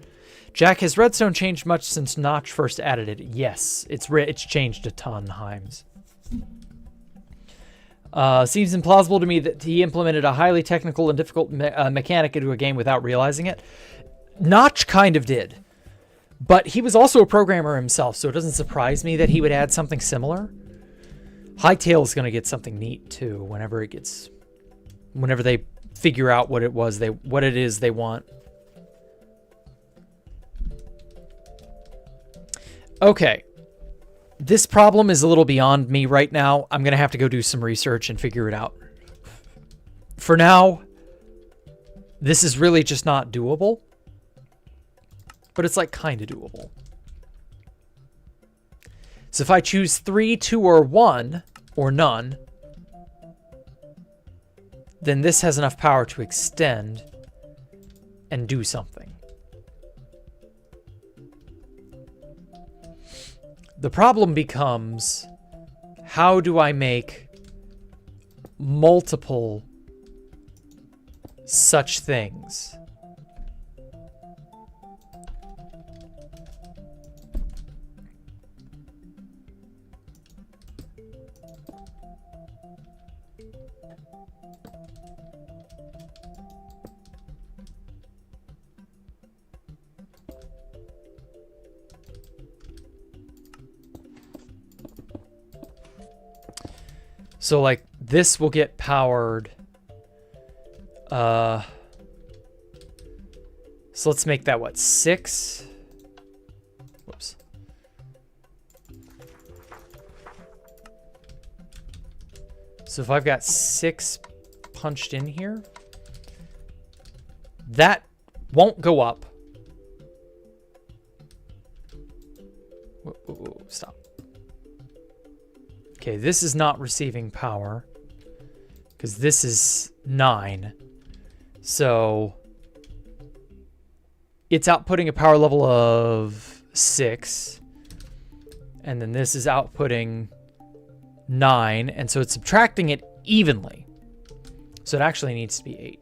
Jack, has Dreadstone changed much since Notch first added it? Yes, it's changed a ton, Himes. Seems implausible to me that he implemented a highly technical and difficult mechanic into a game without realizing it. Notch kind of did. But he was also a programmer himself, so it doesn't surprise me that he would add something similar. Hightail's going to get something neat, too, whenever it gets whenever they figure out what it is they want. Okay. This problem is a little beyond me right now. I'm going to have to go do some research and figure it out. For now, this is really just not doable. But it's like kind of doable. So if I choose 3, 2, or 1, or none, then this has enough power to extend and do something. The problem becomes, how do I make multiple such things? So like this will get powered. So let's make that what, 6? Whoops. So if I've got 6 punched in here, that won't go up. Whoa, stop. Okay, this is not receiving power because this is 9. So it's outputting a power level of 6. And then this is outputting 9. And so it's subtracting it evenly. So it actually needs to be 8.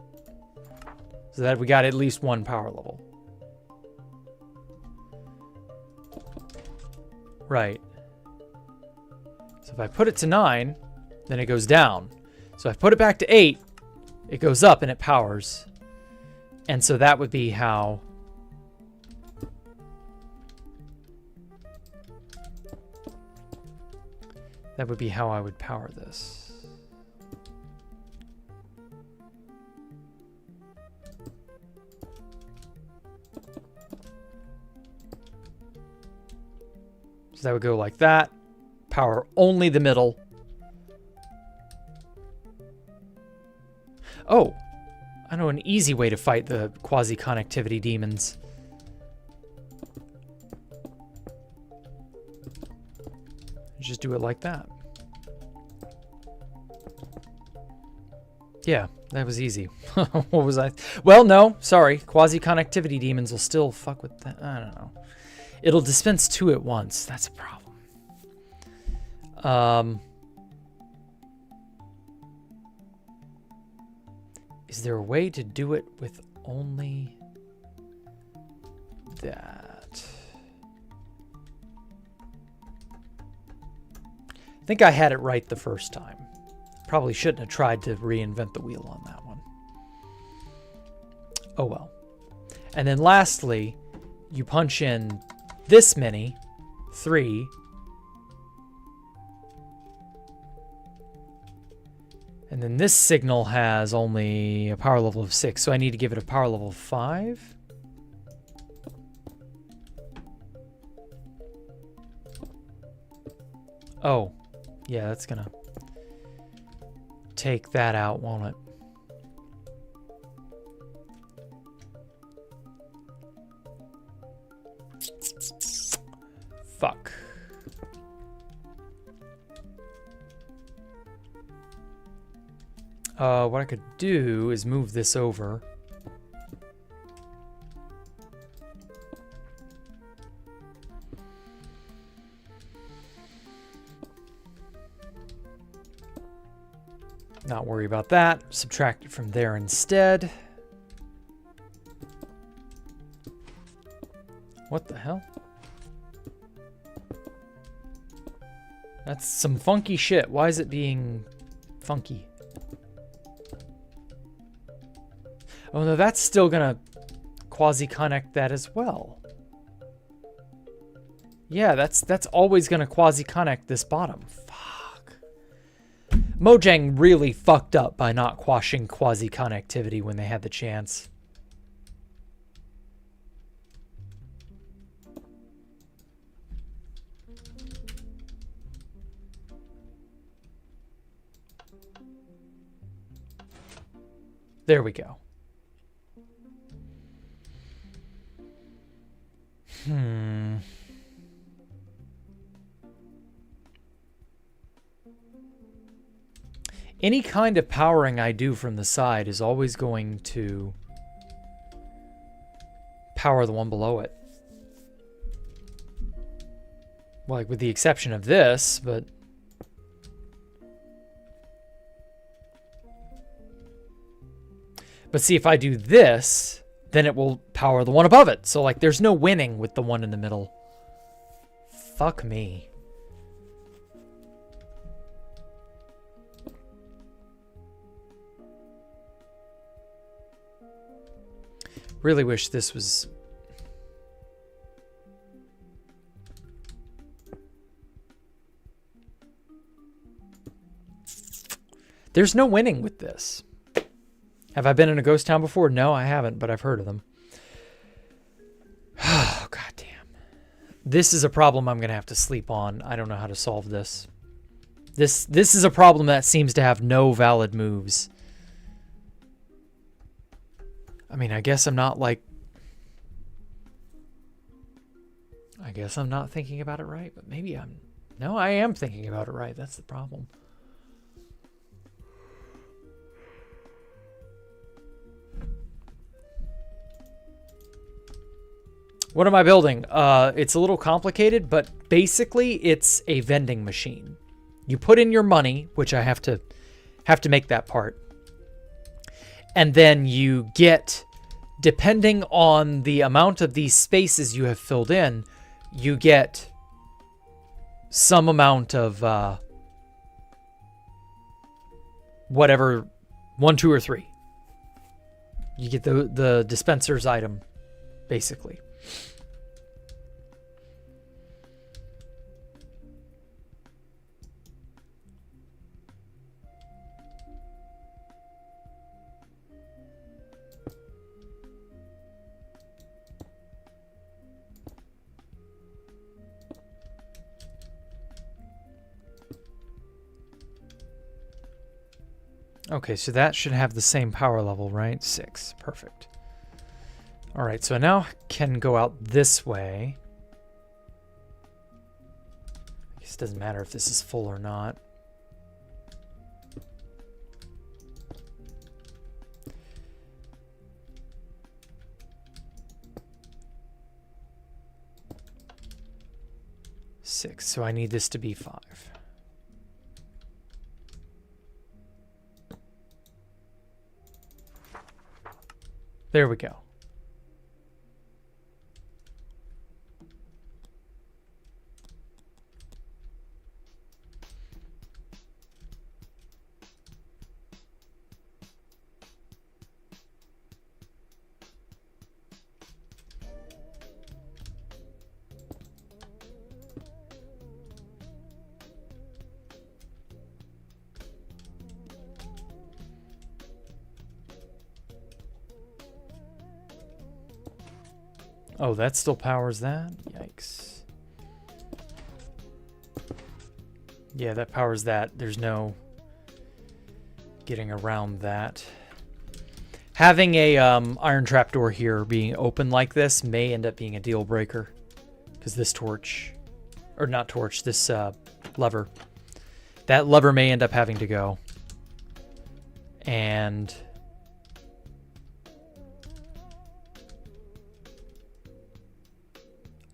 So that we got at least 1 power level. Right. So if I put it to 9, then it goes down. So if I put it back to 8, it goes up and it powers. And so that would be how... That would be how I would power this. So that would go like that. Power only the middle. Oh, I know an easy way to fight the quasi-connectivity demons. Just do it like that. Yeah, that was easy. What was I? Well, no, sorry. Quasi-connectivity demons will still fuck with that. I don't know. It'll dispense 2 at once. That's a problem. Is there a way to do it with only that? I think I had it right the first time. Probably shouldn't have tried to reinvent the wheel on that one. Oh well. And then lastly, you punch in this many, 3. And then this signal has only a power level of 6, so I need to give it a power level of 5. Oh, yeah, that's gonna take that out, won't it? Fuck. What I could do is move this over. Not worry about that. Subtract it from there instead. What the hell? That's some funky shit. Why is it being funky? Oh no, that's still gonna quasi-connect that as well. Yeah, that's always gonna quasi-connect this bottom. Fuck. Mojang really fucked up by not quashing quasi-connectivity when they had the chance. There we go. Any kind of powering I do from the side is always going to power the one below it. Well, like with the exception of this, but... But see, if I do this, then it will power the one above it. So, like, there's no winning with the one in the middle. Fuck me. Really wish this was... There's no winning with this. Have I been in a ghost town before? No, I haven't, but I've heard of them. Oh, goddamn. This is a problem I'm going to have to sleep on. I don't know how to solve this. This is a problem that seems to have no valid moves. I mean, I guess I'm not like... I guess I'm not thinking about it right, but maybe I'm... No, I am thinking about it right. That's the problem. What am I building? It's a little complicated, but basically it's a vending machine. You put in your money, which I have to make that part. And then you get, depending on the amount of these spaces you have filled in, you get some amount of whatever, 1, 2, or 3. You get the dispenser's item, basically. Okay, so that should have the same power level, right? 6. Perfect. All right, so I now can go out this way. I guess it doesn't matter if this is full or not. Six, so I need this to be 5. There we go. Oh, that still powers that? Yikes. Yeah, that powers that. There's no getting around that. Having a iron trapdoor here being open like this may end up being a deal breaker. Because this torch, or not torch, this lever. That lever may end up having to go. And...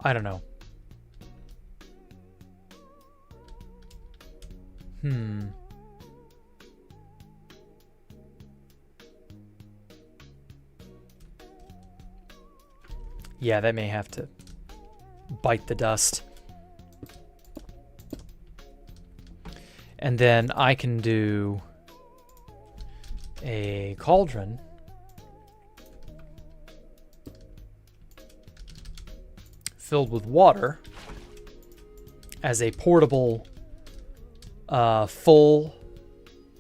I don't know. Yeah, that may have to bite the dust. And then I can do a cauldron. Filled with water as a portable full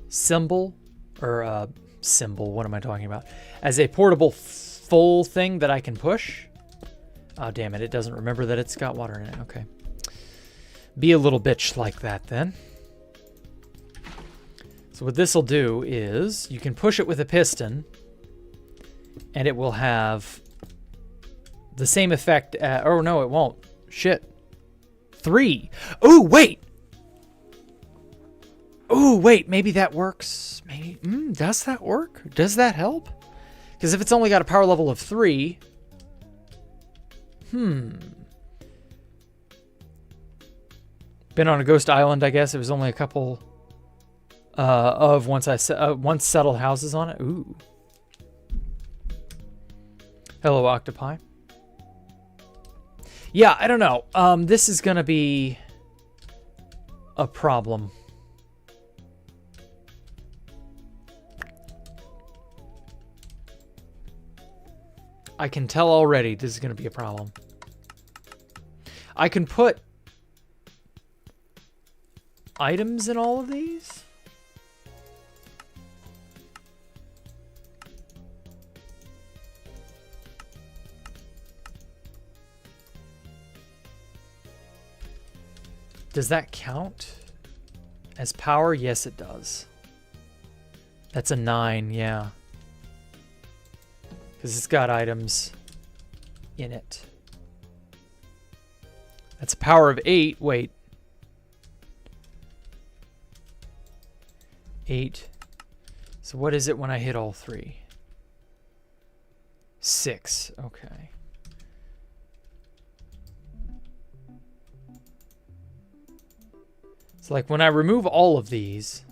symbol, or symbol, what am I talking about? As a portable full thing that I can push. Oh, damn it, it doesn't remember that it's got water in it. Okay. Be a little bitch like that then. So what this will do is you can push it with a piston and it will have the same effect. Oh, no, it won't. Shit. 3. Oh, wait. Oh, wait. Maybe that works. Maybe. Does that work? Does that help? Because if it's only got a power level of 3. Been on a ghost island, I guess. It was only a couple of once settled houses on it. Ooh. Hello, octopi. Yeah, I don't know. This is going to be a problem. I can tell already this is going to be a problem. I can put items in all of these? Does that count as power? Yes, it does. That's a 9, yeah. Because it's got items in it. That's a power of 8. Wait. 8. So what is it when I hit all 3? 6. Okay. So like when I remove all of these,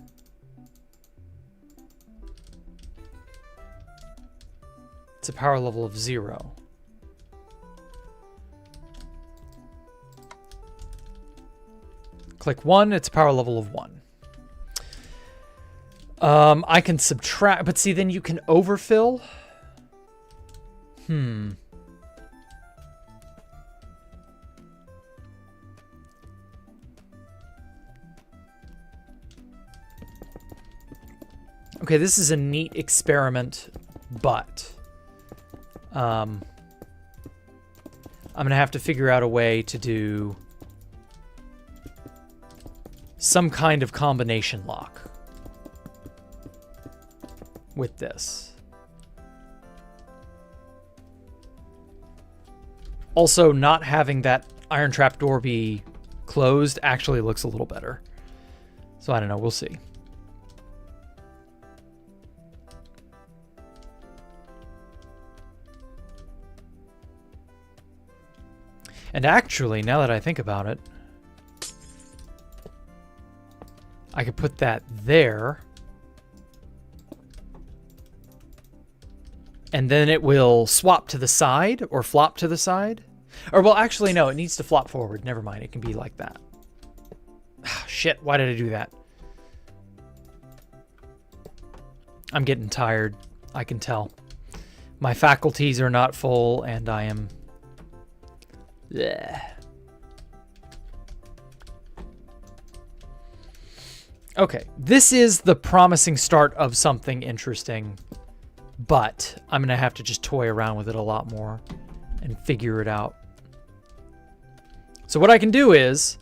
it's a power level of 0. Click 1, it's a power level of 1. I can subtract, but see, then you can overfill. Okay, this is a neat experiment, but I'm gonna have to figure out a way to do some kind of combination lock with this. Also, not having that iron trap door be closed actually looks a little better. So I don't know, we'll see. And actually, now that I think about it, I could put that there. And then it will swap to the side or flop to the side. Or, well, actually, no, it needs to flop forward. Never mind, it can be like that. Shit, why did I do that? I'm getting tired. I can tell. My faculties are not full, and I am... Blech. Okay, this is the promising start of something interesting, but I'm going to have to just toy around with it a lot more and figure it out. So what I can do is,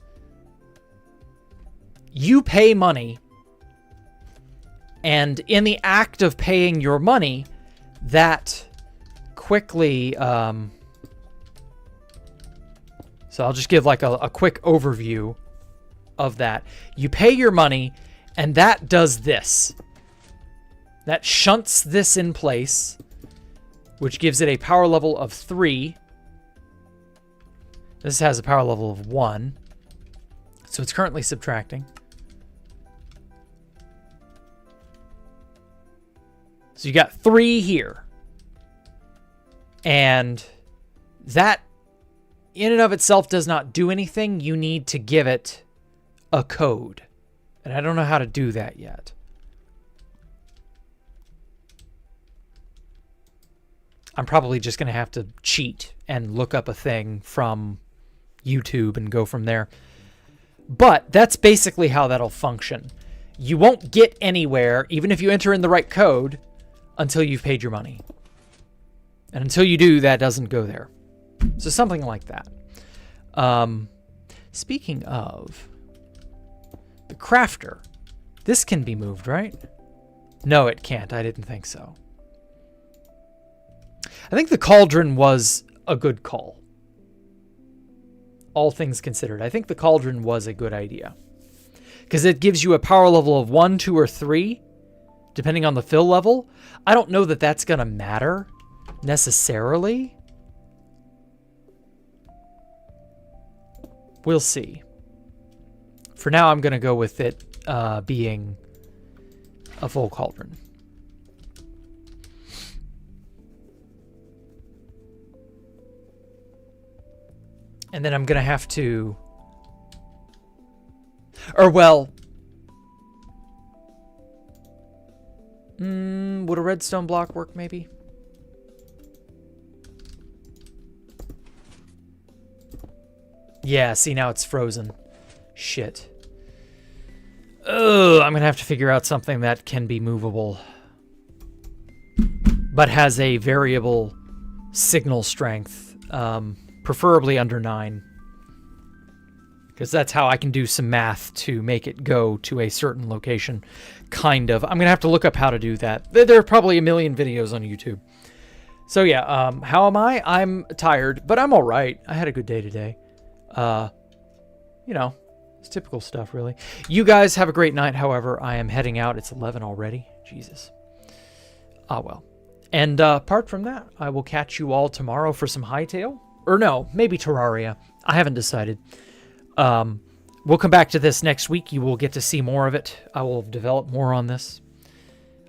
you pay money, and in the act of paying your money, that quickly... So I'll just give like a quick overview of that. You pay your money, and that does this. That shunts this in place, which gives it a power level of 3. This has a power level of 1. So it's currently subtracting. So you got 3 here. And that in and of itself does not do anything. You need to give it a code. And I don't know how to do that yet. I'm probably just going to have to cheat and look up a thing from YouTube and go from there. But that's basically how that'll function. you won't get anywhere, even if you enter in the right code, until you've paid your money. And until you do, that doesn't go there. So something like that. Speaking of the crafter, this can be moved, right? No, it can't. I didn't think so. I think the cauldron was a good call. All things considered, I think the cauldron was a good idea. Because it gives you a power level of 1, 2, or 3, depending on the fill level. I don't know that that's going to matter necessarily. We'll see. For now, I'm going to go with it being a full cauldron. And then I'm going to have to... Or, well... would a redstone block work, maybe? Yeah, see, now it's frozen. Shit. Ugh, I'm going to have to figure out something that can be movable. But has a variable signal strength. Preferably under 9. Because that's how I can do some math to make it go to a certain location. Kind of. I'm going to have to look up how to do that. There are probably a million videos on YouTube. So yeah, how am I? I'm tired, but I'm all right. I had a good day today. You know, it's typical stuff, really. You guys have a great night, however. I am heading out. It's 11 already. Jesus. Ah, well. And apart from that, I will catch you all tomorrow for some Hightail. Or no, maybe Terraria. I haven't decided. We'll come back to this next week. You will get to see more of it. I will develop more on this.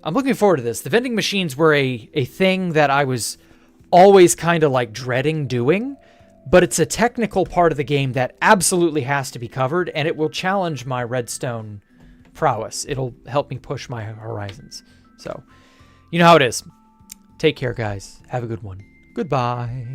I'm looking forward to this. The vending machines were a thing that I was always kind of like dreading doing, but it's a technical part of the game that absolutely has to be covered, and it will challenge my redstone prowess. It'll help me push my horizons. So, you know how it is. Take care, guys. Have a good one. Goodbye.